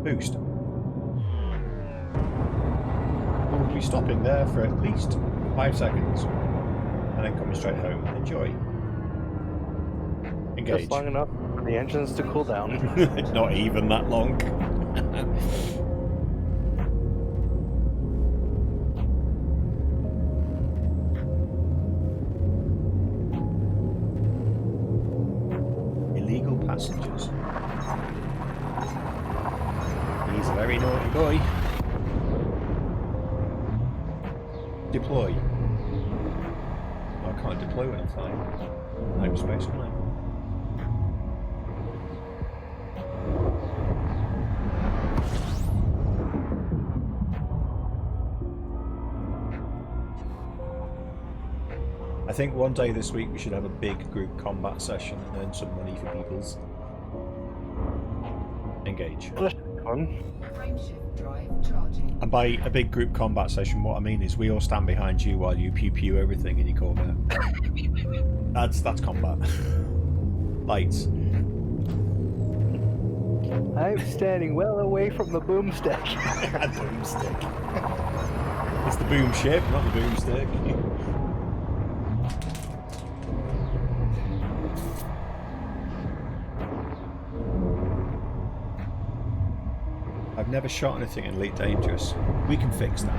Boost. We'll be stopping there for at least 5 seconds. And then coming straight home. Enjoy. Engage. Just long enough for the engines to cool down. Not even that long. Illegal passengers. He's a very naughty boy. Deploy. I can't deploy when I'm flying. Hyperspace climb. I think one day this week we should have a big group combat session and earn some money for people's. Engage. Frameshift drive charging. And by a big group combat session, what I mean is we all stand behind you while you pew pew everything in your corner. That's combat. Lights. I'm standing well away from the boomstick. A boomstick. It's the boom ship, not the boomstick. I've never shot anything in Elite Dangerous. We can fix that.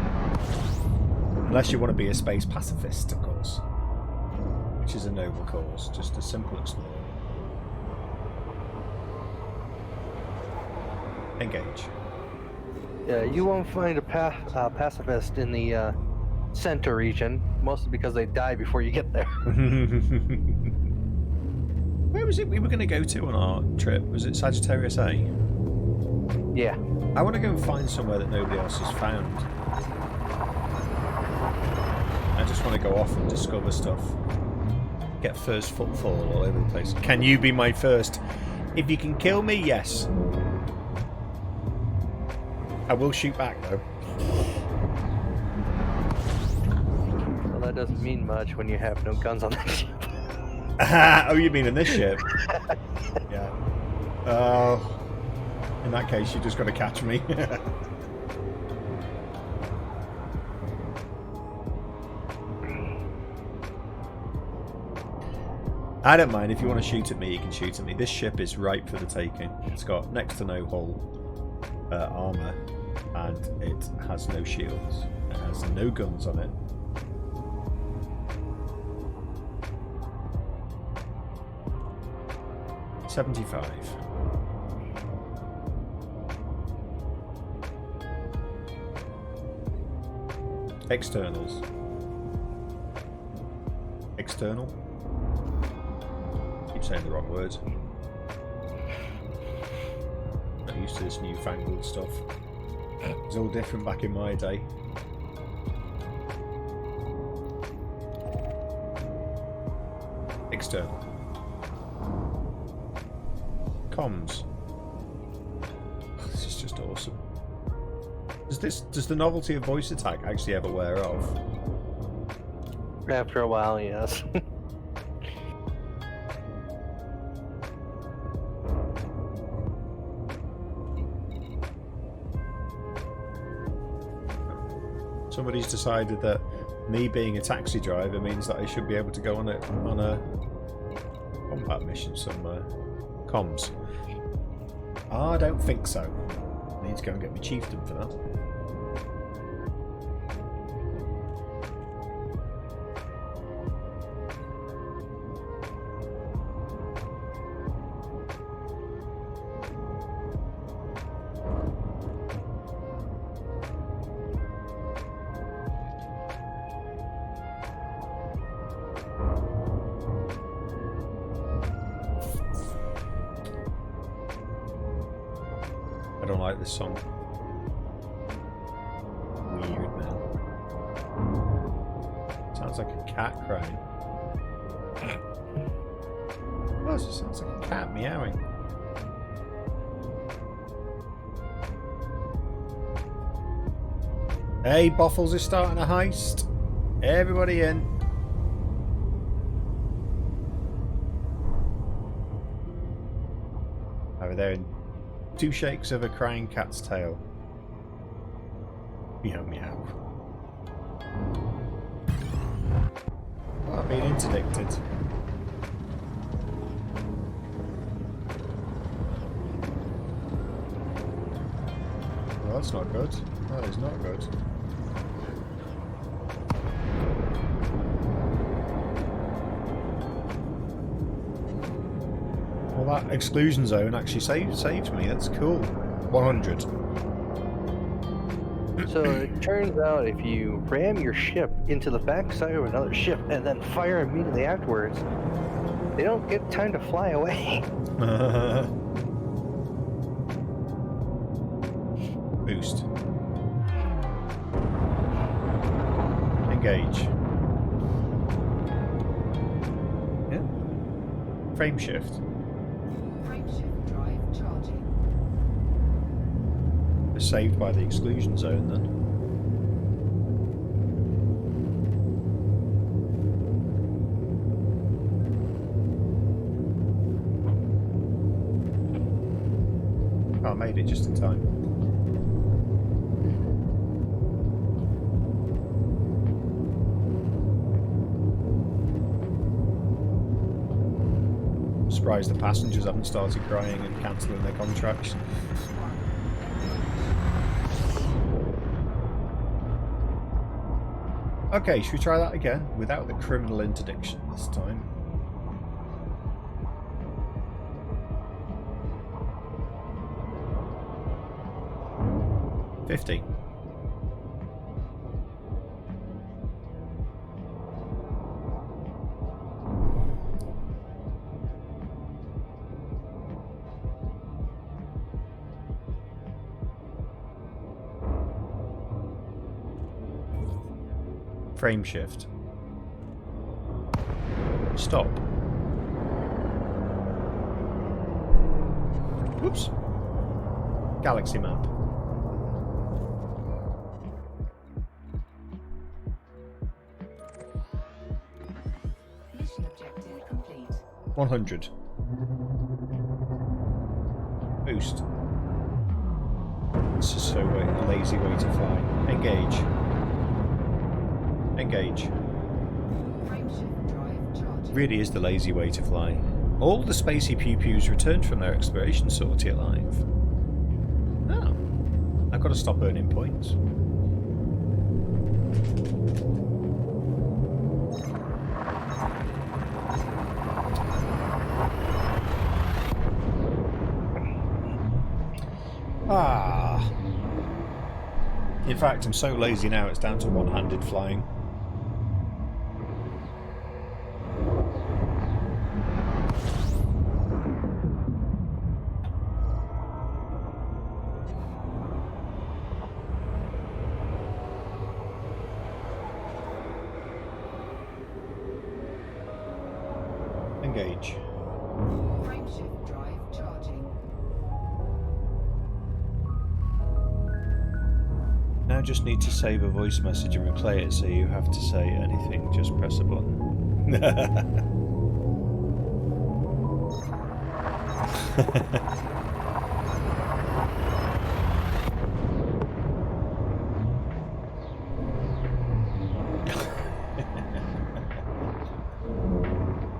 Unless you want to be a space pacifist, of course. Which is a noble cause, just a simple explorer. Engage. Yeah, you won't find a pacifist in the center region, mostly because they die before you get there. Where was it we were going to go to on our trip? Was it Sagittarius A? Yeah. I want to go and find somewhere that nobody else has found. I just want to go off and discover stuff. Get first footfall all over the place. Can you be my first? If you can kill me, yes. I will shoot back though. Well, that doesn't mean much when you have no guns on that ship. Oh, you mean in this ship? Yeah. Oh. In that case, you just got to catch me. I don't mind. If you want to shoot at me, you can shoot at me. This ship is ripe for the taking. It's got next to no hull armour, and it has no shields. It has no guns on it. $75. Externals. External? Keep saying the wrong words. Not used to this newfangled stuff. It was all different back in my day. External. Comms. This is just awesome. Does the novelty of voice attack actually ever wear off? After a while, yes. Somebody's decided that me being a taxi driver means that I should be able to go on a combat mission somewhere. Comms. I don't think so. I need to go and get my chieftain for that. like this song. Weird now. Sounds like a cat crying. Oh, it sounds like a cat meowing. Hey, Boffles is starting a heist. Everybody in. Over there in 2 shakes of a crying cat's tail. Meow meow. Oh, I've been interdicted. Well, that's not good. That is not good. Well, that exclusion zone actually saved me. That's cool. 100. So it turns out if you ram your ship into the backside of another ship and then fire immediately afterwards, they don't get time to fly away. Boost. Engage. Yeah. Frame shift. Frame shift drive charging. Saved by the exclusion zone then. Oh, I made it just in time. I'm surprised the passengers haven't started crying and cancelling their contracts. Okay, should we try that again? Without the criminal interdiction this time. $50. Frame shift. Stop. Whoops. Galaxy map. Mission objective complete. 100. Boost. This is so a lazy way to fly. Engage. Engage. Frame shift drive charging. Really is the lazy way to fly. All the spacey pew-pews returned from their exploration sortie alive. Oh. I've got to stop earning points. Ah. In fact, I'm so lazy now it's down to one-handed flying. Engage. Frame shift drive charging. Now just need to save a voice message and replay it, so you have to say anything, just press a button.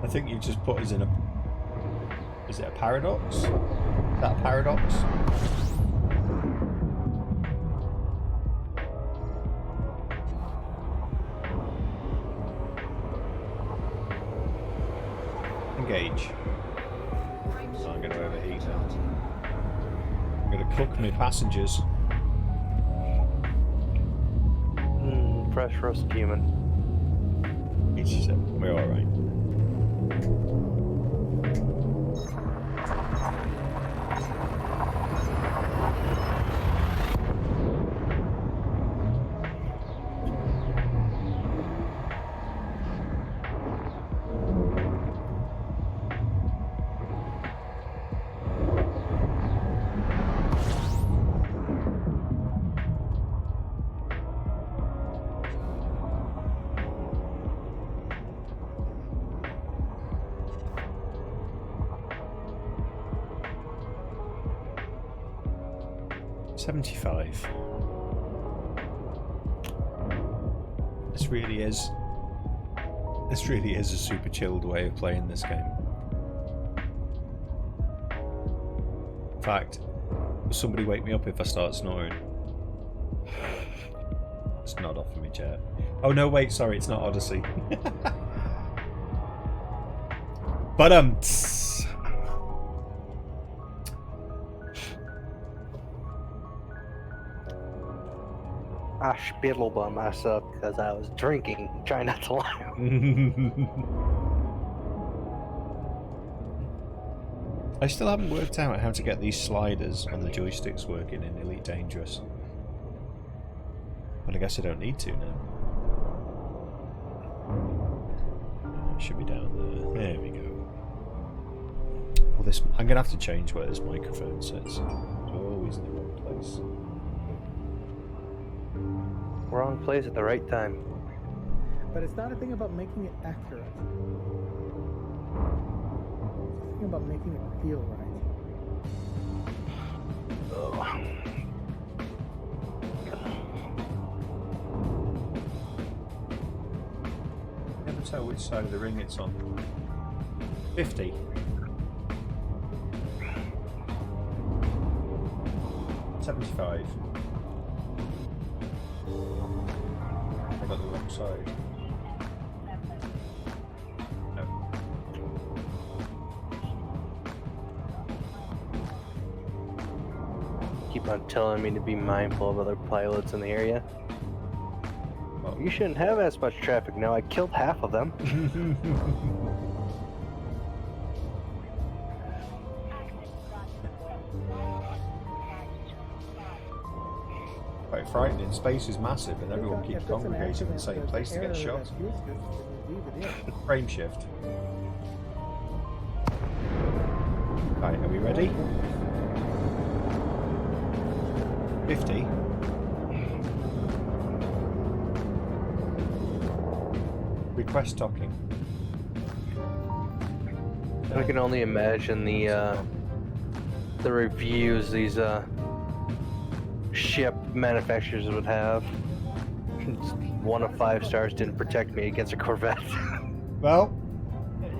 I think you just put us in a... Is it a paradox? Is that a paradox? Engage. Frame Oh, shift I'm going to drive overheat now. charging. I'm going to cook my passengers. Fresh roast human. We're alright. 75. This really is a super chilled way of playing this game. In fact, will somebody wake me up if I start snoring? It's not off of me, chat. Oh no, wait, sorry, it's not Odyssey. But I spittled on myself because I was drinking, trying not to laugh. I still haven't worked out how to get these sliders on the joysticks working in Elite Dangerous. But I guess I don't need to now. It should be down there. There we go. Oh, this, I'm going to have to change where this microphone sits. It's always in the wrong place. Wrong place at the right time. But it's not a thing about making it accurate. It's a thing about making it feel right. Never tell which side of the ring it's on. 50. $75. I got the wrong side. No. Keep on telling me to be mindful of other pilots in the area. Well, You shouldn't have as much traffic now. I killed half of them. quite frightening. Space is massive and everyone keeps If it's an congregating in the same accident, place to the get error shot. that's used it, leave it in. Frame shift. Right, are we ready? 50. Request docking. I can only imagine the reviews these ship manufacturers would have. 1 of 5 stars didn't protect me against a Corvette. Well,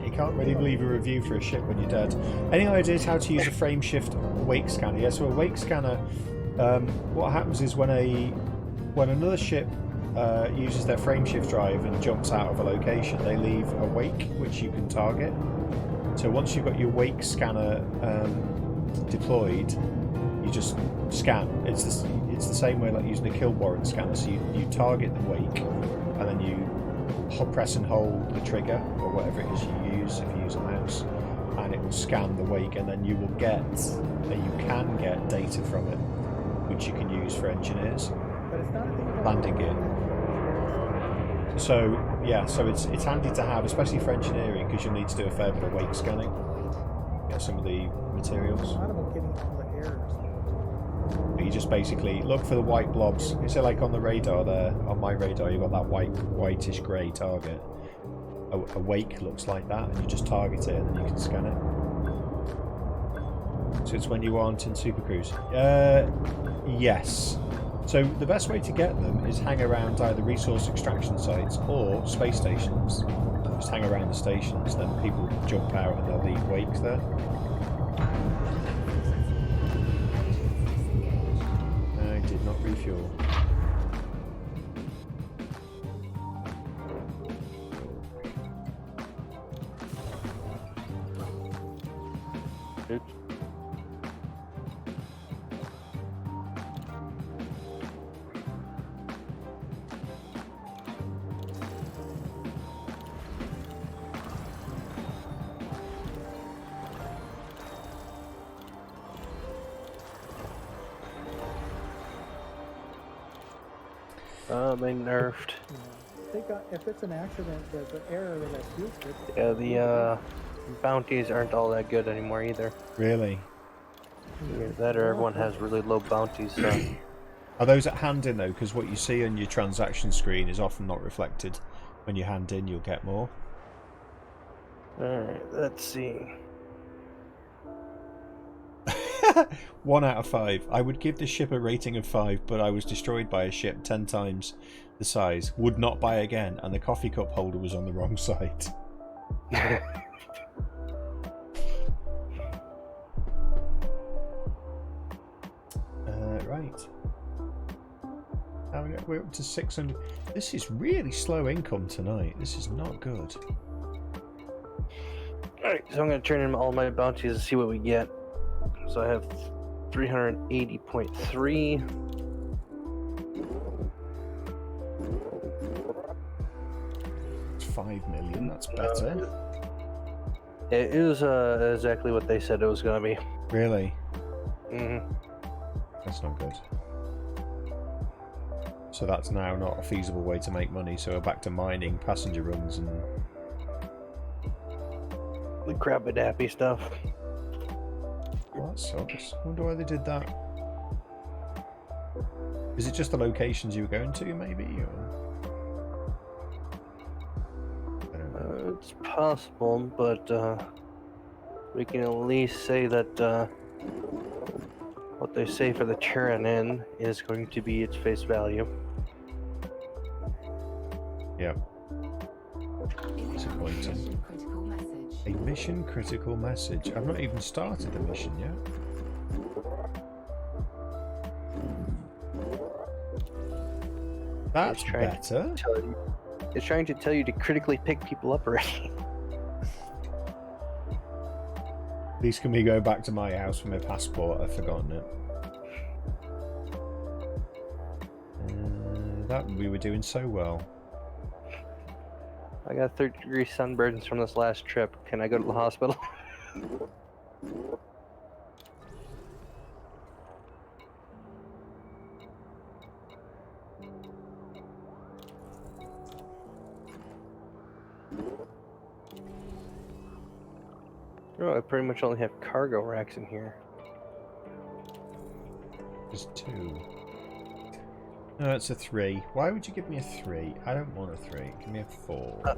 you can't really leave a review for a ship when you're dead. Any ideas how to use a frame shift wake scanner? Yeah, so a wake scanner, what happens is when another ship uses their frame shift drive and jumps out of a location, they leave a wake which you can target. So once you've got your wake scanner deployed, you just scan. It's the same way like using a kill warrant scanner. So you target the wake, and then you press and hold the trigger or whatever it is you use. If you use a mouse, and it will scan the wake, and then you can get data from it, which you can use for engineers. But it's not a thing about Landing gear. So yeah, so it's handy to have, especially for engineering, because you'll need to do a fair bit of wake scanning. Get some of the materials. It's not about getting all the errors. But you just basically look for the white blobs. You see, like on the radar there, on my radar, you've got that whitish grey target. A wake looks like that, and you just target it, and then you can scan it. So it's when you aren't in Super Cruise. Yes. So the best way to get them is hang around either resource extraction sites or space stations. Just hang around the stations, then people jump out and they'll leave wakes there. I did not refuel. Oops. They nerfed. If it's an accident, the error that's used it. Yeah, the bounties aren't all that good anymore either. Really? Either that or everyone has really low bounties. So. Are those at hand in though? Because what you see on your transaction screen is often not reflected. When you hand in, you'll get more. Alright, let's see. 1 out of 5. I would give this ship a rating of 5, but I was destroyed by a ship 10 times the size. Would not buy again, and the coffee cup holder was on the wrong side. Right. Now we're up to 600. This is really slow income tonight. This is not good. Alright, so I'm going to turn in all my bounties and see what we get. So I have 380.3. It's 5 million. That's better. It is exactly what they said it was going to be. Really? Mm-hmm. That's not good. So that's now not a feasible way to make money. So we're back to mining, passenger runs, and The crappy dappy stuff. well, that sucks. I wonder why they did that. Is it just the locations you were going to, maybe? Or... I don't know. It's possible, but we can at least say that what they say for the Tyrannin is going to be its face value. Yeah. Mission Disappointing. critical message. A mission critical message. I've not even started the mission yet. That's better. It's trying to tell you to critically pick people up already. At least can we go back to my house for my passport? I've forgotten it. That we were doing so well. I got 30-degree sunburns from this last trip. Can I go to the hospital? Oh, I pretty much only have cargo racks in here. There's 2. No, it's a 3. Why would you give me a 3? I don't want a 3. Give me a 4.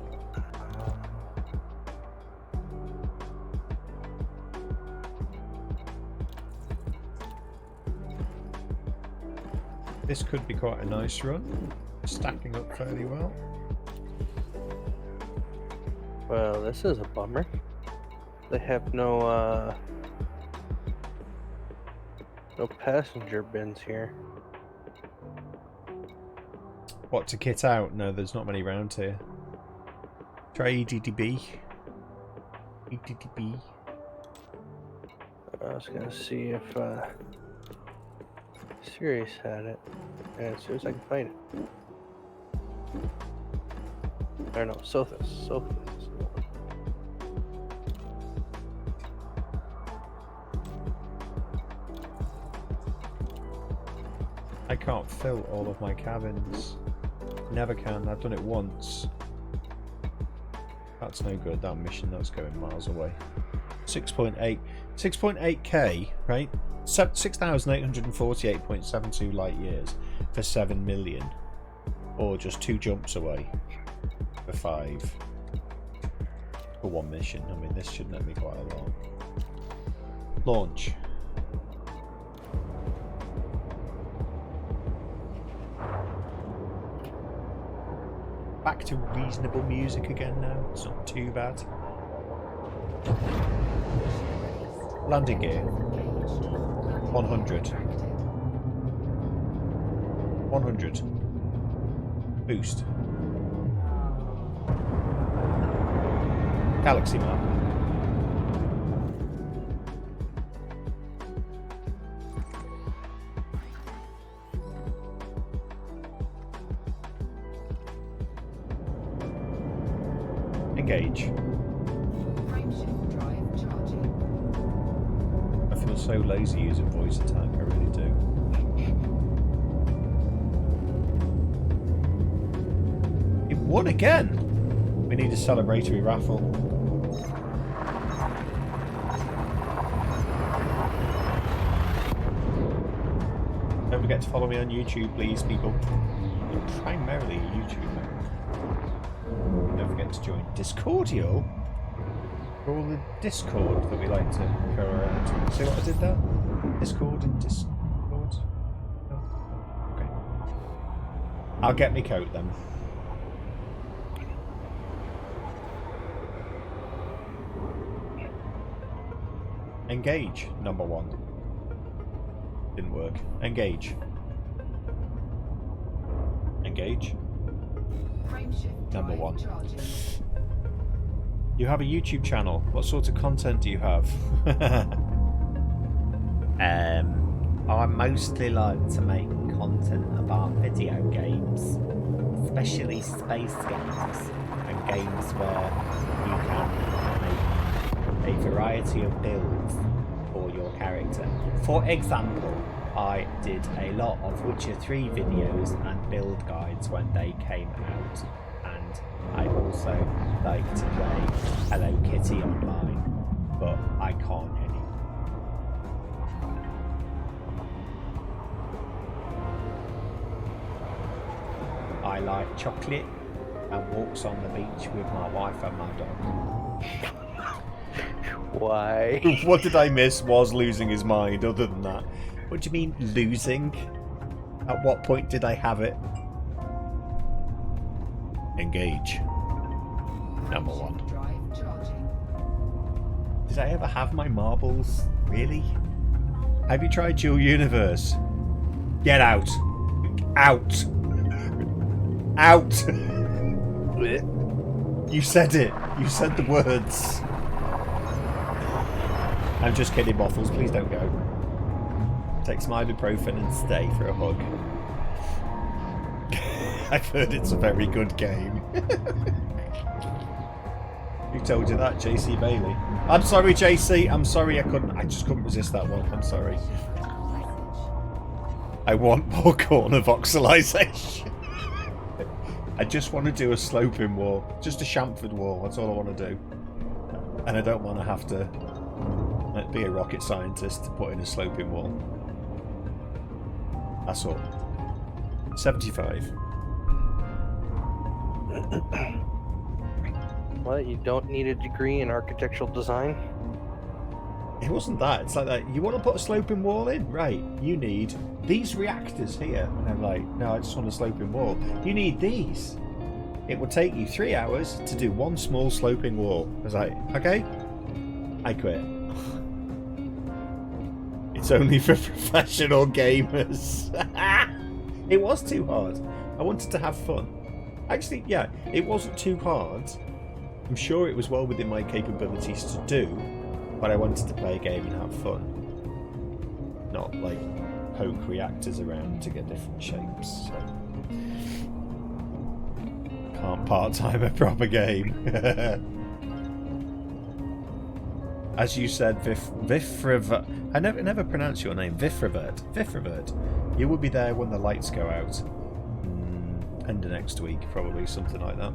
This could be quite a nice run. Stacking up fairly well. Well, this is a bummer. They have no passenger bins here. What, to kit out? No, there's not many around here. Try EDDB. EDDB. I was gonna see if Sirius had it, and as soon as I can find it. I don't know, Sothis. I can't fill all of my cabins. Never can. I've done it once. That's no good. That mission, that's going miles away. 6.8k, right? 6,848.72 light years for 7 million, or just 2 jumps away for 5 for 1 mission. I mean, this should net me quite a lot. Launch. Back to reasonable music again now. It's not too bad. Landing gear. 100. 100. Boost. Galaxy map. Engage. Frameshift drive charging. I feel so lazy using voice attack, I really do. It won again! We need a celebratory raffle. Don't forget to follow me on YouTube, please, people. I'm primarily a YouTuber. Don't forget to join Discordio for all the Discord that we like to go around. See what I did there? Discord and Discord? No? Okay. I'll get my coat then. Engage, number 1. Didn't work. Engage. Engage. Frameshift Number drive 1. charging. You have a YouTube channel. What sort of content do you have? I mostly like to make content about video games, especially space games, and games where you can make a variety of builds for your character. For example, I did a lot of Witcher 3 videos and build guides when they came out, and I also like to play Hello Kitty online, but I can't anymore. I like chocolate and walks on the beach with my wife and my dog. Why? What did I miss was losing his mind, other than that? What do you mean, losing? At what point did I have it? Engage. Number 1. Drive charging. Did I ever have my marbles? Really? Have you tried Dual Universe? Get out. Out. Out. You said it. You said the words. I'm just kidding, Bottles. Please don't go. Take some ibuprofen and stay for a hug. I've heard it's a very good game. Who told you that? JC Bailey. I'm sorry, JC. I'm sorry I just couldn't resist that one. I'm sorry. I want more corner voxelization. I just want to do a sloping wall. Just a chamfered wall. That's all I want to do. And I don't want to have to be a rocket scientist to put in a sloping wall. That's all. 75. Well, you don't need a degree in architectural design. It wasn't that. It's like that. You want to put a sloping wall in? Right. You need these reactors here. And I'm like, no, I just want a sloping wall. You need these. It will take you 3 hours to do one small sloping wall. I was like, okay. I quit. It's only for professional gamers. It was too hard. I wanted to have fun. Actually, yeah, it wasn't too hard. I'm sure it was well within my capabilities to do, but I wanted to play a game and have fun. Not like poke reactors around to get different shapes. So. Can't part-time a proper game. As you said, Vifrevert. I never pronounce your name. Vifrevert. You will be there when the lights go out. End of next week, probably, something like that.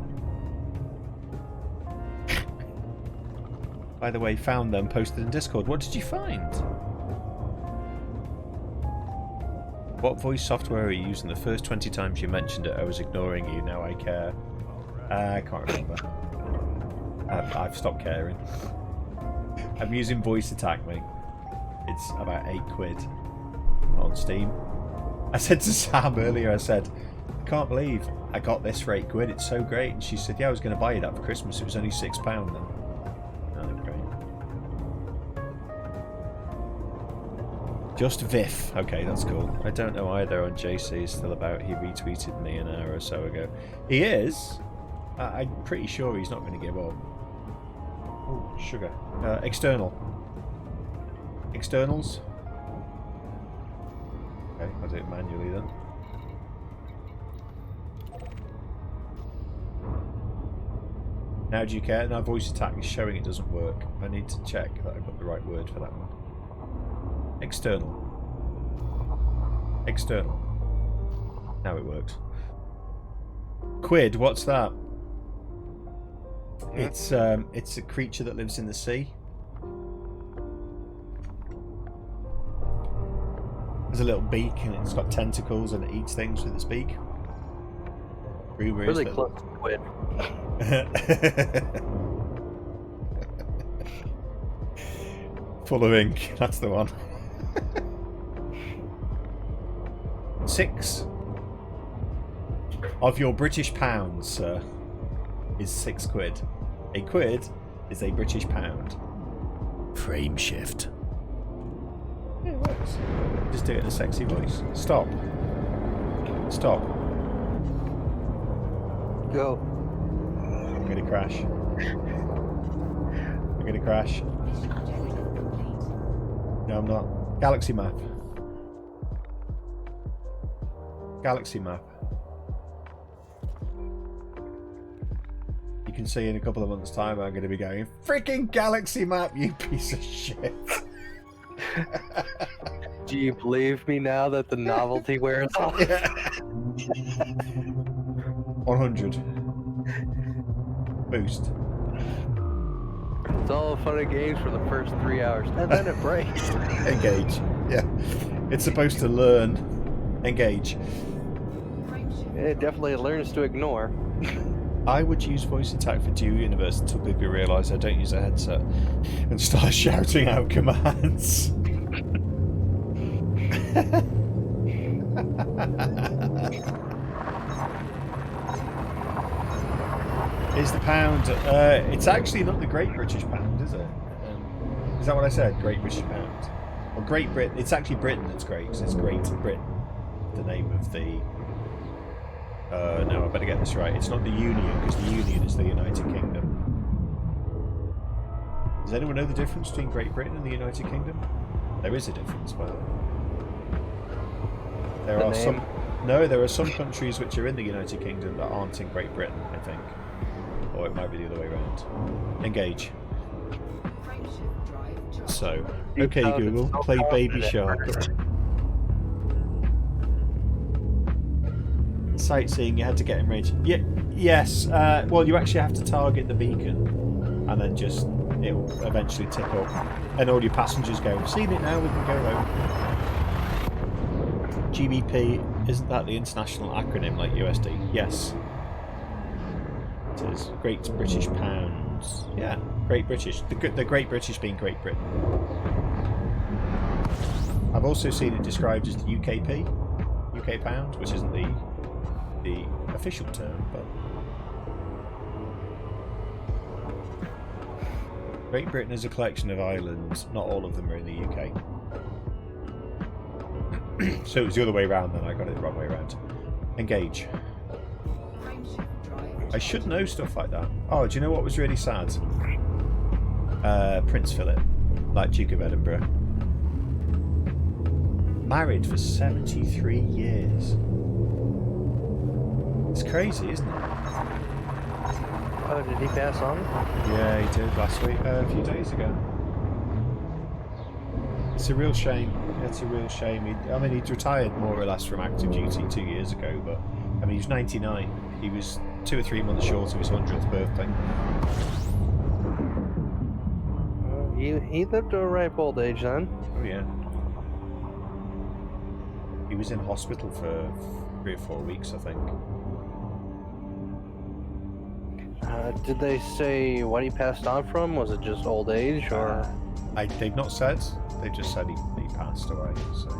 By the way, found them, posted in Discord. What did you find? What voice software are you using? The first 20 times you mentioned it, I was ignoring you. Now I care. I can't remember. I've stopped caring. I'm using Voice Attack, mate. It's about £8 on Steam. I said to Sam earlier, I said, I can't believe I got this for £8. It's so great. And she said, yeah, I was going to buy you that for Christmas. It was only £6 then. Oh, great. Just Viff. Okay, that's cool. I don't know either on JC is still about. He retweeted me an hour or so ago. He is. I'm pretty sure he's not going to give up. Oh, sugar. External. Externals. Okay, I'll do it manually then. Now do you care? Now Voice Attack is showing it doesn't work. I need to check that I've got the right word for that one. External. External. Now it works. Quid, what's that? It's a creature that lives in the sea. There's a little beak and it's got tentacles and it eats things with its beak. Really close to Quid. Full of ink, that's the one. Six of your British pounds, sir, is £6. A quid is a British pound. Frame shift. Yeah, it works. Just do it in a sexy voice. Stop. Stop. Go. I'm gonna crash. I'm gonna crash. Mission objective complete. No, I'm not. Galaxy map. Galaxy map. You can see in a couple of months' time I'm going to be going, freaking galaxy map, you piece of shit. Do you believe me now that the novelty wears off? 100. Boost. It's all fun and games for the first 3 hours, and then it breaks. Engage. Yeah. It's supposed to learn. Engage. Frame shift. It definitely learns to ignore. I would use voice attack for Dual Universe until people realise I don't use a headset and start shouting out commands. Is the pound? It's actually not the Great British Pound, is it? Is that what I said? Great British Pound. Well, Great Britain. It's actually Britain that's great. So it's Great Britain. The name of the. No, I better get this right. It's not the Union, because the Union is the United Kingdom. Does anyone know the difference between Great Britain and the United Kingdom? There is a difference. Well, there are some. No, there are some countries which are in the United Kingdom that aren't in Great Britain, I think. Or it might be the other way around. Engage. Frame shift drive charged. So, okay, Google, play Baby Shark. Sightseeing, you had to get him ready. Yeah, yes. Well, you actually have to target the beacon, and then just it'll eventually tick up, and all your passengers go. Seen it now. We can go home. GBP, isn't that the international acronym like USD? Yes. It is. Great British Pounds. Yeah, Great British. The Great British being Great Britain. I've also seen it described as the UKP, UK Pound, which isn't the official term, but Great Britain is a collection of islands. Not all of them are in the UK. So it was the other way around, then I got it the wrong way around. Engage. Frame shift drive. I should know stuff like that. Oh, do you know what was really sad? Prince Philip, like Duke of Edinburgh, married for 73 years. It's crazy, isn't it? Oh, did he pass on? Yeah, he did last week, a few days ago. It's a real shame. It's a real shame. I mean, he'd retired more or less from active duty 2 years ago, but I mean, he was 99. He was 2 or 3 months short of his 100th birthday. He lived to a ripe old age then. Oh yeah. He was in hospital for 3 or 4 weeks, I think. Did they say what he passed on from? Was it just old age, or? They've not said. They just said he passed away. So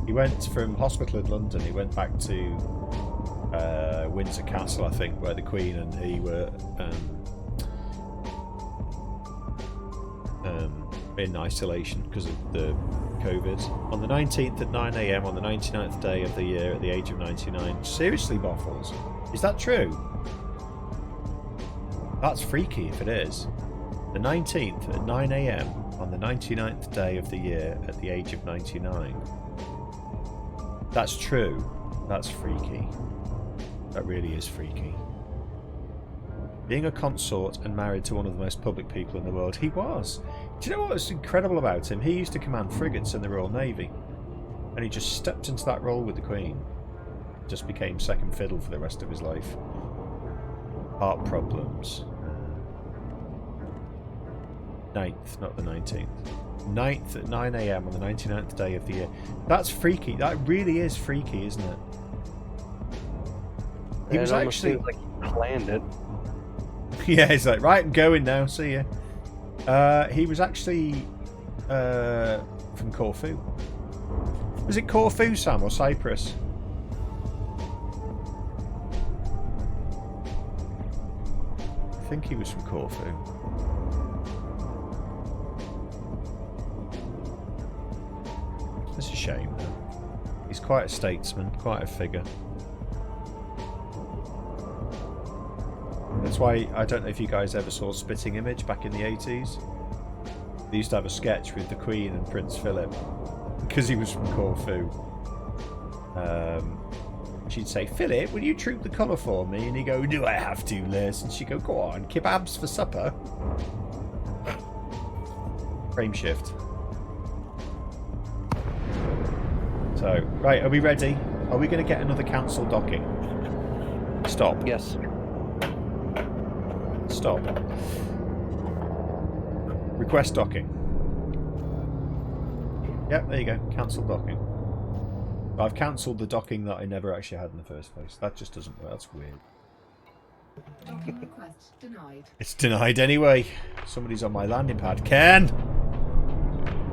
he went from hospital in London. He went back to Windsor Castle, I think, where the Queen and he were in isolation because of the COVID. On the 19th at 9 AM on the 99th day of the year at the age of 99. Seriously, Boffles? Is that true? That's freaky if it is. The 19th at 9 AM on the 99th day of the year at the age of 99. That's true. That's freaky. That really is freaky. Being a consort and married to one of the most public people in the world, he was. Do you know what's incredible about him? He used to command frigates in the Royal Navy, and he just stepped into that role with the Queen. Just became second fiddle for the rest of his life. Heart problems. 9th, not the 19th. 9th at 9 AM on the 99th day of the year. That's freaky. That really is freaky, isn't it? He was actually like he planned it. Yeah, he's like, right, I'm going now. See ya. He was actually from Corfu. Was it Corfu, Sam, or Cyprus? I think he was from Corfu. It's a shame, though. He's quite a statesman, quite a figure. That's why, I don't know if you guys ever saw Spitting Image back in the 80s. They used to have a sketch with the Queen and Prince Philip. Because he was from Corfu. She'd say, Philip, will you troop the colour for me? And he'd go, do I have to, Liz? And she'd go, go on, kebabs for supper. Frame shift. So, right, are we ready? Are we going to get another cancel docking? Stop. Yes. Stop. Request docking. Yep, there you go. Cancel docking. I've cancelled the docking that I never actually had in the first place. That just doesn't work. That's weird. Docking request denied. It's denied anyway. Somebody's on my landing pad. Ken!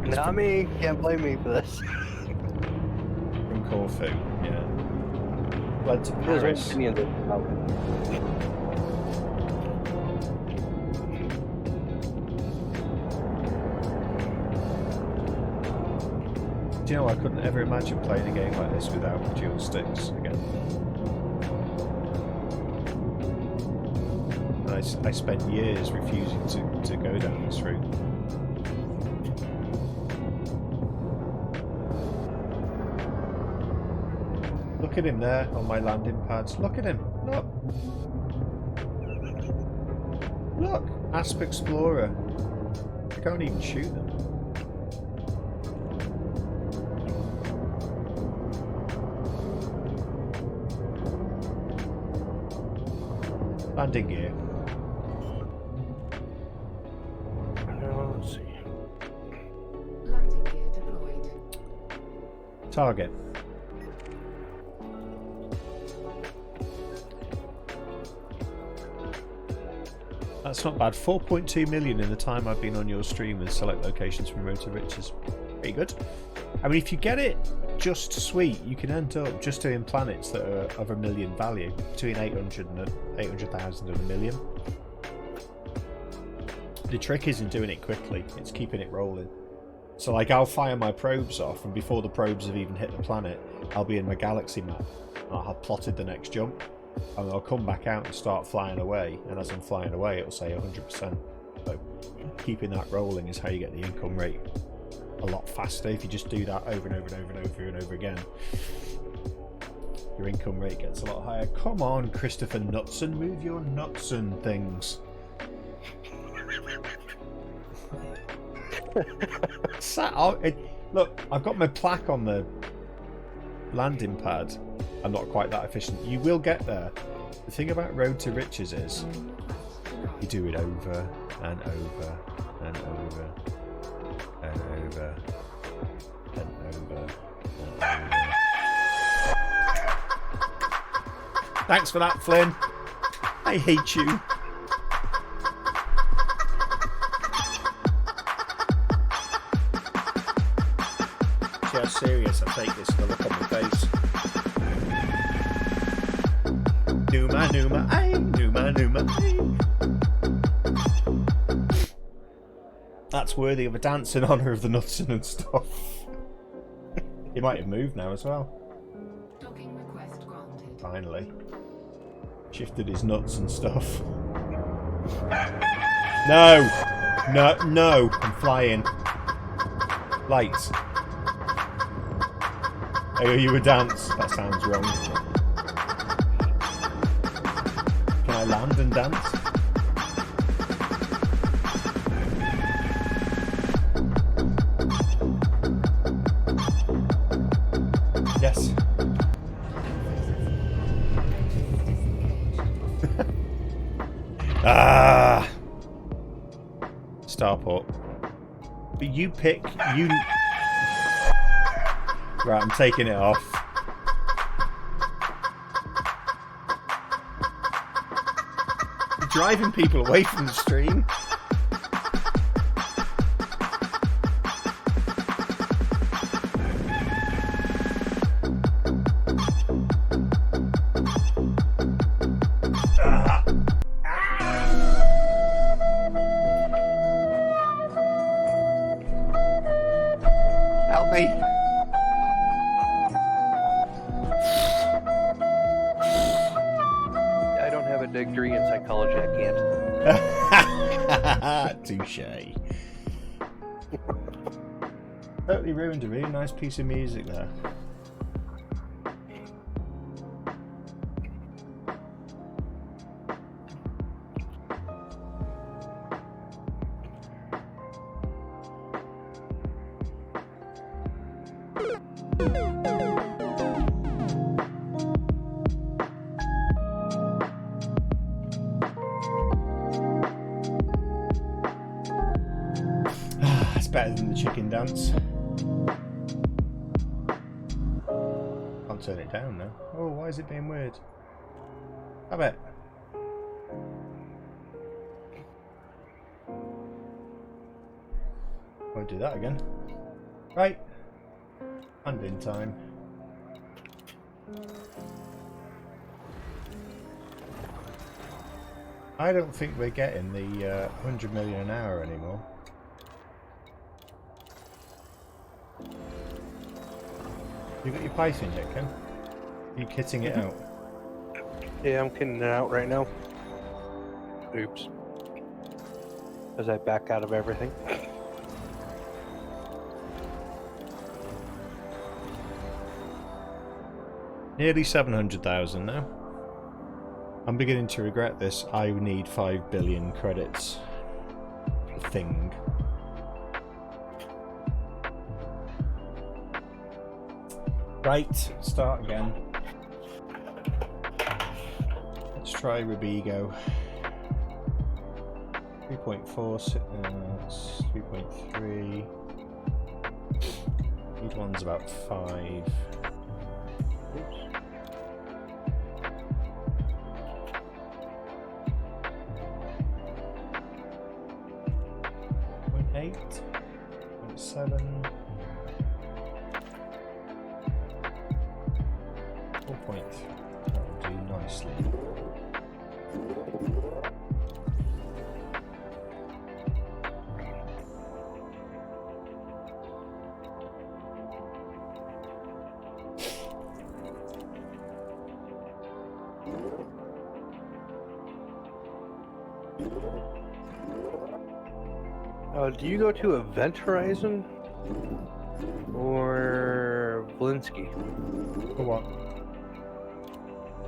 Not me. Can't blame me for this. From Corfu, yeah. Fled to There's Paris. opinions about it. Do you know, I couldn't ever imagine playing a game like this without dual sticks again. And I spent years refusing to go down this route. Look at him there on my landing pads. Look at him. Look. Look. Asp Explorer. I can't even shoot them. Landing gear. Let's see. Landing gear deployed. Target. That's not bad. 4.2 million in the time I've been on your stream with select locations from Road to Riches. Pretty good. I mean, if you get it just sweet, you can end up just doing planets that are of a million value, between 800,000 and a million. The trick isn't doing it quickly, it's keeping it rolling. So like, I'll fire my probes off, and before the probes have even hit the planet, I'll be in my galaxy map, and I'll have plotted the next jump, and I'll come back out and start flying away, and as I'm flying away it'll say 100%. So keeping that rolling is how you get the income rate a lot faster. If you just do that over and over and over and over and over again, your income rate gets a lot higher. Come on, Christopher Knutson, move your Knutson things. Look, I've got my plaque on the landing pad. I'm not quite that efficient. You will get there. The thing about Road to Riches is you do it over and over and over and over and over and over. Thanks for that, Flynn. I hate you. See how serious I take this and I look on my face. Numa, Numa, ay, Numa, Numa, ay. That's worthy of a dance in honour of the Knutson and stuff. He might have moved now as well. Docking request granted. Finally. Shifted his nuts and stuff. No! No, no! I'm flying. Lights. I owe you a dance. That sounds wrong. Can I land and dance? Yes. Ah! Starport. But you pick... you... Right, I'm taking it off. You're driving people away from the stream. me. I don't have a degree in psychology. I can't. Touche. Totally ruined a really nice piece of music there. It's better than the chicken dance. Can't turn it down now. Oh, why is it being weird? I bet. Won't do that again. Right. Landing time. I don't think we're getting the 100 million an hour anymore. You got your Python yet, Ken? Are you kitting it out? Yeah, I'm kitting it out right now. Oops. As I back out of everything. Nearly 700,000 now. I'm beginning to regret this. I need 5 billion credits thing. Right, start again. Let's try Rubigo. 3.4, 3.3. Each one's about 5. Oops. .8, 0.7, 4. That'll do nicely. Do you go to Event Horizon or Blinsky? For what?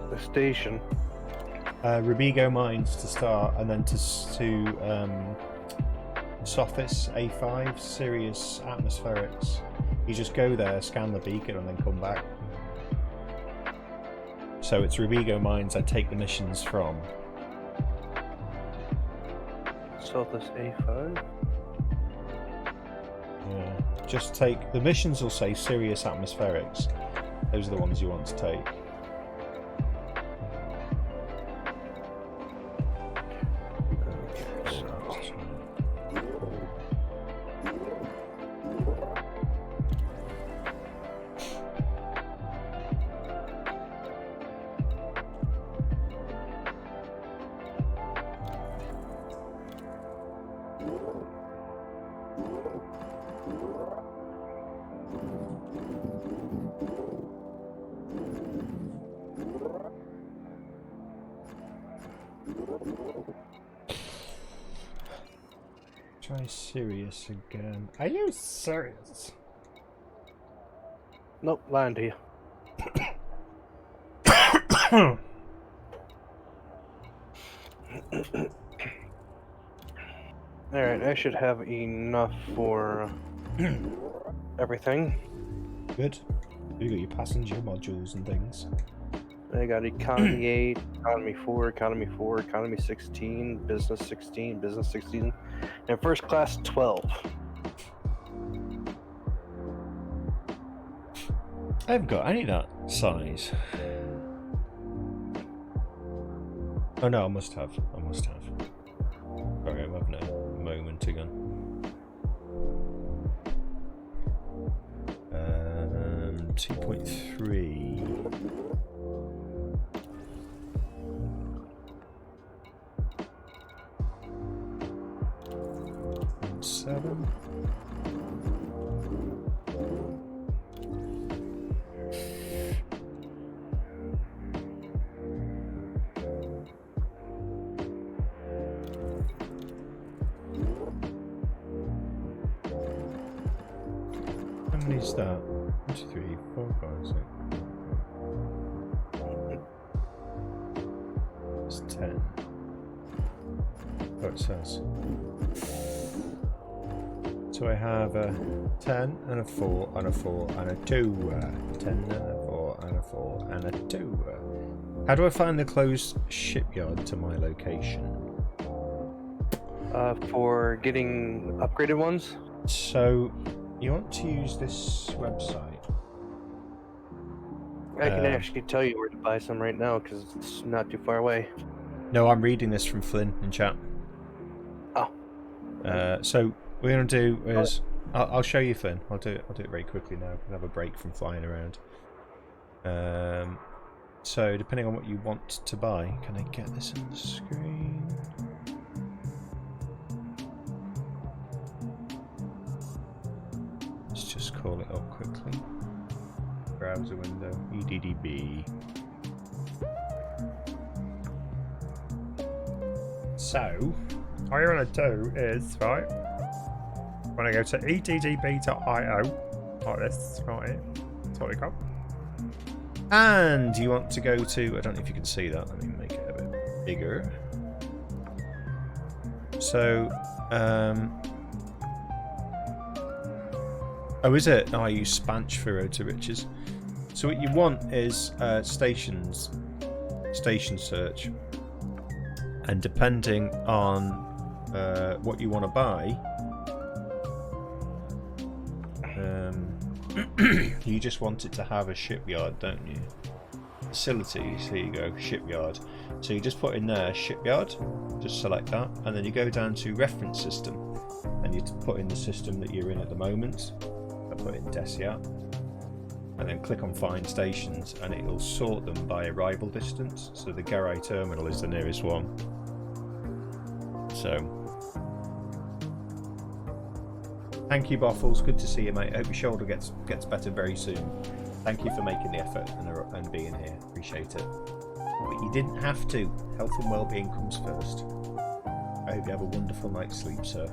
The station. Rubigo Mines to start, and then to Sophis A5, Sirius Atmospherics. You just go there, scan the beacon, and then come back. So it's Rubigo Mines I take the missions from. Sophis A5? Yeah. Just take the missions will say Sirius Atmospherics. Those are the ones you want to take. Try Sirius again. Are you serious? Nope, lying to you. Alright, I should have enough for everything. Good. You got your passenger modules and things. I got Economy 8, Economy 4, Economy 4, Economy 16, Business 16, Business 16, and First Class 12. I haven't got any of that size. Oh no, I must have. I must have. Sorry, I'm having a moment again. 2.3. 7. many is that? 1, 2, 3, 4, 5, 6. It's 10. Oh, it says. So I have a 10 and a 4 and a 4 and a 2. 10 and a 4 and a 4 and a 2. How do I find the closed shipyard to my location? For getting upgraded ones? So you want to use this website. I can actually tell you where to buy some right now because it's not too far away. No, I'm reading this from Flynn in chat. Oh. So what we're gonna do is I'll show you, Flynn. I'll do it very quickly now. We'll have a break from flying around. So depending on what you want to buy, can I get this on the screen? Let's just call it up quickly. Browser window, EDDB. So, all you're going to do is, right, when I go to eddb.io, like this, right here, that's what we got. And you want to go to, I don't know if you can see that, let me make it a bit bigger. So, oh, is it? Oh, I use Spanch for Road to Riches. So what you want is station search. And depending on what you want to buy, you just want it to have a shipyard, don't you? Facilities, here you go, shipyard. So you just put in there shipyard, just select that, and then you go down to reference system, and you put in the system that you're in at the moment. I put in Desiat, and then click on find stations, and it will sort them by arrival distance. So the Garai terminal is the nearest one. So, thank you, Boffles. Good to see you, mate. I hope your shoulder gets better very soon. Thank you for making the effort and being here. Appreciate it. But you didn't have to. Health and well-being comes first. I hope you have a wonderful night's sleep, sir.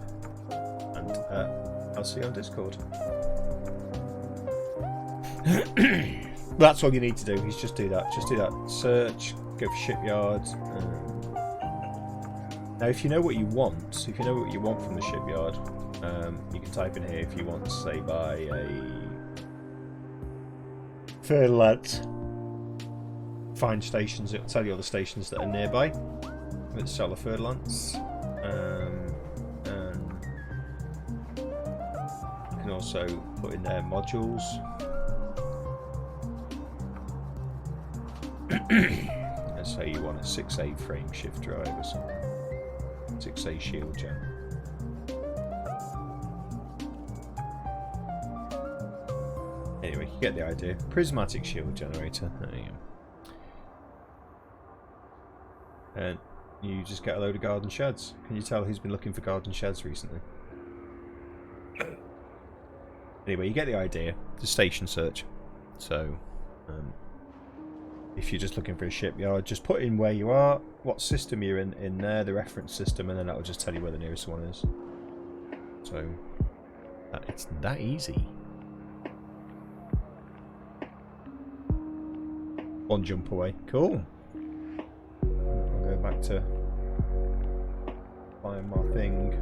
And I'll see you on Discord. That's all you need to do. Is just do that. Just do that. Search. Go for shipyards. Now, if you know what you want, from the shipyard, you can type in here if you want to say buy a Ferdinand. Find stations. It'll tell you all the stations that are nearby. Let's sell the Ferdinands. And you can also put in their modules. Let's say you want a 6A frame shift drive or something. 6A shield gen. Anyway, you get the idea. Prismatic shield generator. There you go. And you just get a load of garden sheds. Can you tell who's been looking for garden sheds recently? Anyway, you get the idea. The station search. So, if you're just looking for a shipyard, just put in where you are, what system you're in there, the reference system, and then that will just tell you where the nearest one is. So, it's that easy. One jump away. Cool. I'll go back to find my thing.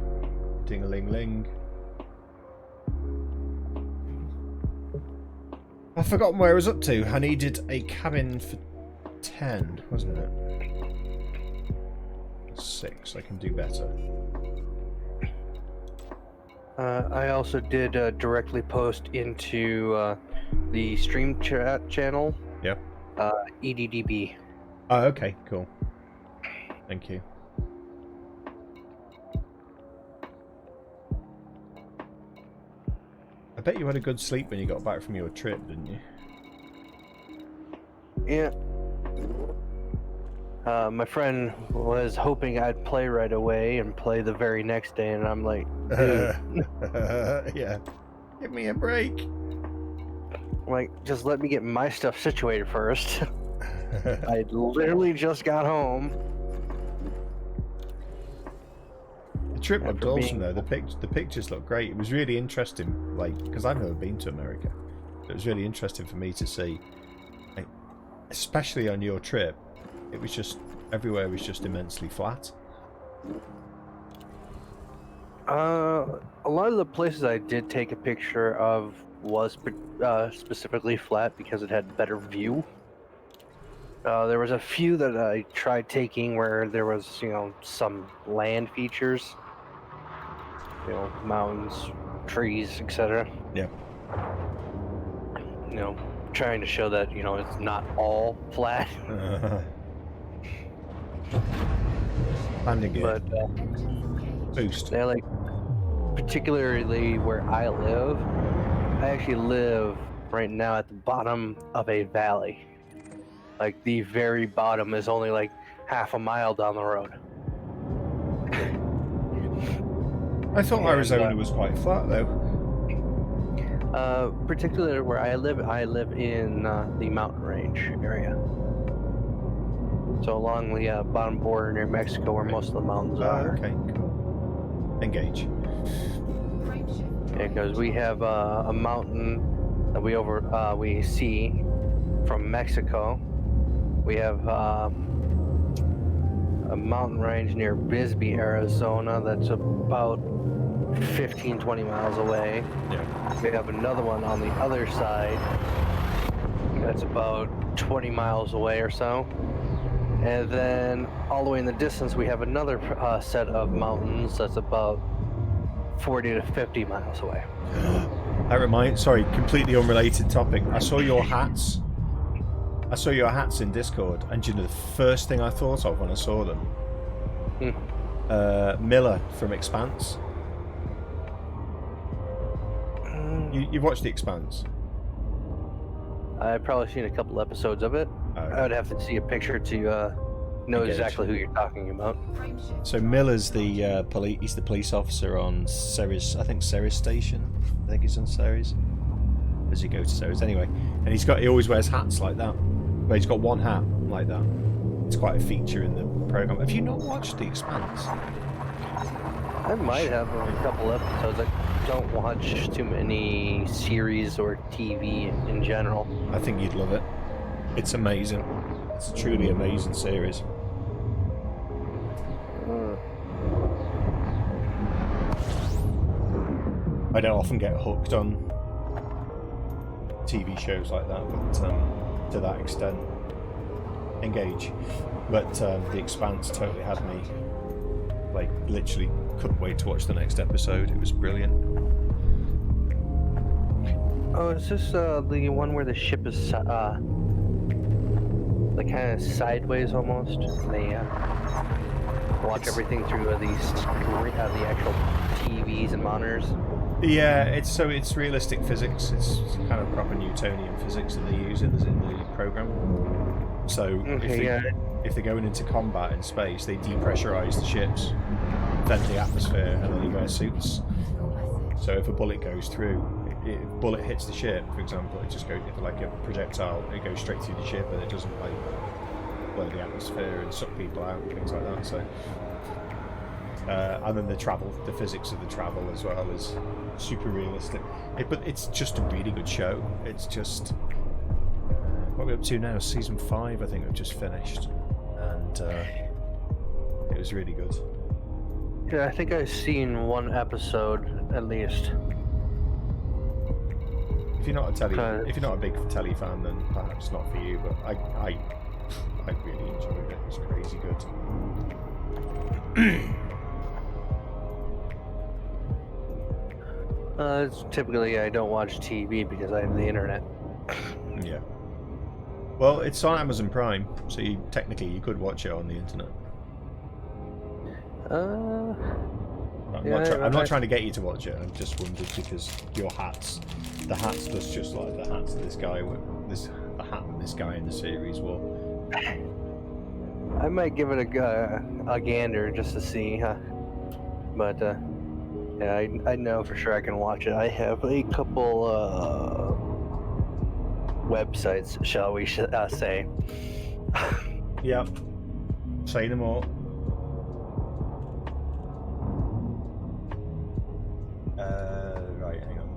Ding-a-ling-ling. I've forgotten where I was up to. I needed a cabin for 10, wasn't it? 6. I can do better. I also did directly post into the stream chat channel. Yeah. EDDB. Oh, okay, cool. Thank you. I bet you had a good sleep when you got back from your trip, didn't you? Yeah. My friend was hoping I'd play right away and play the very next day, and I'm like, dude. Yeah. Give me a break. I'm like, just let me get my stuff situated first. I literally just got home. The trip looked After awesome being- though. The pictures looked great. It was really interesting, like because I've never been to America. It was really interesting for me to see, like, especially on your trip. It was just everywhere was just immensely flat. A lot of the places I did take a picture of was specifically flat because it had better view. There was a few that I tried taking where there was, some land features, mountains, trees, etc. Yeah. Trying to show that, it's not all flat. Landing gear. But Engines engaged. Boost. they're like, particularly where I live, I actually live right now at the bottom of a valley. Like, the very bottom is only like half a mile down the road. I thought And, Arizona was quite flat though. Particularly where I live in the mountain range area. So along the bottom border near Mexico, where most of the mountains are. Okay, cool. Engage. Frame shift. Because we have a mountain that we see from Mexico. We have a mountain range near Bisbee, Arizona, that's about 15-20 miles away. Yeah. We have another one on the other side that's about 20 miles away or so. And then all the way in the distance, we have another set of mountains that's about 40 to 50 miles away. Sorry, completely unrelated topic. I saw your hats. I saw your hats in Discord, and you know the first thing I thought of when I saw them? Miller from Expanse. You've watched The Expanse? I've probably seen a couple episodes of it. Oh, I would have to see a picture to know Engage. exactly who you're talking about. Frame shift. So Miller's the he's the police officer on Ceres, I think Ceres Station. I think he's on Ceres. Does he go to Ceres anyway? And he always wears hats like that. Well, he's got one hat like that. It's quite a feature in the program. Have you not watched The Expanse? I might have a couple episodes. I don't watch too many series or TV in general. I think you'd love it. It's amazing. It's a truly amazing series. I don't often get hooked on TV shows like that, but to that extent, engage. But The Expanse totally had me, like, literally couldn't wait to watch the next episode. It was brilliant. Oh, is this the one where the ship is like kind of sideways almost? And they watch everything through the actual TVs and monitors. Yeah, it's realistic physics. It's kind of proper Newtonian physics that they use in the program. So if they're going into combat in space, they depressurize the ships, vent the atmosphere, and then they wear suits. So if a bullet goes through, if a bullet hits the ship, for example, it just goes like a projectile. It goes straight through the ship, and it doesn't like blow the atmosphere and suck people out and things like that. So. And then the physics of the travel as well is super realistic. But it's just a really good show. It's just what we're up to now. Season 5, I think, I've just finished, and it was really good. Yeah, I think I've seen one episode at least. If you're not a big telly fan, then perhaps not for you. But I really enjoyed it. It was crazy good. Typically, I don't watch TV because I have the internet. Yeah. Well, it's on Amazon Prime, so technically you could watch it on the internet. I'm not trying to get you to watch it. I just wondered because your hats, the hats does just like the hats that the hat that this guy in the series wore. I might give it a gander just to see, but yeah, I know for sure I can watch it. I have a couple websites, shall we say. Yep. Say no more. Right, hang on.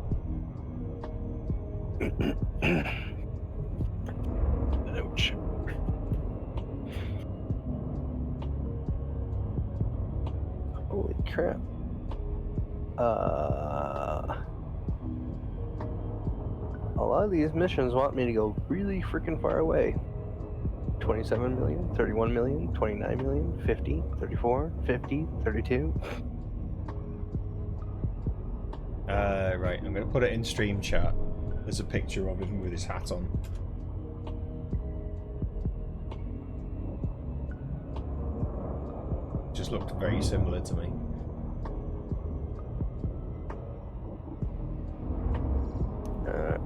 Ouch. Holy crap. A lot of these missions want me to go really freaking far away. 27 million, 31 million, 29 million, 50, 34, 50, 32. Right, I'm going to put it in stream chat. There's a picture of him with his hat on. Just looked very similar to me.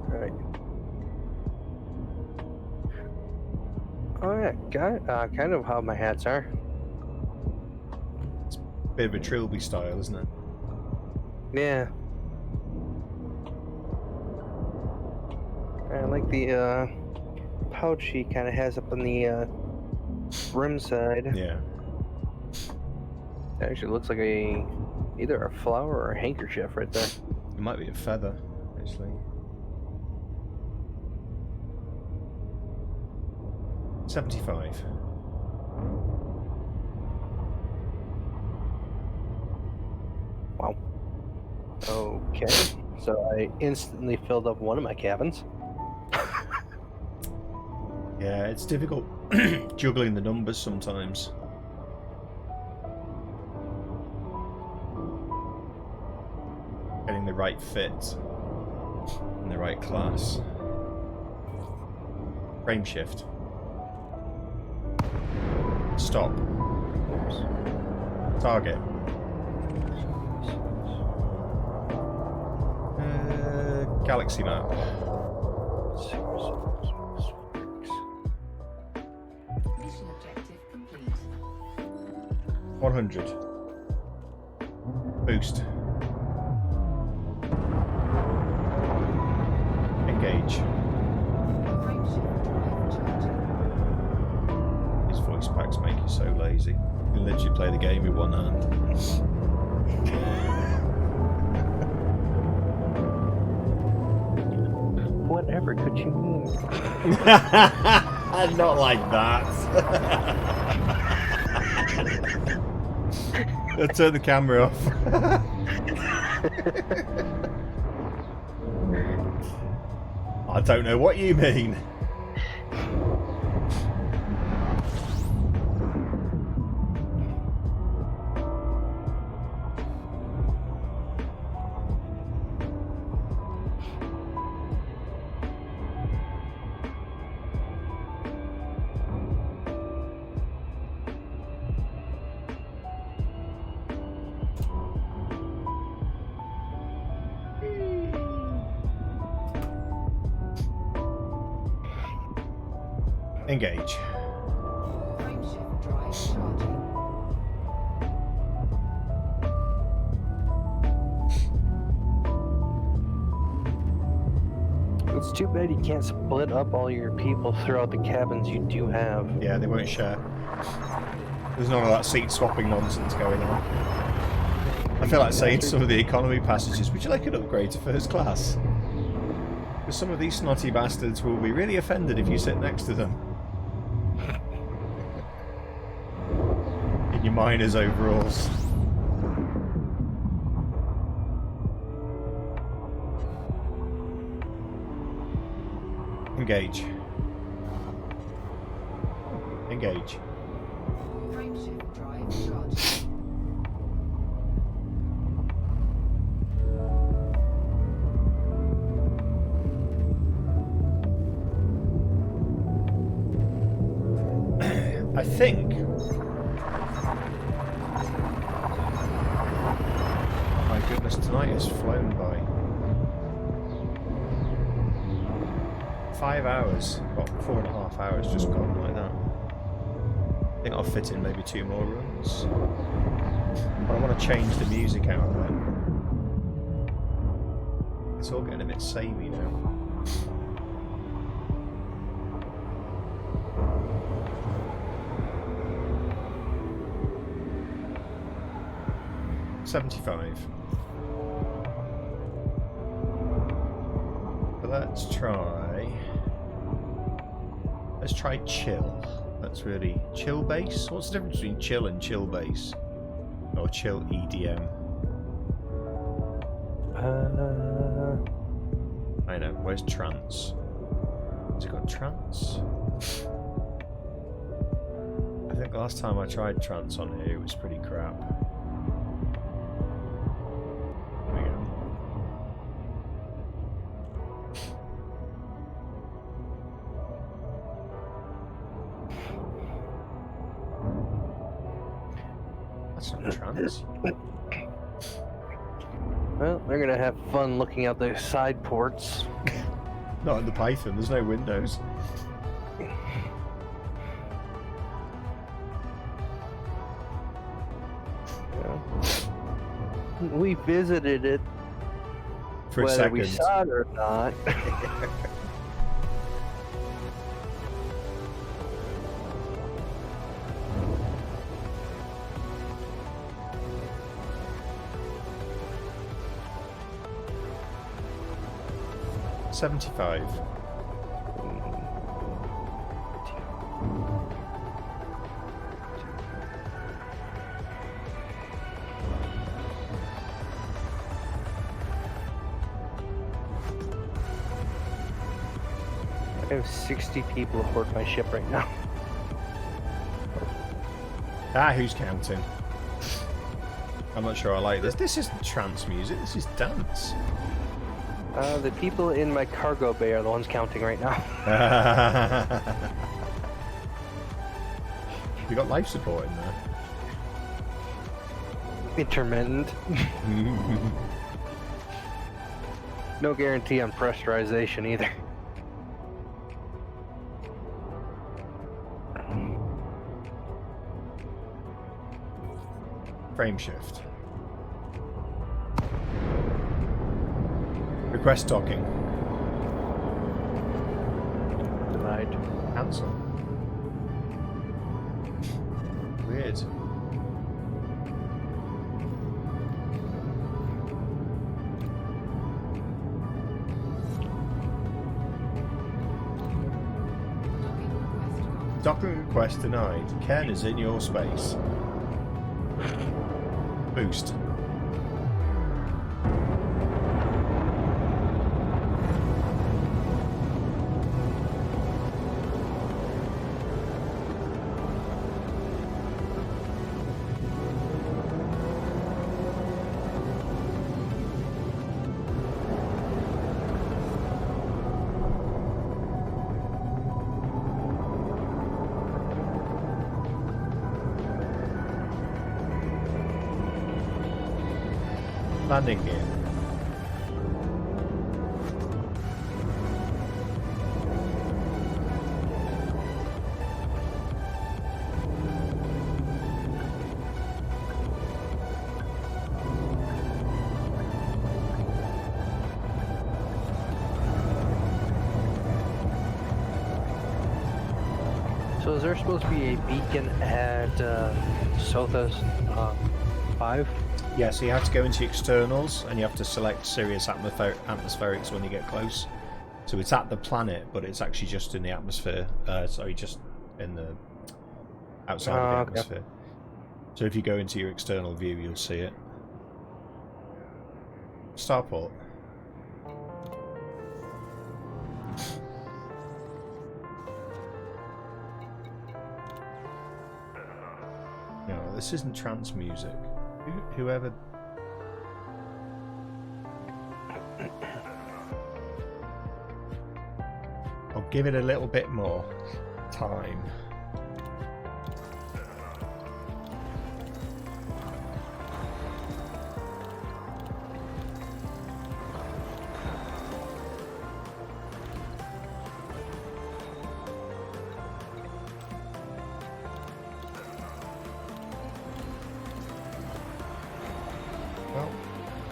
Right. Oh yeah, kind of how my hats are. Bit of a trilby style, isn't it? Yeah. I like the pouch he kind of has up on the rim side. Yeah. It actually looks like either a flower or a handkerchief right there. It might be a feather, actually. 75. Wow. Okay. So I instantly filled up one of my cabins. Yeah, it's difficult juggling the numbers sometimes. Getting the right fit and the right class. Frame shift. Stop. Target. Galaxy map. Mission objective complete. 100. Boost. Engage. Frameshift drive charging. His voice packs make you so lazy. You can literally play the game with one hand. Whatever could you mean? Not like that. Let's turn the camera off. I don't know what you mean. Engage. Frameshift drive charging. It's too bad you can't split up all your people throughout the cabins you do have. Yeah, they won't share. There's none of that seat swapping nonsense going on. I feel like saying to some of the economy passengers, would you like an upgrade to first class? Because some of these snotty bastards will be really offended if you sit next to them. In your miner's overalls. Engage. Engage. Frameshift drive charging. I think. My goodness, tonight has flown by. 5 hours, well, 4.5 hours just gone like that. I think I'll fit in maybe 2 more runs. But I want to change the music out of it. It's all getting a bit samey now. $75. But let's try chill. That's really chill bass. What's the difference between chill and chill bass? Or chill EDM? I know. Where's trance? Has it got trance? I think the last time I tried trance on here, it was pretty crap. There we go. That's not trance. Well, they're gonna have fun looking out the side ports. Not in the Python, there's no windows. We visited it, For a whether second. we saw it or not. $75. I have 60 people aboard my ship right now. Ah, who's counting? I'm not sure I like this. This isn't trance music, this is dance. The people in my cargo bay are the ones counting right now. You got life support in there. Intermittent. No guarantee on pressurization either. Frame shift. Request docking. Denied. Cancel. Weird. Docking request denied. Ken is in your space. Boost. Landing gear. So is there supposed to be a beacon at Sothas 5? Yeah, so you have to go into externals and you have to select Sirius atmospherics when you get close. So it's at the planet, but it's actually just in the atmosphere. Sorry, just in the outside of the Okay. atmosphere. So if you go into your external view, you'll see it. Starport. No, this isn't trance music. Whoever. I'll give it a little bit more time. Well,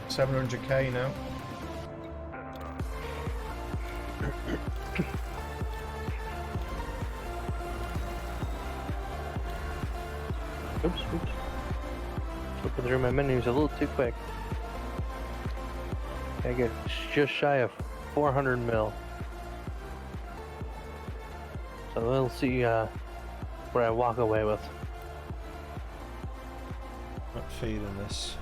700k now. Oops. Flipping through my menus a little too quick. I get just shy of 400 mil. So we'll see what I walk away with. Not feeling this.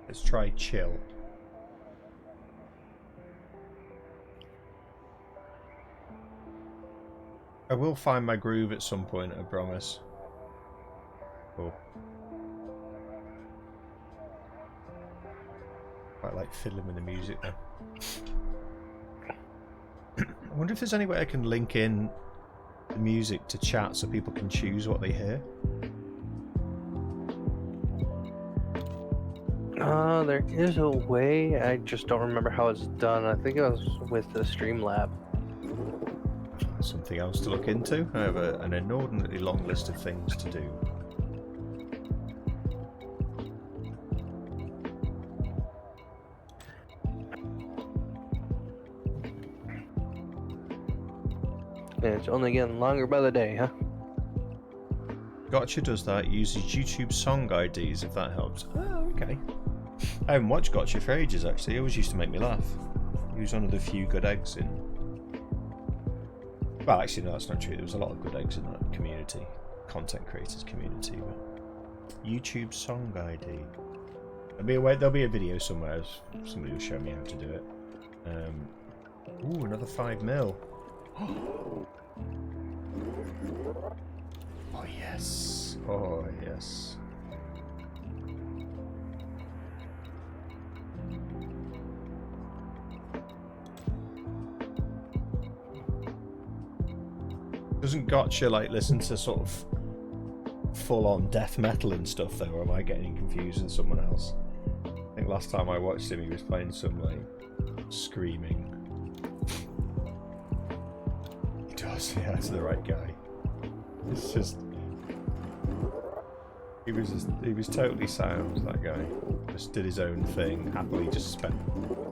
Let's try chill. I will find my groove at some point, I promise. Cool. Quite like fiddling with the music though. I wonder if there's any way I can link in the music to chat so people can choose what they hear. There is a way, I just don't remember how it's done. I think it was with the Streamlab. Something else to look into. I have an inordinately long list of things to do. And it's only getting longer by the day, huh? Gotcha does that, uses YouTube song IDs if that helps. Oh, okay. I haven't watched Gotcha for ages actually, he always used to make me laugh. He was one of the few good eggs in... Well, actually no, that's not true, there was a lot of good eggs in that community. Content creators community, but... YouTube song ID. There'll be a video somewhere, somebody will show me how to do it. Ooh, another 5 mil. Oh yes. Oh yes. Doesn't Gotcha like listen to sort of full-on death metal and stuff though, or am I getting confused with someone else? I think last time I watched him he was playing some like screaming. He does, yeah, that's the right guy. It's just he was totally sound, that guy. Just did his own thing, happily just spent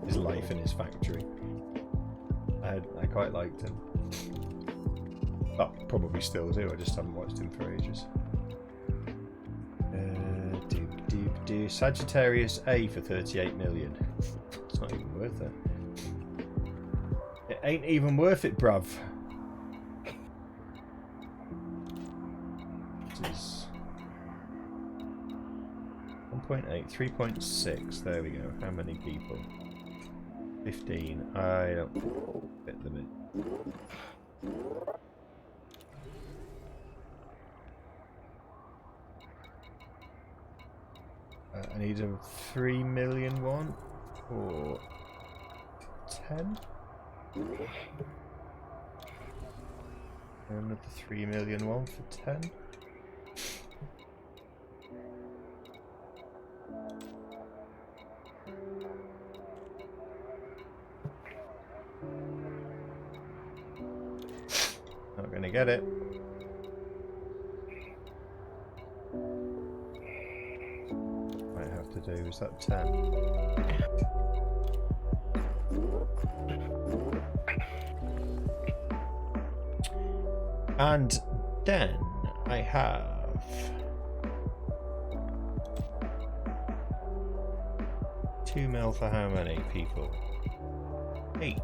his life in his factory. I quite liked him. Well, probably still do, I just haven't watched him for ages. Sagittarius A for 38 million. It's not even worth it. It ain't even worth it, bruv. This is 1.8, 3.6. There we go. How many people? 15. I don't fit them in. I need a 3 million one for 10. Another 3 million one for 10. Not gonna get it. To do is that 10. And then I have 2 mil for how many people? 8.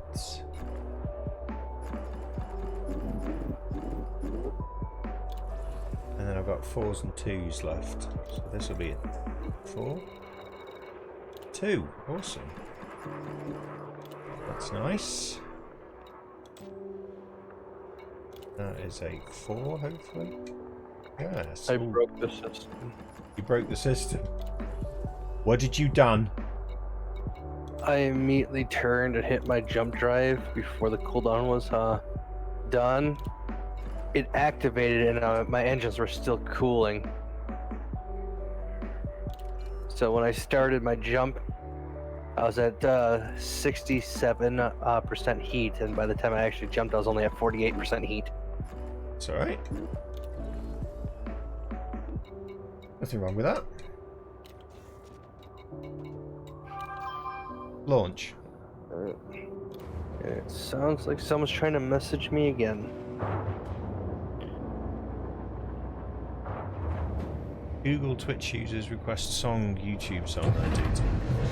And then I've got 4s and 2s left. So this will be 4. 2. Awesome. That's nice. That is a 4, hopefully. Yes. I broke the system. You broke the system. What did you done? I immediately turned and hit my jump drive before the cooldown was done. It activated and my engines were still cooling. So when I started my jump, I was at 67% heat, and by the time I actually jumped, I was only at 48% heat. It's alright. Nothing wrong with that. Launch. It sounds like someone's trying to message me again. Google Twitch users request song, YouTube song. I do too.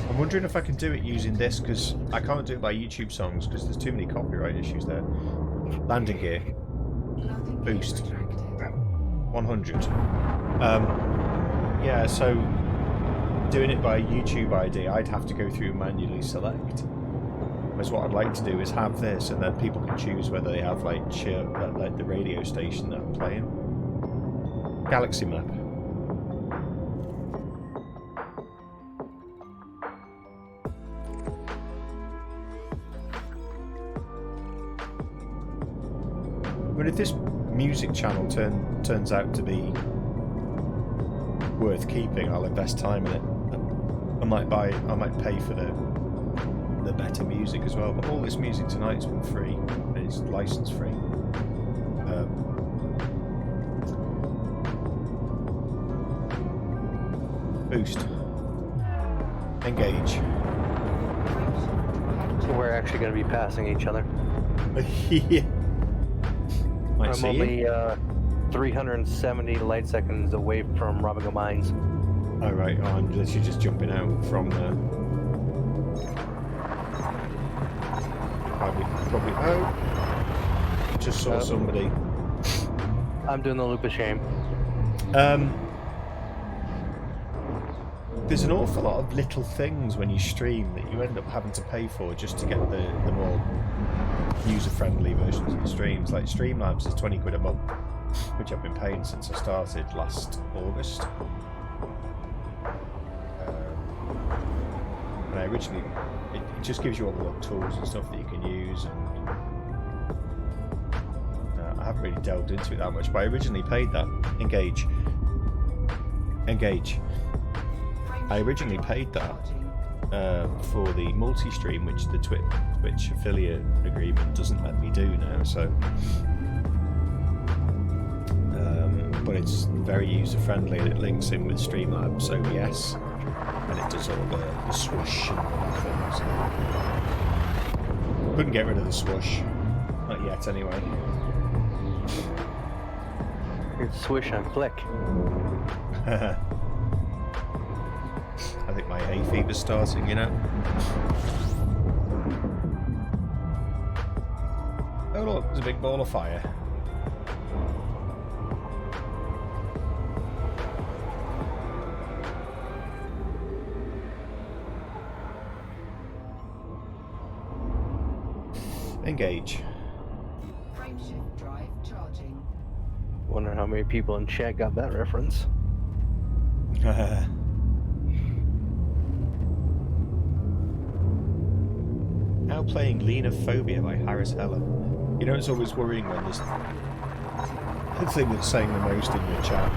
I'm wondering if I can do it using this, because I can't do it by YouTube songs because there's too many copyright issues there. Landing gear. Nothing Boost. retracted. 100. Yeah, so doing it by YouTube ID, I'd have to go through and manually select. Whereas what I'd like to do is have this, and then people can choose whether they have like the radio station that I'm playing. Galaxy map. But if this music channel turns out to be worth keeping, I'll invest time in it. I might pay for the better music as well. But all this music tonight's been free, and it's license free. Boost. Engage. So we're actually going to be passing each other. Yeah. Might I'm see only you. 370 light seconds away from robbing a mines. Oh right, oh, I'm literally just jumping out from there. Probably. Oh, just saw somebody. I'm doing the loop of shame. There's an awful lot of little things when you stream that you end up having to pay for just to get the more user-friendly versions of the streams. Like Streamlabs is 20 quid a month, which I've been paying since I started last August. And I originally, it just gives you all the tools and stuff that you can use, and I haven't really delved into it that much, but I originally paid that. Engage. I originally paid that for the multi-stream, which the Twitch affiliate agreement doesn't let me do now, so but it's very user-friendly and it links in with Streamlabs OBS, and it does all the swoosh and things. Couldn't get rid of the swoosh, not yet anyway. It's swish and flick. I think my hay fever's starting, you know. Oh look, there's a big ball of fire. Engage. Frameshift drive charging. Wonder how many people in chat got that reference. Now playing Lenophobia by Harris Heller. You know, it's always worrying when there's the thing that's saying the most in your chat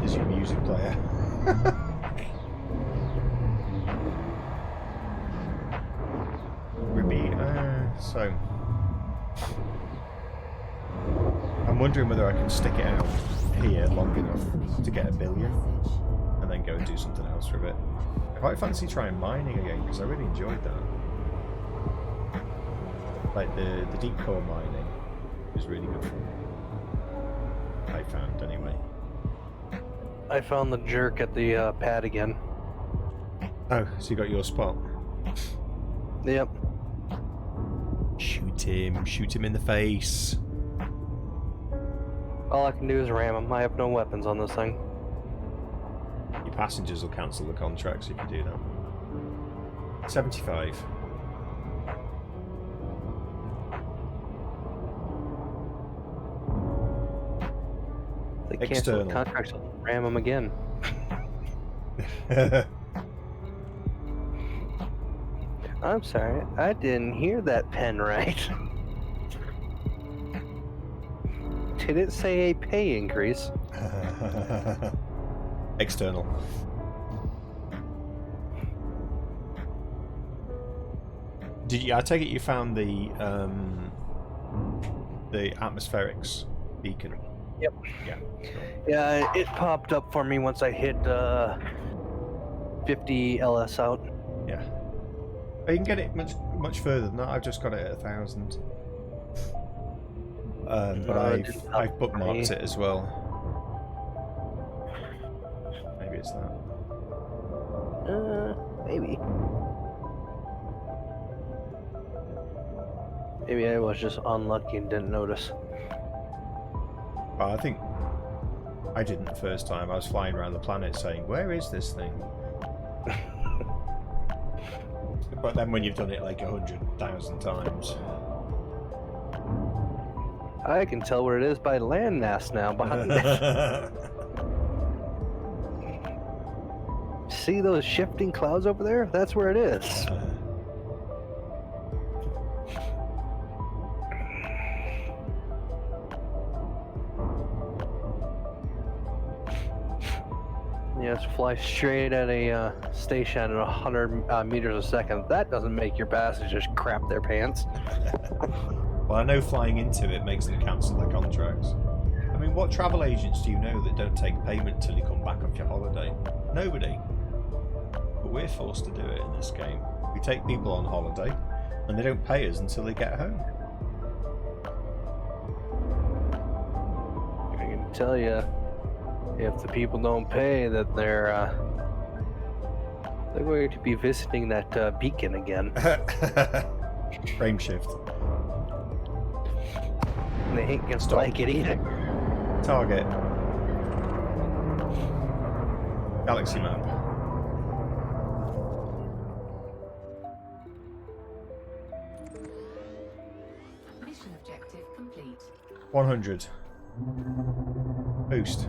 is your music player. So I'm wondering whether I can stick it out here long enough to get 1 billion and then go and do something else for a bit. I quite fancy trying mining again because I really enjoyed that. Like the deep core mining was really good fun. I found anyway. I found the jerk at the pad again. Oh, so you got your spot? Yep. Shoot him in the face. All I can do is ram him. I have no weapons on this thing. Your passengers will cancel the contracts if you do that. 75. They cancel External. the contracts, I'll ram him again. I'm sorry, I didn't hear that pen right. Did it say a pay increase? External. Did you? I take it you found the atmospherics beacon. Yep. Yeah. Yeah, it popped up for me once I hit 50 LS out. Yeah. You can get it much further than that. I've just got it at 1,000. But I've bookmarked it as well. is that? Maybe. Maybe I was just unlucky and didn't notice. Well, I think I didn't the first time. I was flying around the planet saying, "Where is this thing?" But then when you've done it like 100,000 times, I can tell where it is by landmass now. Behind me. See those shifting clouds over there? That's where it is. Yes, fly straight at a station at 100 meters a second. That doesn't make your passengers crap their pants. well, I know flying into it makes them cancel their contracts. I mean, what travel agents do you know that don't take payment till you come back off your holiday? Nobody. But we're forced to do it in this game. We take people on holiday, and they don't pay us until they get home. I can tell you, if the people don't pay, that they're going to be visiting that beacon again. Frame shift. And they ain't gonna Stop. like it either. Target. Galaxy map. Mission objective complete. 100. Boost.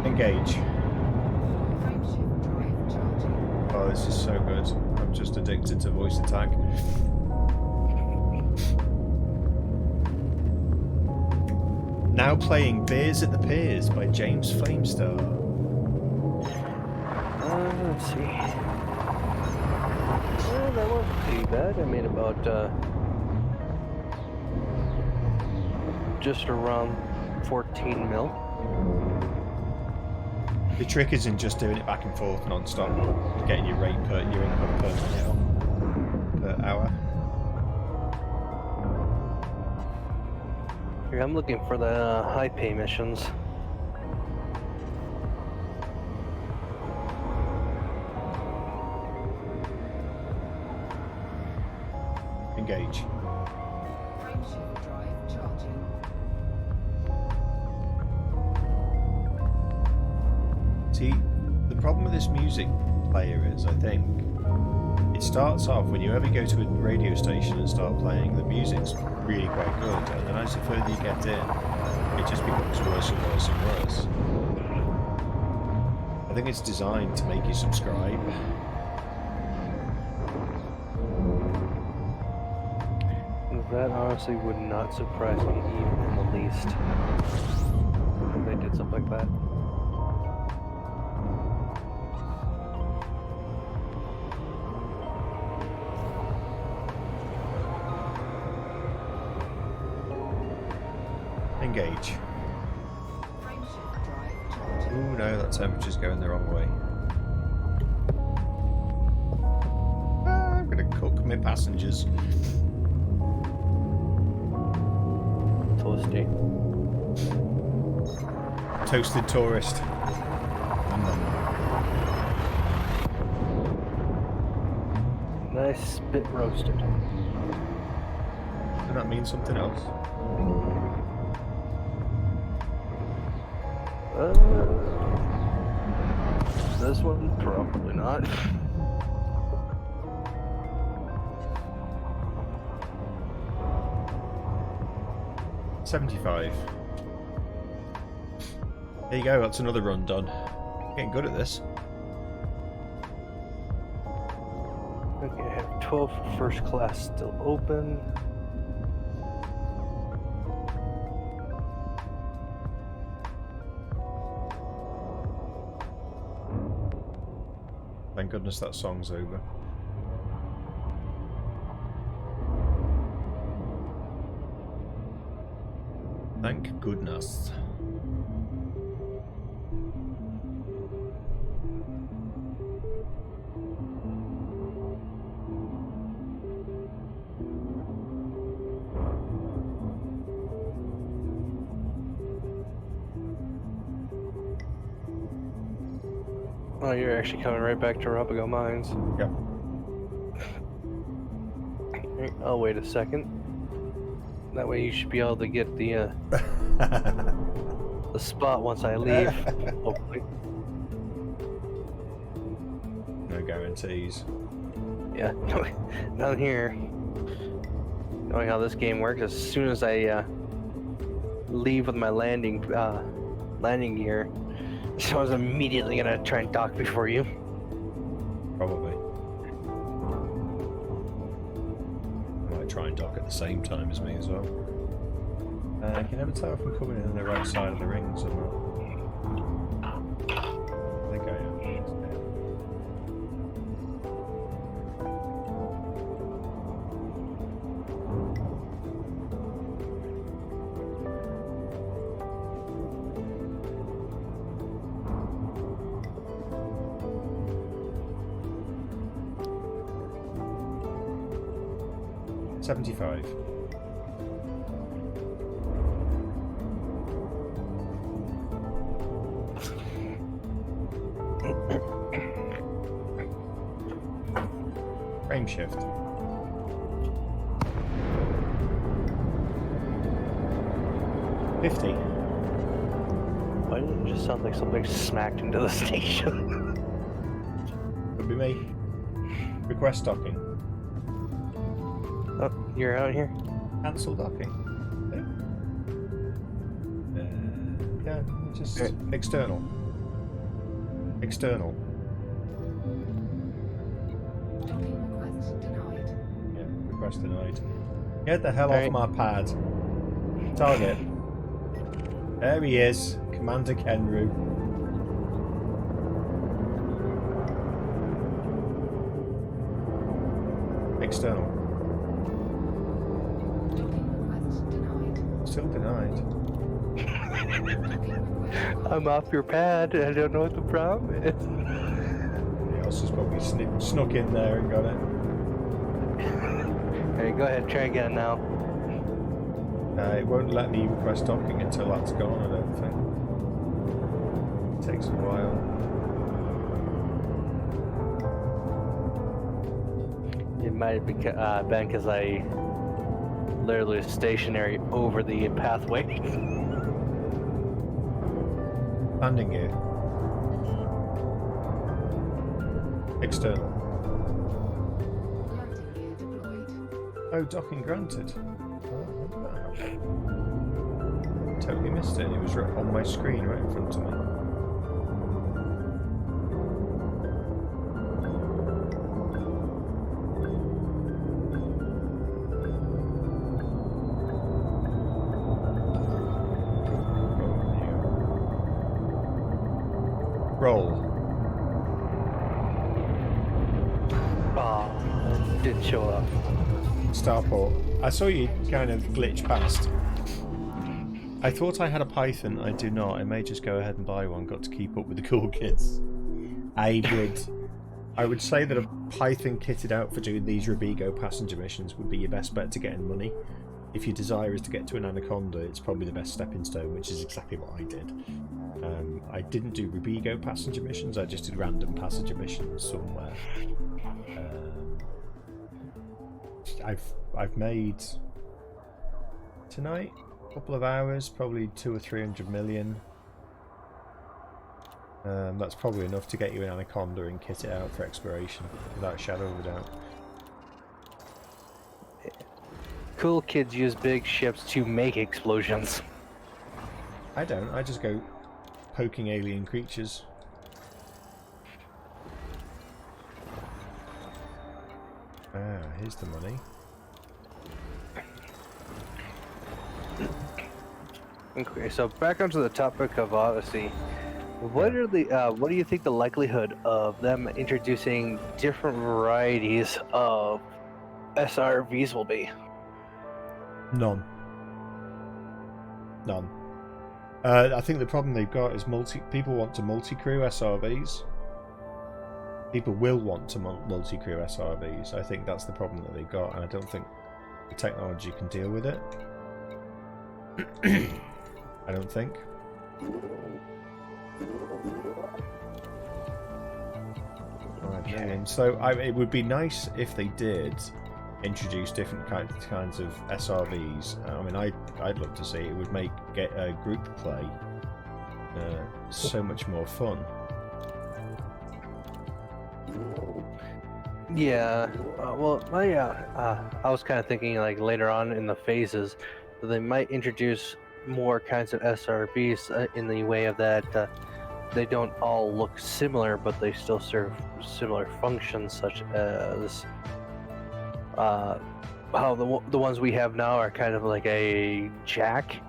Engage. Frameshift drive charging. Oh, this is so good. I'm just addicted to voice attack. Now playing Beers at the Piers by James Flamestar. Let's see. Well, that wasn't too bad. I made about just around 14 mil. The trick is in just doing it back and forth non-stop, getting your rate per your income per hour. Here, I'm looking for the high pay missions. Engage. Frameshift drive charging. See, the problem with this music player is, I think, it starts off when you ever go to a radio station and start playing, the music's really quite good, and then as the further you get in, it just becomes worse and worse and worse. I think it's designed to make you subscribe. That honestly would not surprise me even in the least. If they did something like that. Engage. Frameshift drive charging. Ooh, no, that temperature's going the wrong way. I'm gonna cook my passengers. Toasty. Toasted tourist. Nice spit roasted. Does that mean something else? This one probably not. $75. There you go, that's another run done. Getting good at this. Okay, I have 12 for first class still open. Thank goodness that song's over. Thank goodness. Oh, you're actually coming right back to Robago Mines. Yep. I'll wait a second. That way you should be able to get the spot once I leave. Hopefully. No guarantees. Yeah, down here. Knowing how this game works, as soon as I leave with my landing gear, someone's immediately gonna try and dock before you. Probably. Might try and dock at the same time as me as well. I can never tell if I'm coming in on the right side of the rings or not. I think I am. 75. Frame shift. $50. Why did it just sound like something smacked into the station? Could be me. Request docking. Oh, you're out here? Cancel docking. Yeah, just external. External. Docking request denied. Yeah, request denied. Get the hell off my pad. Target. There he is. Commander Kenru. External. Docking request denied. Still denied. Docking request I'm off your pad. I don't know what the problem is. Somebody else has probably snuck in there and got it. Hey, go ahead, try again now. It won't let me request docking until that's gone, I don't think. It takes a while. It might have been because I literally was stationary over the pathway. Landing gear. External. landing gear deployed. Oh, docking granted. Oh, look at that. Totally missed it. It was right on my screen, right in front of me. Roll. Oh, it didn't show up. Starport. I saw you kind of glitch past. I thought I had a Python. I do not. I may just go ahead and buy one. Got to keep up with the cool kids. I would say that a Python kitted out for doing these Robigo passenger missions would be your best bet to getting money. If your desire is to get to an Anaconda, it's probably the best stepping stone, which is exactly what I did. I didn't do Robigo passenger missions. I just did random passenger missions somewhere. I've made tonight a couple of hours, probably 200 or 300 million. That's probably enough to get you an Anaconda and kit it out for exploration without a shadow of a doubt. Cool kids use big ships to make explosions. I don't. I just go poking alien creatures. Ah, here's the money. Okay, so back onto the topic of Odyssey. What are the what do you think the likelihood of them introducing different varieties of SRVs will be? None. None. I think the problem they've got is people want to multi-crew SRVs. People will want to multi-crew SRVs. I think that's the problem that they've got, and I don't think the technology can deal with it. I don't think. my opinion. So it would be nice if they did introduce different kinds of SRVs. I mean, I'd love to see it. It would make group play so much more fun. Yeah, I was kind of thinking like later on in the phases that they might introduce more kinds of SRBs in the way of that they don't all look similar, but they still serve similar functions, such as how the ones we have now are kind of like a jack,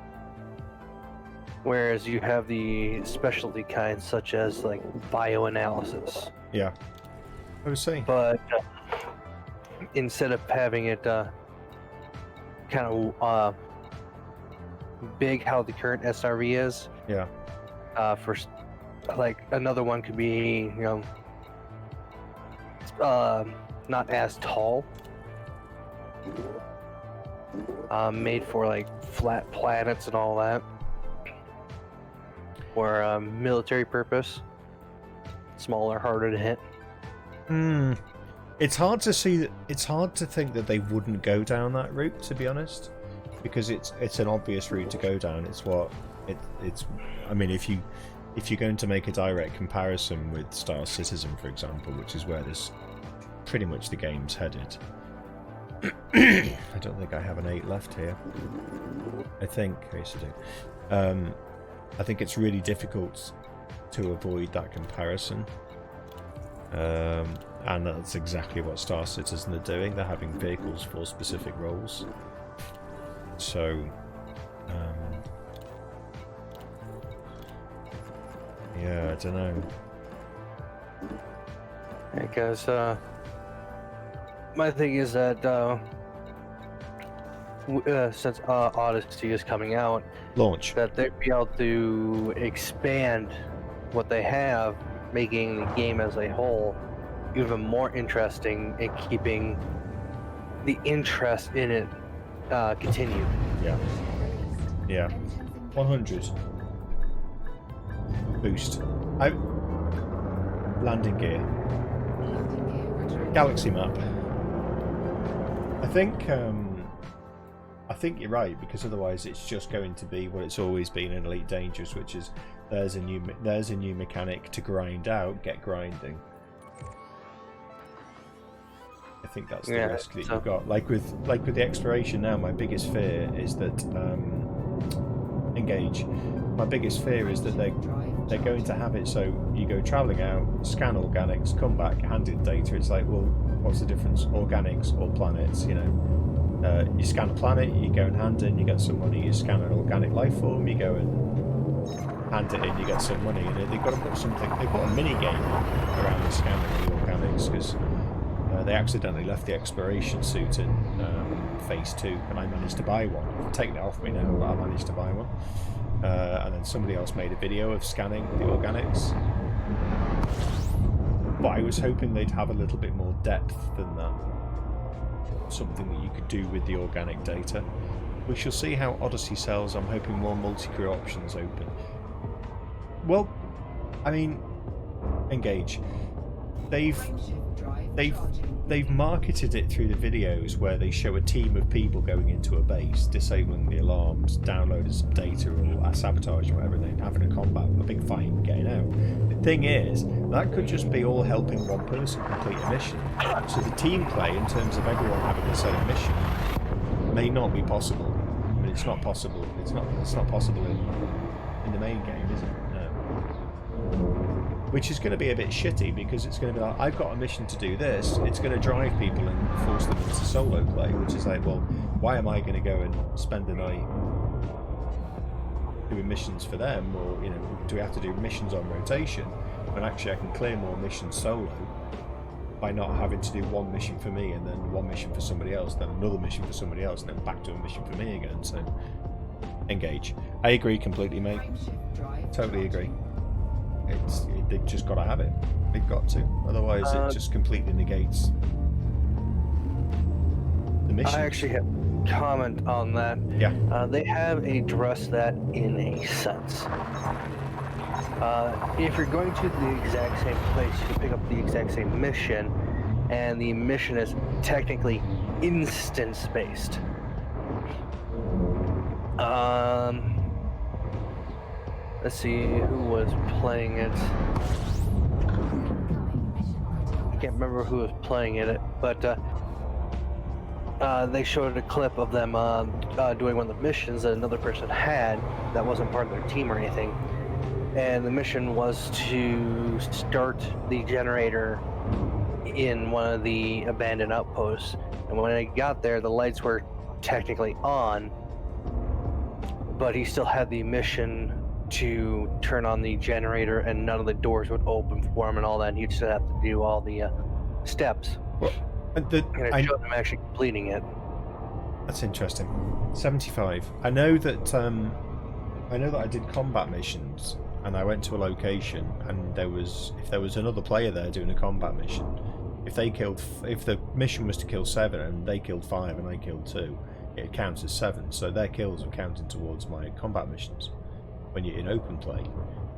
whereas you have the specialty kinds such as like bioanalysis. Yeah, I was saying. But instead of having it kind of big how the current SRV is, yeah, for like another one could be, you know, not as tall, made for like flat planets and all that, or military purpose, smaller, harder to hit. It's hard to see that. It's hard to think that they wouldn't go down that route, to be honest, because it's an obvious route to go down. It's what it's. I mean, if you're going to make a direct comparison with Star Citizen, for example, which is where this pretty much the game's headed. I don't think I have an 8 left here. I think yes, I do. I think it's really difficult to avoid that comparison. And that's exactly what Star Citizen are doing. They're having vehicles for specific roles. So, yeah, I don't know. Because my thing is that since Odyssey is coming out, Launch. that they'd be able to expand what they have, making the game as a whole even more interesting and keeping the interest in it continued. Yeah. Yeah. 100. Boost. Landing gear. Galaxy map. I think you're right, because otherwise it's just going to be what it's always been in Elite Dangerous, which is there's a new mechanic to grind out, get grinding. I think that's the risk that you've got. Like with the exploration now, my biggest fear is that engage. My biggest fear is that they're going to have it so you go travelling out, scan organics, come back, hand in data. It's like, well, what's the difference? Organics or planets? You know, you scan a planet, you go and hand in, you get some money. You scan an organic life form, you go and hand it in, you get some money. And they've got to put something. They put a mini game around the scanning the organics because they accidentally left the exploration suit in phase 2, and I managed to buy one. They've taken it off me now, but I managed to buy one. And then somebody else made a video of scanning the organics. But I was hoping they'd have a little bit more depth than that. Something that you could do with the organic data. We shall see how Odyssey sells. I'm hoping more multi-crew options open. Well, I mean, engage. They've marketed it through the videos where they show a team of people going into a base, disabling the alarms, downloading some data or sabotage or whatever, and then having a combat, a big fight and getting out. The thing is, that could just be all helping one person complete a mission. So the team play, in terms of everyone having the same mission, may not be possible. I mean, it's not possible. It's not possible in the main game, is it? Which is going to be a bit shitty, because it's going to be like, I've got a mission to do this. It's going to drive people and force them into solo play, which is like, well, why am I going to go and spend the night doing missions for them? Or, you know, do we have to do missions on rotation when actually I can clear more missions solo by not having to do one mission for me and then one mission for somebody else, then another mission for somebody else, and then back to a mission for me again. So engage. I agree completely, mate. Totally agree. They've just got to have it. They've got to. Otherwise, it just completely negates the mission. I actually have a comment on that. Yeah. They have addressed that in a sense. If you're going to the exact same place, you can pick up the exact same mission, and the mission is technically instance-based. Let's see who was playing it. I can't remember who was playing it, but they showed a clip of them doing one of the missions that another person had that wasn't part of their team or anything. And the mission was to start the generator in one of the abandoned outposts. And when I got there, the lights were technically on, but he still had the mission to turn on the generator, and none of the doors would open for him and all that. And he'd still have to do all the steps. Well, And I showed him actually completing it. That's interesting. 75. I know that I did combat missions, and I went to a location, and if there was another player there doing a combat mission, if the mission was to kill 7 and they killed 5 and I killed 2, it counts as 7. So their kills are counted towards my combat missions when you're in open play.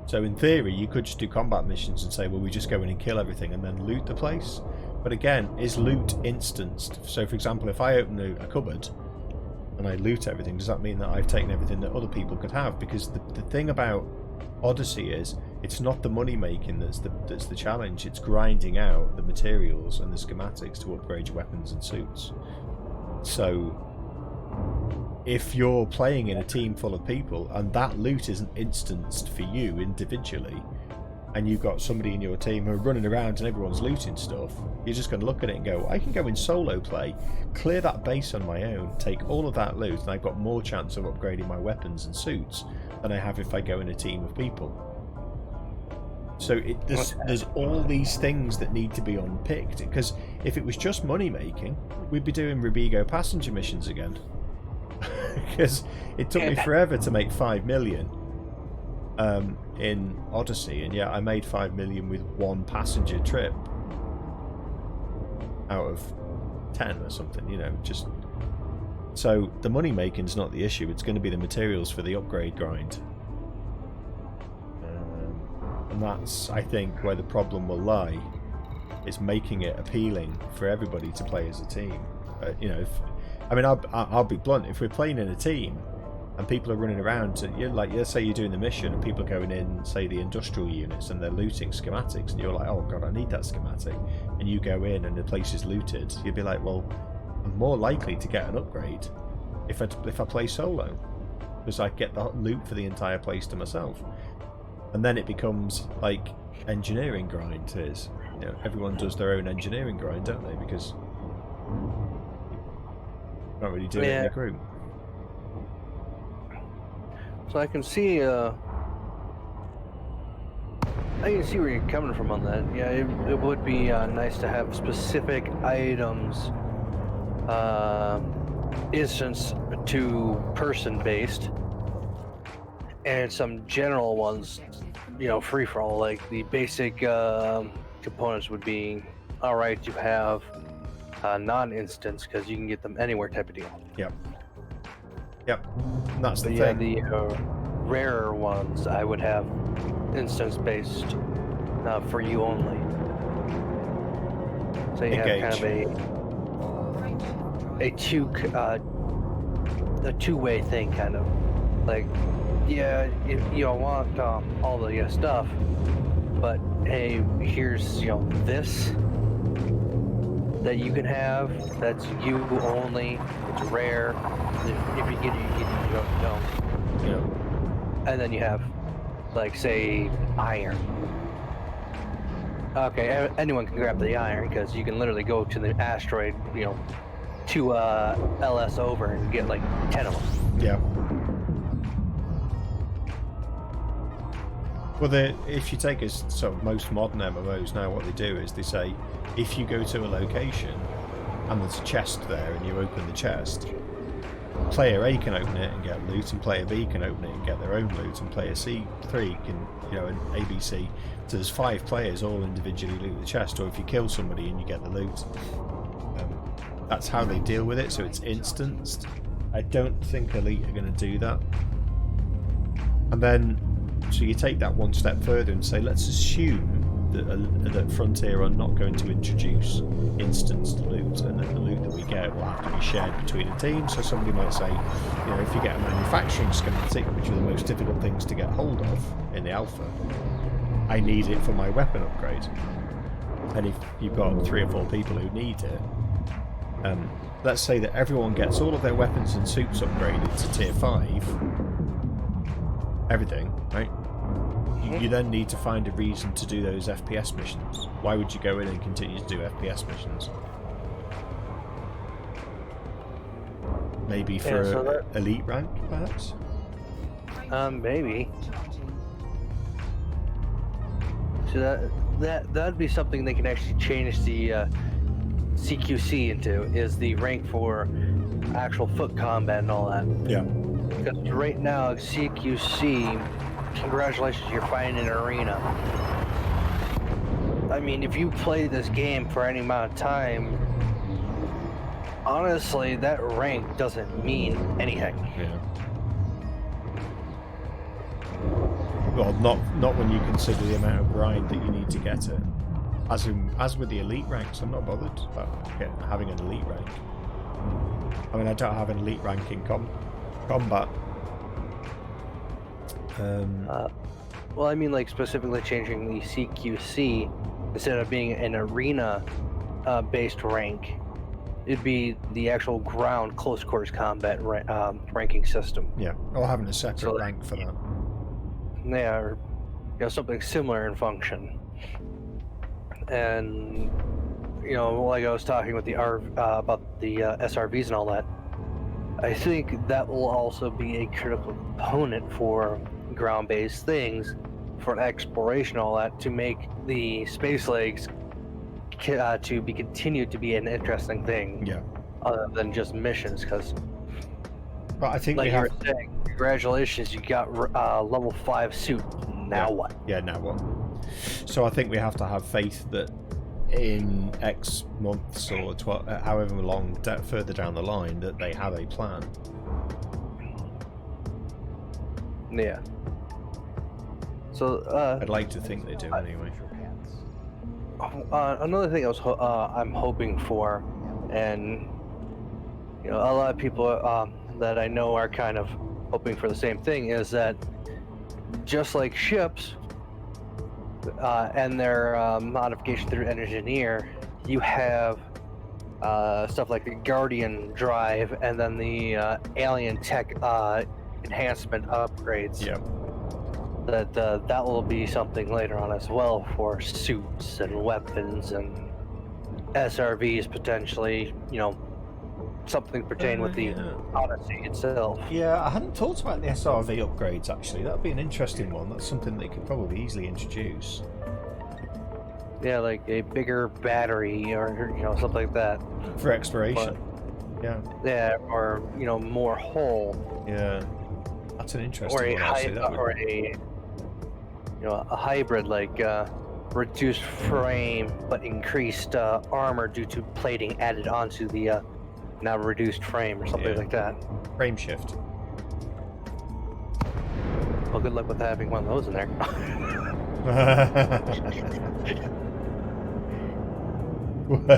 So in theory, you could just do combat missions and say, well, we just go in and kill everything and then loot the place. But again, is loot instanced? So for example, if I open a cupboard and I loot everything, does that mean that I've taken everything that other people could have? Because the thing about Odyssey is, it's not the money making that's the challenge. It's grinding out the materials and the schematics to upgrade your weapons and suits. So if you're playing in a team full of people and that loot isn't instanced for you individually, and you've got somebody in your team who are running around and everyone's looting stuff, you're just going to look at it and go, I can go in solo play, clear that base on my own, take all of that loot, and I've got more chance of upgrading my weapons and suits than I have if I go in a team of people. So there's all these things that need to be unpicked, because if it was just money making, we'd be doing Rubigo passenger missions again. Because it took me forever to make 5 million in Odyssey, and yet I made 5 million with one passenger trip out of 10 or something, you know. Just so the money making's not the issue, it's going to be the materials for the upgrade grind, and that's, I think, where the problem will lie, is making it appealing for everybody to play as a team. You know, I'll be blunt. If we're playing in a team and people are running around, and you're like, let's say you're doing the mission and people are going in, say, the industrial units, and they're looting schematics, and you're like, oh god, I need that schematic, and you go in and the place is looted, you'd be like, well, I'm more likely to get an upgrade if I play solo, because I get the loot for the entire place to myself. And then it becomes like engineering grind is. You know, everyone does their own engineering grind, don't they? Because not really doing it in a group. So I can see where you're coming from on that. Yeah, it would be nice to have specific items, instance to person based, and some general ones, you know, free for all. Like the basic components would be alright to have non-instance, because you can get them anywhere type of deal. Yep. And that's the thing. Yeah, the rarer ones I would have instance based for you only. So you Engage. have kind of a two-way thing, kind of like, yeah, you don't want all the stuff, but hey, here's, you know, this that you can have, that's you only, it's rare, if you get it, you don't. Yeah. And then you have, like, say, iron. Okay, anyone can grab the iron, because you can literally go to the asteroid, you know, 2 LS over and get like 10 of them. Yeah. Well, if you take as sort of most modern MMOs now, what they do is they say, if you go to a location and there's a chest there and you open the chest, player A can open it and get loot, and player B can open it and get their own loot, and player C3 can, you know, and ABC. So there's 5 players all individually loot the chest, or if you kill somebody and you get the loot. That's how they deal with it, so it's instanced. I don't think Elite are going to do that. And then So you take that one step further and say, let's assume that Frontier are not going to introduce instanced loot, and that the loot that we get will have to be shared between the teams. So somebody might say, you know, if you get a manufacturing schematic, which are the most difficult things to get hold of in the alpha, I need it for my weapon upgrade. And if you've got 3 or 4 people who need it, let's say that everyone gets all of their weapons and suits upgraded to tier 5, everything, right? You then need to find a reason to do those FPS missions. Why would you go in and continue to do FPS missions? Maybe for elite rank, perhaps? Maybe. So that'd be something they can actually change the CQC into, is the rank for actual foot combat and all that. Yeah. Because right now, CQC, congratulations, you're fighting in an arena. I mean, if you play this game for any amount of time, honestly, that rank doesn't mean anything. Yeah. Well, not when you consider the amount of grind that you need to get it. As with the elite ranks, I'm not bothered about having an elite rank. I mean, I don't have an elite rank in combat. Well, I mean, like, specifically changing the CQC, instead of being an arena based rank, it'd be the actual ground close quarters combat ranking system. Yeah, or having a separate rank for that. Yeah, or, you know, something similar in function. And, you know, like I was talking with the about the SRVs and all that, I think that will also be a critical component for ground-based things, for exploration, all that, to make the space legs to be continued to be an interesting thing. Yeah. Other than just missions, because, but I think like we you have. were saying, congratulations, you got level 5 suit. Now what? Yeah, now what? So I think we have to have faith that in X months or however long further down the line, that they have a plan. Yeah. So I'd like to think they do anyway. another thing I'm hoping for, and you know, a lot of people that I know are kind of hoping for the same thing, is that just like ships and their modification through engineer, you have stuff like the Guardian drive and then the alien tech enhancement upgrades. Yeah. That will be something later on as well for suits and weapons and SRVs potentially, you know, something pertaining with the Odyssey itself. Yeah, I hadn't thought about the SRV upgrades actually. That'd be an interesting one. That's something they could probably easily introduce. Yeah, like a bigger battery or, you know, something like that. For exploration. Yeah. Yeah, or, you know, more hull. Yeah. That's an interesting Or a one. Actually. or a, you know, a hybrid, like reduced frame but increased armor due to plating added onto the now reduced frame or something like that. Frame shift. Well, good luck with having one of those in there.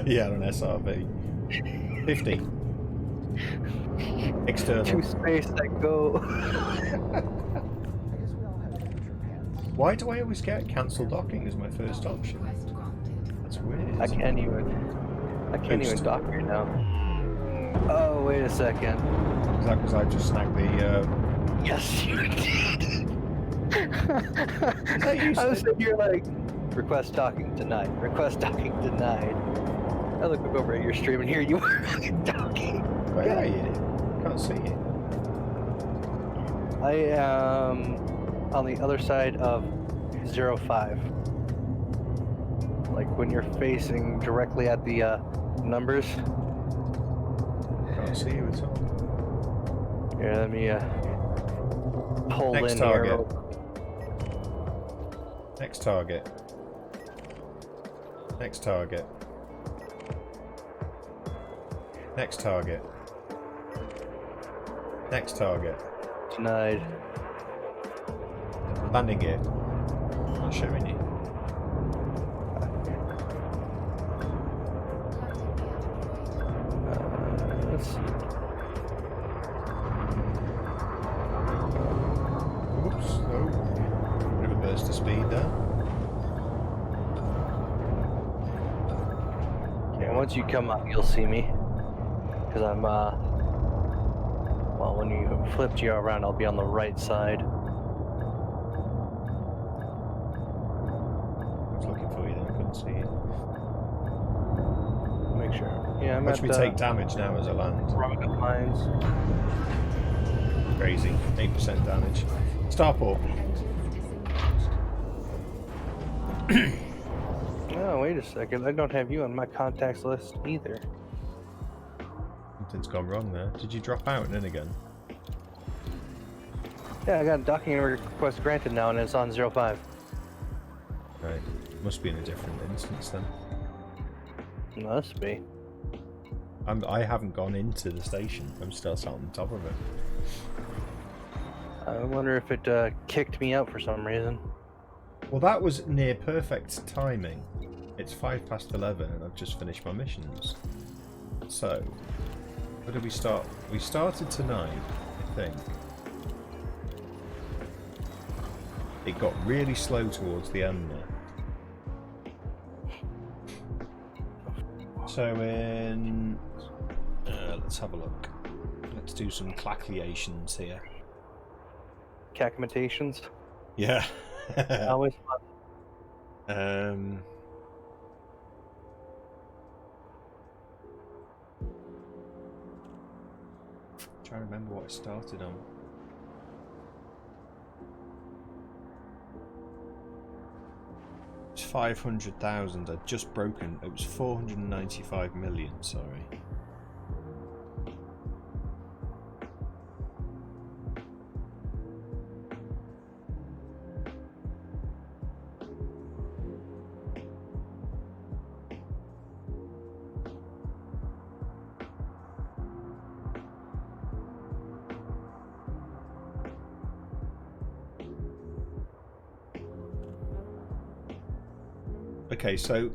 Yeah, on an SRV. 50. External. To space that go. Why do I always get cancel docking as my first option? Request granted. That's weird. I can't even dock right now. Oh, wait a second. Is that because I just snagged the... Yes, you did. that you I was said? sitting here like, request docking denied. Request docking denied. I look over at your stream and here you are docking. Where are you? Can't see you. I am on the other side of 05. Like when you're facing directly at the numbers. Can't see you at all. Here, let me pull Next in target. here. Next target. Next target. Next target. Next target. Denied. Landing gear. Not showing you. Let's see. Oops. Oh. Bit of a burst of speed there. Yeah, once you come up, you'll see me. Because I'm, well, when you flipped you around, I'll be on the right side. I was looking for you then, I couldn't see you. Make sure. Yeah, I'm Watch at me take damage now as I land. rocket mines. Crazy. 8% damage. Starport. Oh, wait a second. I don't have you on my contacts list either. Something's gone wrong there. Did you drop out and in again? Yeah, I got a docking request granted now, and it's on 05. Right. Must be in a different instance then. Must be. I haven't gone into the station. I'm still sat on top of it. I wonder if it kicked me out for some reason. Well, that was near perfect timing. It's 11:05 and I've just finished my missions. So, where did we start? We started tonight, I think. It got really slow towards the end there. So let's have a look. Let's do some clacliations here. Cacimitations. Yeah. Always fun. Trying to remember what it started on. It's 500,000. I'd just broken. It was 495 million. Sorry. Okay, so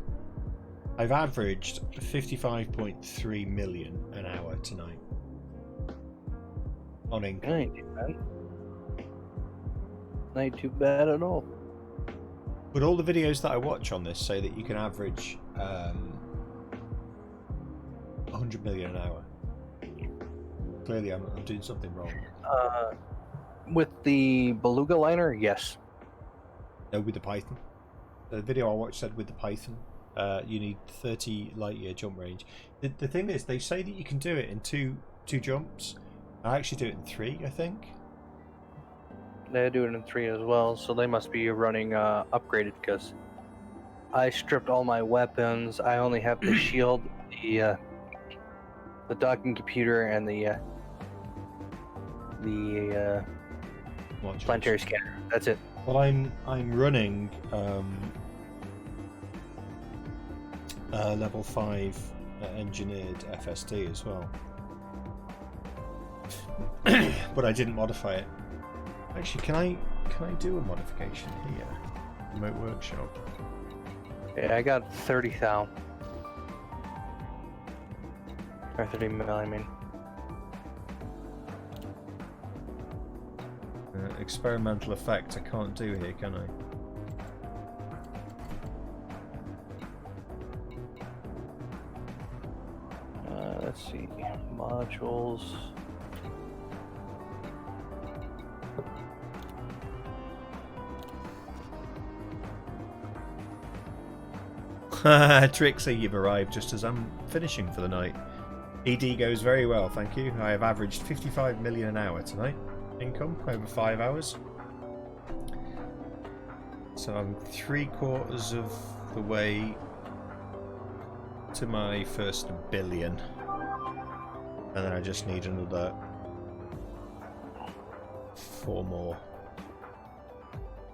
I've averaged 55.3 million an hour tonight on income. Ain't too bad. Ain't too bad at all. But all the videos that I watch on this say that you can average 100 million an hour. Clearly, I'm doing something wrong. With the Beluga liner, yes. No, with the Python. The video I watched said with the Python, you need 30 light year jump range. The thing is, they say that you can do it in two jumps. I actually do it in 3, I think. They do it in 3 as well, so they must be running upgraded because I stripped all my weapons. I only have the shield, the docking computer, and the planetary scanner. That's it. Well, I'm running level 5 engineered FSD as well, but I didn't modify it. Actually, can I do a modification here? Remote workshop. Yeah, I got 30,000. Or 30 mil, I mean. Experimental effect I can't do here, can I? Let's see. Modules. Trixie, you've arrived just as I'm finishing for the night. ED goes very well, thank you. I have averaged 55 million an hour tonight. Income over 5 hours. So I'm 3/4 of the way to my first billion. And then I just need another 4 more.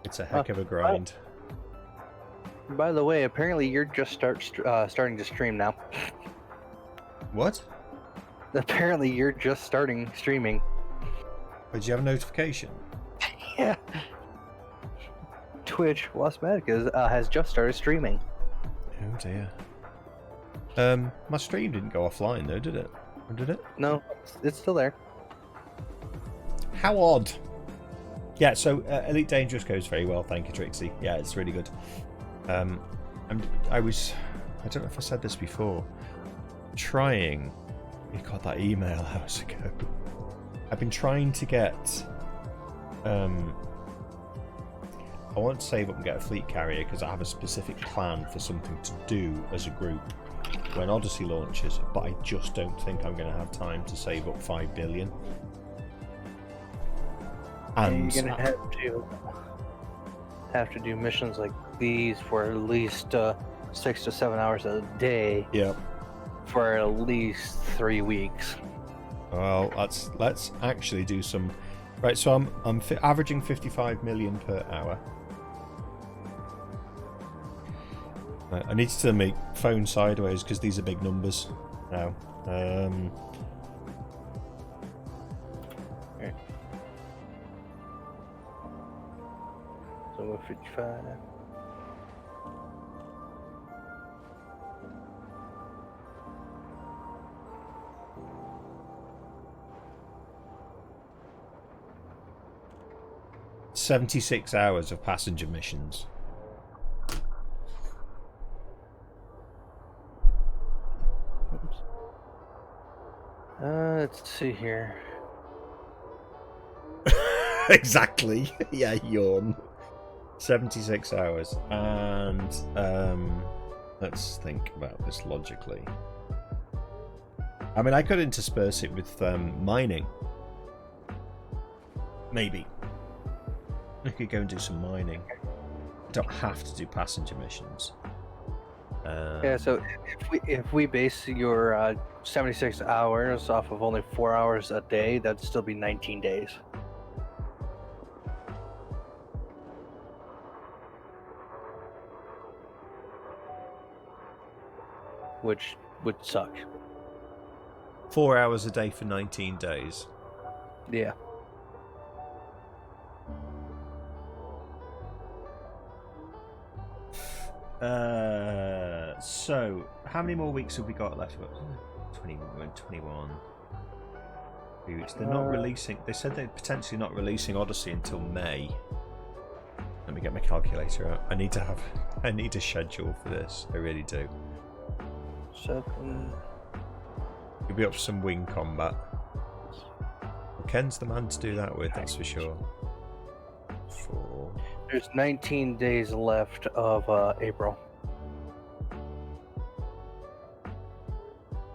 It's a heck of a grind. By the way, apparently you're just starting to stream now. What? Apparently you're just starting streaming. Did you have a notification? Yeah. Twitch, Wasmatica has just started streaming. Oh dear. My stream didn't go offline though, did it? Or did it? No, it's still there. How odd. Yeah, so Elite Dangerous goes very well, thank you, Trixie. Yeah, it's really good. I don't know if I said this before, trying, we got that email hours ago. I've been trying to get, I want to save up and get a fleet carrier because I have a specific plan for something to do as a group when Odyssey launches, but I just don't think I'm going to have time to save up 5 billion. And you're gonna have to do missions like these for at least 6 to 7 hours a day. Yep. For at least 3 weeks. Well, let's actually do some. Right, so I'm averaging 55 million per hour. Right, I need to make phone sideways because these are big numbers now. Right. So we're 55. $76 hours of passenger missions. Oops. Let's see here. Exactly. Yeah, yawn. 76 hours. And let's think about this logically. I mean, I could intersperse it with mining. Maybe. I could go and do some mining. I don't have to do passenger missions. Yeah, so if we base your 76 hours off of only 4 hours a day, that'd still be 19 days. Which would suck. 4 hours a day for 19 days. Yeah. So how many more weeks have we got left? 21. 3 weeks. They're not releasing. They said they're potentially not releasing Odyssey until May. Let me get my calculator out. I need a schedule for this. I really do. 7. You'll be up for some wing combat. Well, Ken's the man to do that with, that's for sure. 4. There's 19 days left of April.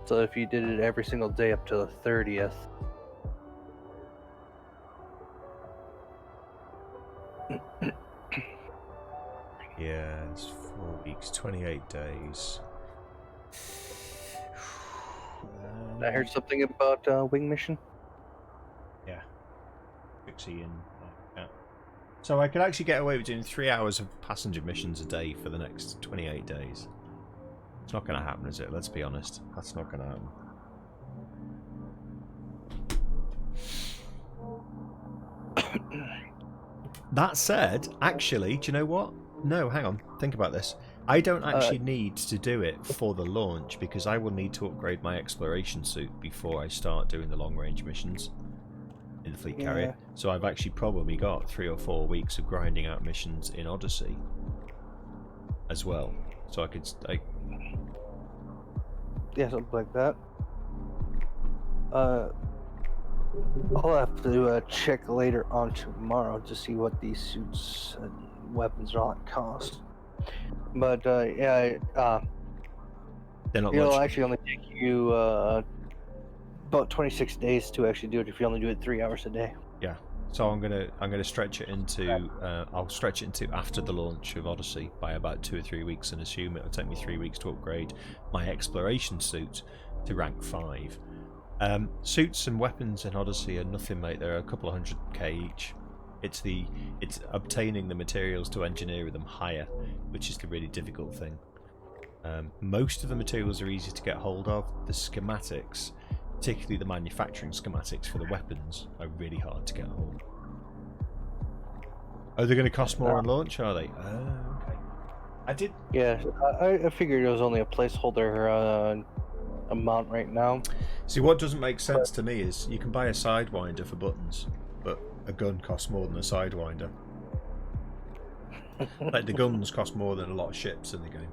So if you did it every single day up to the 30th. Yeah, it's 4 weeks, 28 days. I heard something about wing mission. Yeah. Pixie and yeah. So I could actually get away with doing 3 hours of passenger missions a day for the next 28 days. It's not going to happen, is it? Let's be honest. That's not going to happen. That said, actually, do you know what? No, hang on. Think about this. I don't actually need to do it for the launch because I will need to upgrade my exploration suit before I start doing the long-range missions in the fleet carrier. So I've actually probably got 3 or 4 weeks of grinding out missions in Odyssey as well. So I could... Yeah, something like that. I'll have to check later on tomorrow to see what these suits and weapons and all that cost. But yeah, they're not it'll much. actually only take you about 26 days to actually do it if you only do it 3 hours a day. Yeah. So I'm gonna stretch it into I'll stretch it into after the launch of Odyssey by about 2 or 3 weeks and assume it'll take me 3 weeks to upgrade my exploration suit to rank 5. Suits and weapons in Odyssey are nothing, mate. They're a couple of 100k each. It's obtaining the materials to engineer them higher, which is the really difficult thing. Most of the materials are easy to get hold of. The schematics, particularly the manufacturing schematics for the weapons, are really hard to get hold of. Oh, they're going to cost more on launch, are they? Oh, okay. I did. Yeah, I figured it was only a placeholder amount right now. See, what doesn't make sense to me is you can buy a Sidewinder for buttons, but a gun costs more than a Sidewinder. Like, the guns cost more than a lot of ships in the game.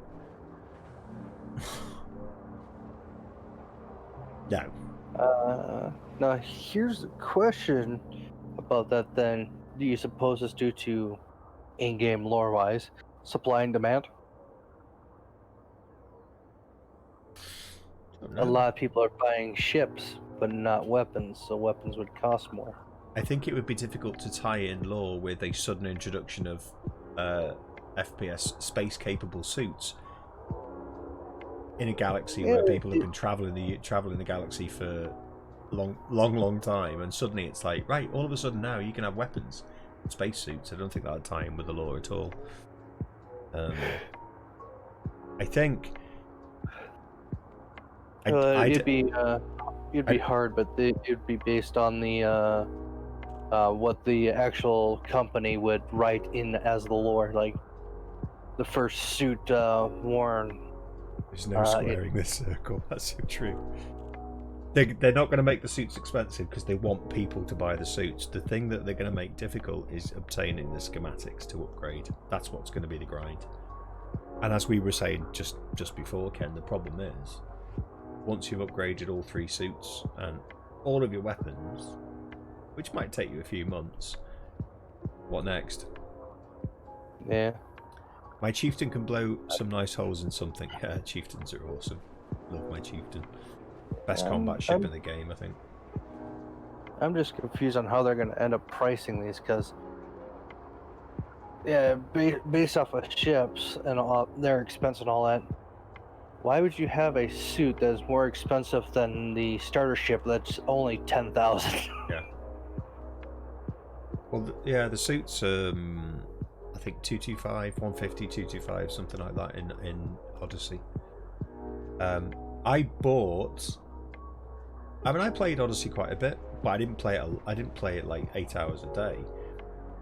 No. Now here's a question about that then. Do you suppose it's due to in-game lore-wise, supply and demand? A lot of people are buying ships, but not weapons, so weapons would cost more. I think it would be difficult to tie in lore with a sudden introduction of FPS space-capable suits in a galaxy where people have been traveling the galaxy for long time, and suddenly it's like, right, all of a sudden now you can have weapons, spacesuits. I don't think that would tie in with the lore at all. I think it'd be hard, but it'd be based on the what the actual company would write in as the lore, like the first suit worn. There's no squaring this circle. That's so true. They're not going to make the suits expensive because they want people to buy the suits. The thing that they're going to make difficult is obtaining the schematics to upgrade. That's what's going to be the grind. And as we were saying just before, Ken, the problem is once you've upgraded all 3 suits and all of your weapons, which might take you a few months, what next? Yeah. My chieftain can blow some nice holes in something. Yeah, chieftains are awesome. Love my chieftain. Best combat ship in the game, I think. I'm just confused on how they're going to end up pricing these, because yeah, based off of ships and all their expense and all that, why would you have a suit that is more expensive than the starter ship that's only 10,000? Yeah. Well, the suits, I think 225, 150, 225, something like that in Odyssey. I played Odyssey quite a bit, but I didn't play it like 8 hours a day.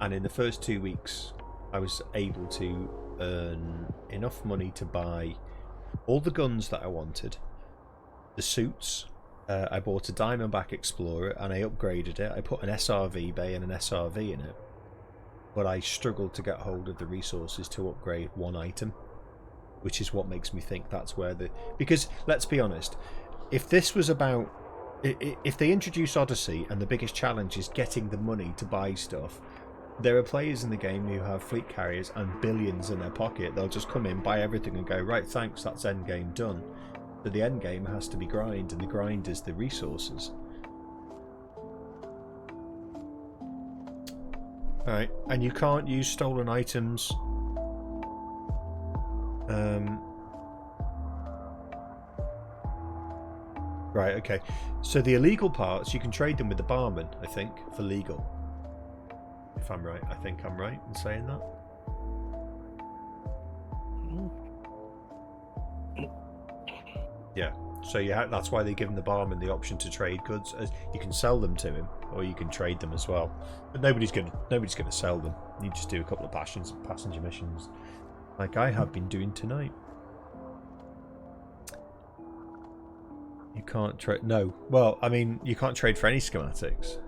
And in the first 2 weeks, I was able to earn enough money to buy all the guns that I wanted, the suits. I bought a Diamondback Explorer and I upgraded it. I put an SRV bay and an SRV in it, but I struggled to get hold of the resources to upgrade one item, which is what makes me think that's where because let's be honest, if this was about, if they introduce Odyssey and the biggest challenge is getting the money to buy stuff, there are players in the game who have fleet carriers and billions in their pocket. They'll just come in, buy everything and go, right, thanks, that's end game done. But the end game has to be grind, and the grind is the resources. Alright, and you can't use stolen items. Right, okay. So the illegal parts, you can trade them with the barman, I think, for legal. If I'm right, I think I'm right in saying that. Yeah. So that's why they give the barman the option to trade goods. You can sell them to him, or you can trade them as well. But nobody's gonna sell them. You just do a couple of passenger missions, like I have been doing tonight. You can't trade. No. Well, I mean, you can't trade for any schematics.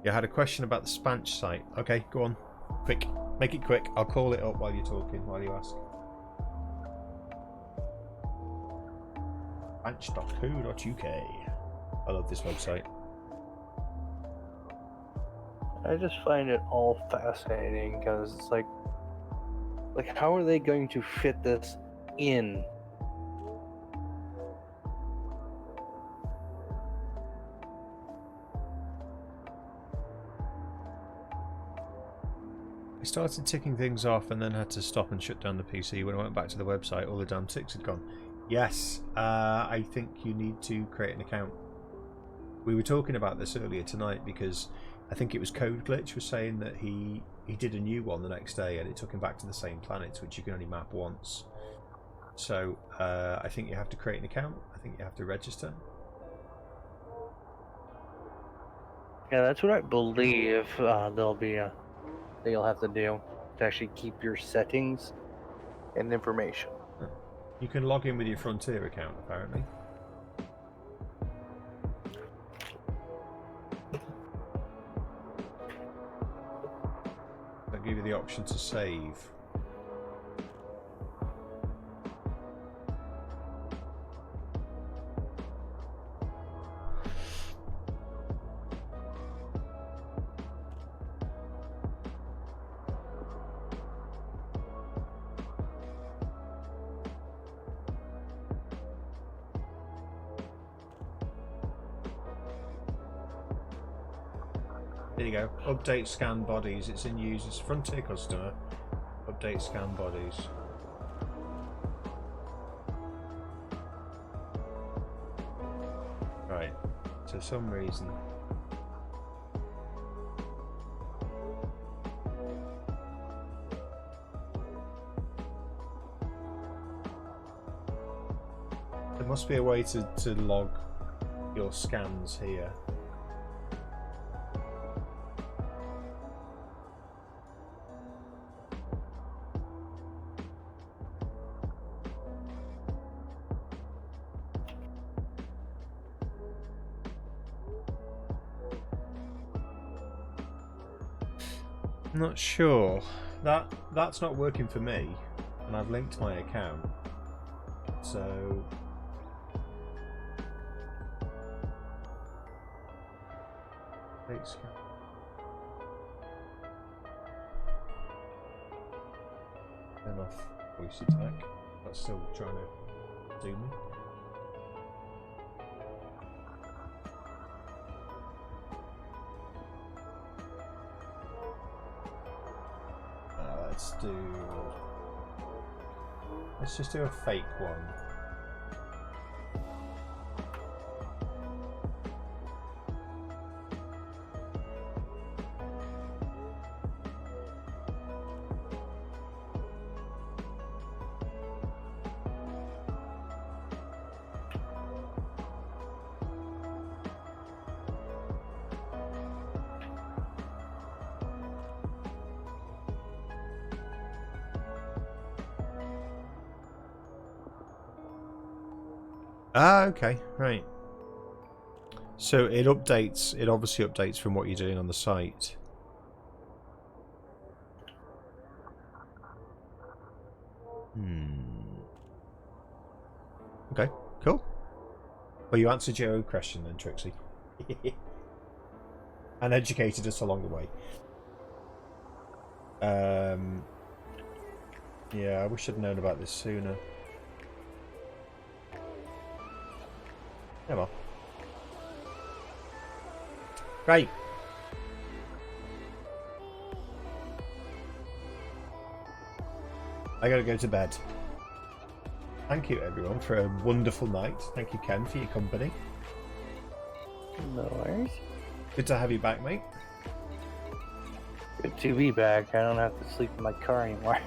You had a question about the Spanch site. Okay, go on. Quick. Make it quick. I'll call it up while you're talking, while you ask. Spanch.co.uk. I love this website. I just find it all fascinating, because it's like how are they going to fit this in? I started ticking things off and then had to stop and shut down the PC. When I went back to the website, all the damn ticks had gone. Yes, I think you need to create an account. We were talking about this earlier tonight because I think it was Code Glitch was saying that he did a new one the next day and it took him back to the same planets, which you can only map once. So I think you have to create an account. I think you have to register. Yeah, that's what I believe. There'll be that you'll have to do to actually keep your settings and information. You can log in with your Frontier account, apparently. They'll give you the option to save. There you go. Update scan bodies. It's in users. Frontier customer. Update scan bodies. Right. For some reason. There must be a way to log your scans here. Not sure. That's not working for me, and I've linked my account. So thanks. Turn off voice attack. That's still trying to do me. Let's just do a fake one. Ah, okay, right. So it updates, it obviously updates from what you're doing on the site. Okay, cool. Well, you answered your own question then, Trixie. And educated us along the way. Yeah, I wish I'd known about this sooner. Yeah, well. Great. I gotta go to bed. Thank you, everyone, for a wonderful night. Thank you, Ken, for your company. No worries. Good to have you back, mate. Good to be back. I don't have to sleep in my car anymore.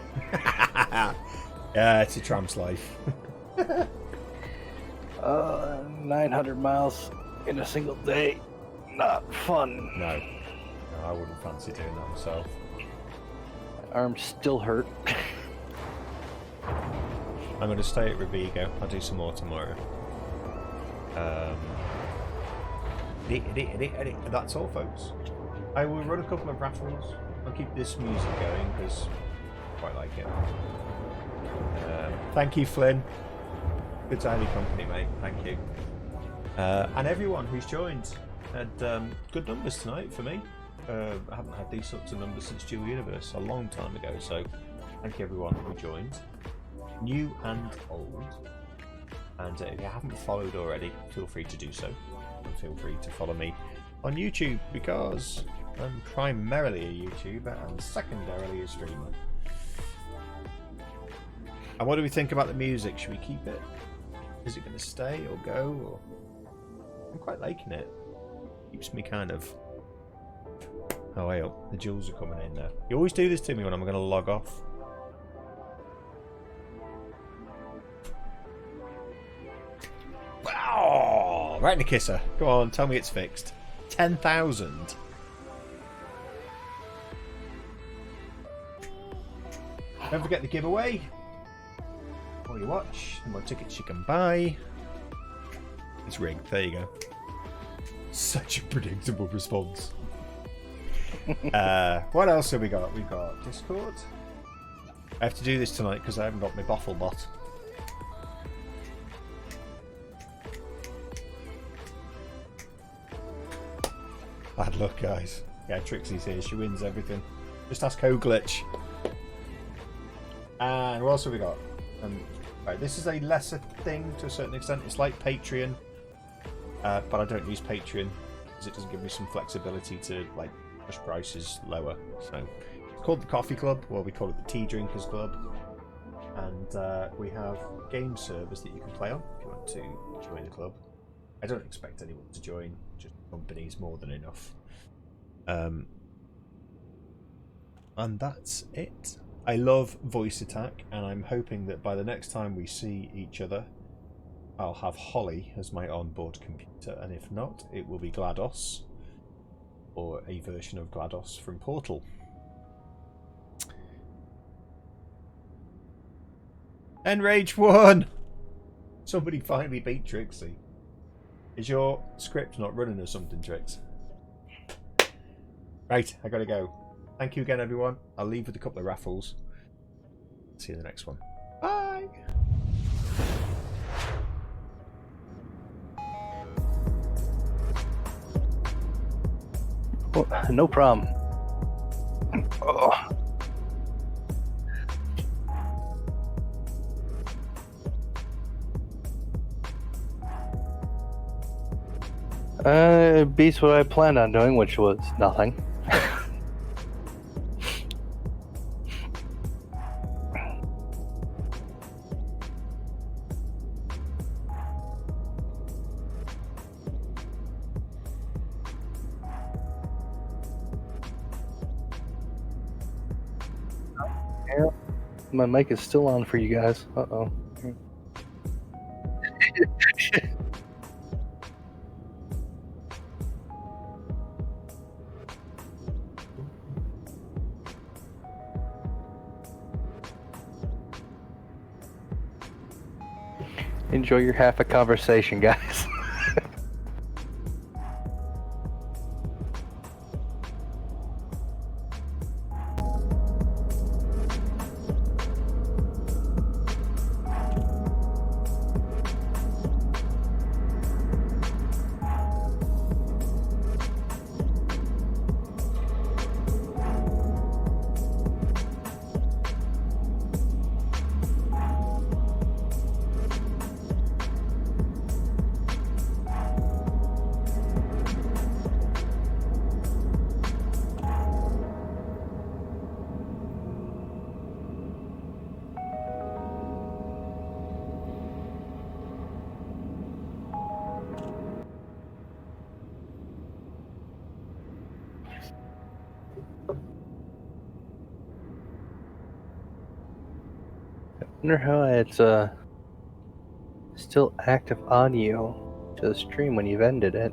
Yeah, it's a tramp's life. 900 miles in a single day. Not fun. No, I wouldn't fancy doing that myself. My arms still hurt. I'm going to stay at Rovigo. I'll do some more tomorrow. That's all, folks. I will run a couple of raffles. I'll keep this music going because I quite like it. Thank you, Flynn. Good to have your company, mate. Thank you. And everyone who's joined. Had good numbers tonight for me. I haven't had these sorts of numbers since Dual Universe a long time ago, so thank you everyone who joined, new and old. And if you haven't followed already, feel free to do so. And feel free to follow me on YouTube because I'm primarily a YouTuber and secondarily a streamer. And what do we think about the music? Should we keep it? Is it going to stay or go? Or... I'm quite liking it. Keeps me kind of... Oh, wait up. The jewels are coming in now. You always do this to me when I'm going to log off. Wow! Right in the kisser. Go on, tell me it's fixed. 10,000. Don't forget the giveaway. While you watch, the more tickets you can buy. It's rigged. There you go. Such a predictable response. What else have we got? We've got Discord. I have to do this tonight because I haven't got my bottle bot. Bad luck, guys. Yeah, Trixie's here. She wins everything. Just ask Glitch. And what else have we got? Right, this is a lesser thing to a certain extent. It's like Patreon, but I don't use Patreon because it doesn't give me some flexibility to like push prices lower. So it's called the Coffee Club, or we call it the Tea Drinkers Club. And we have game servers that you can play on if you want to join the club. I don't expect anyone to join, just companies more than enough. And that's it. I love voice attack, and I'm hoping that by the next time we see each other, I'll have Holly as my onboard computer, and if not, it will be GLaDOS, or a version of GLaDOS from Portal. Enrage 1! Somebody finally beat Trixie. Is your script not running or something, Trix? Right, I gotta go. Thank you again, everyone. I'll leave with a couple of raffles. See you in the next one. Bye! Well, no problem. Oh. It beats what I planned on doing, which was nothing. Yeah, my mic is still on for you guys. Uh-oh. Enjoy your half a conversation, guys. I wonder how it's still active audio to the stream when you've ended it.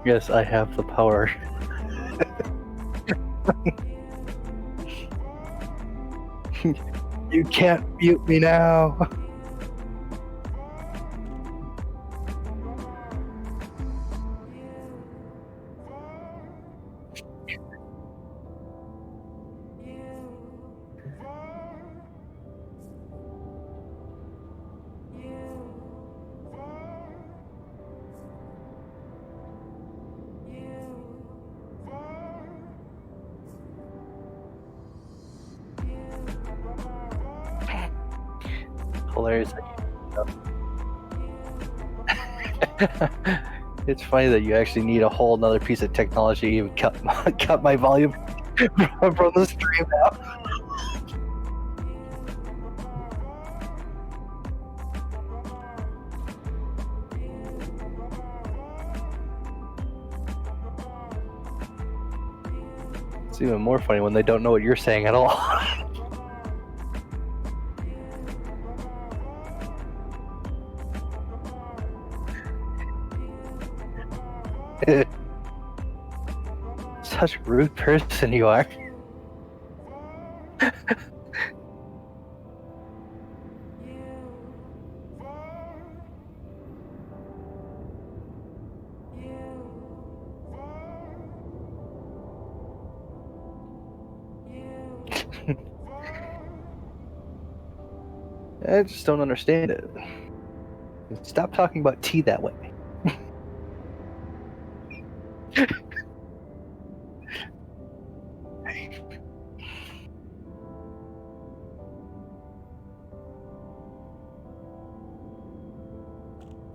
Yes, I have the power. You can't mute me now. hilarious. It's funny that you actually need a whole nother piece of technology to even cut my volume from the stream now. It's even more funny when they don't know what you're saying at all. Such a rude person you are. I just don't understand it. Stop talking about tea that way.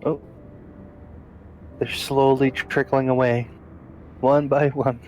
Oh. They're slowly trickling away, one by one.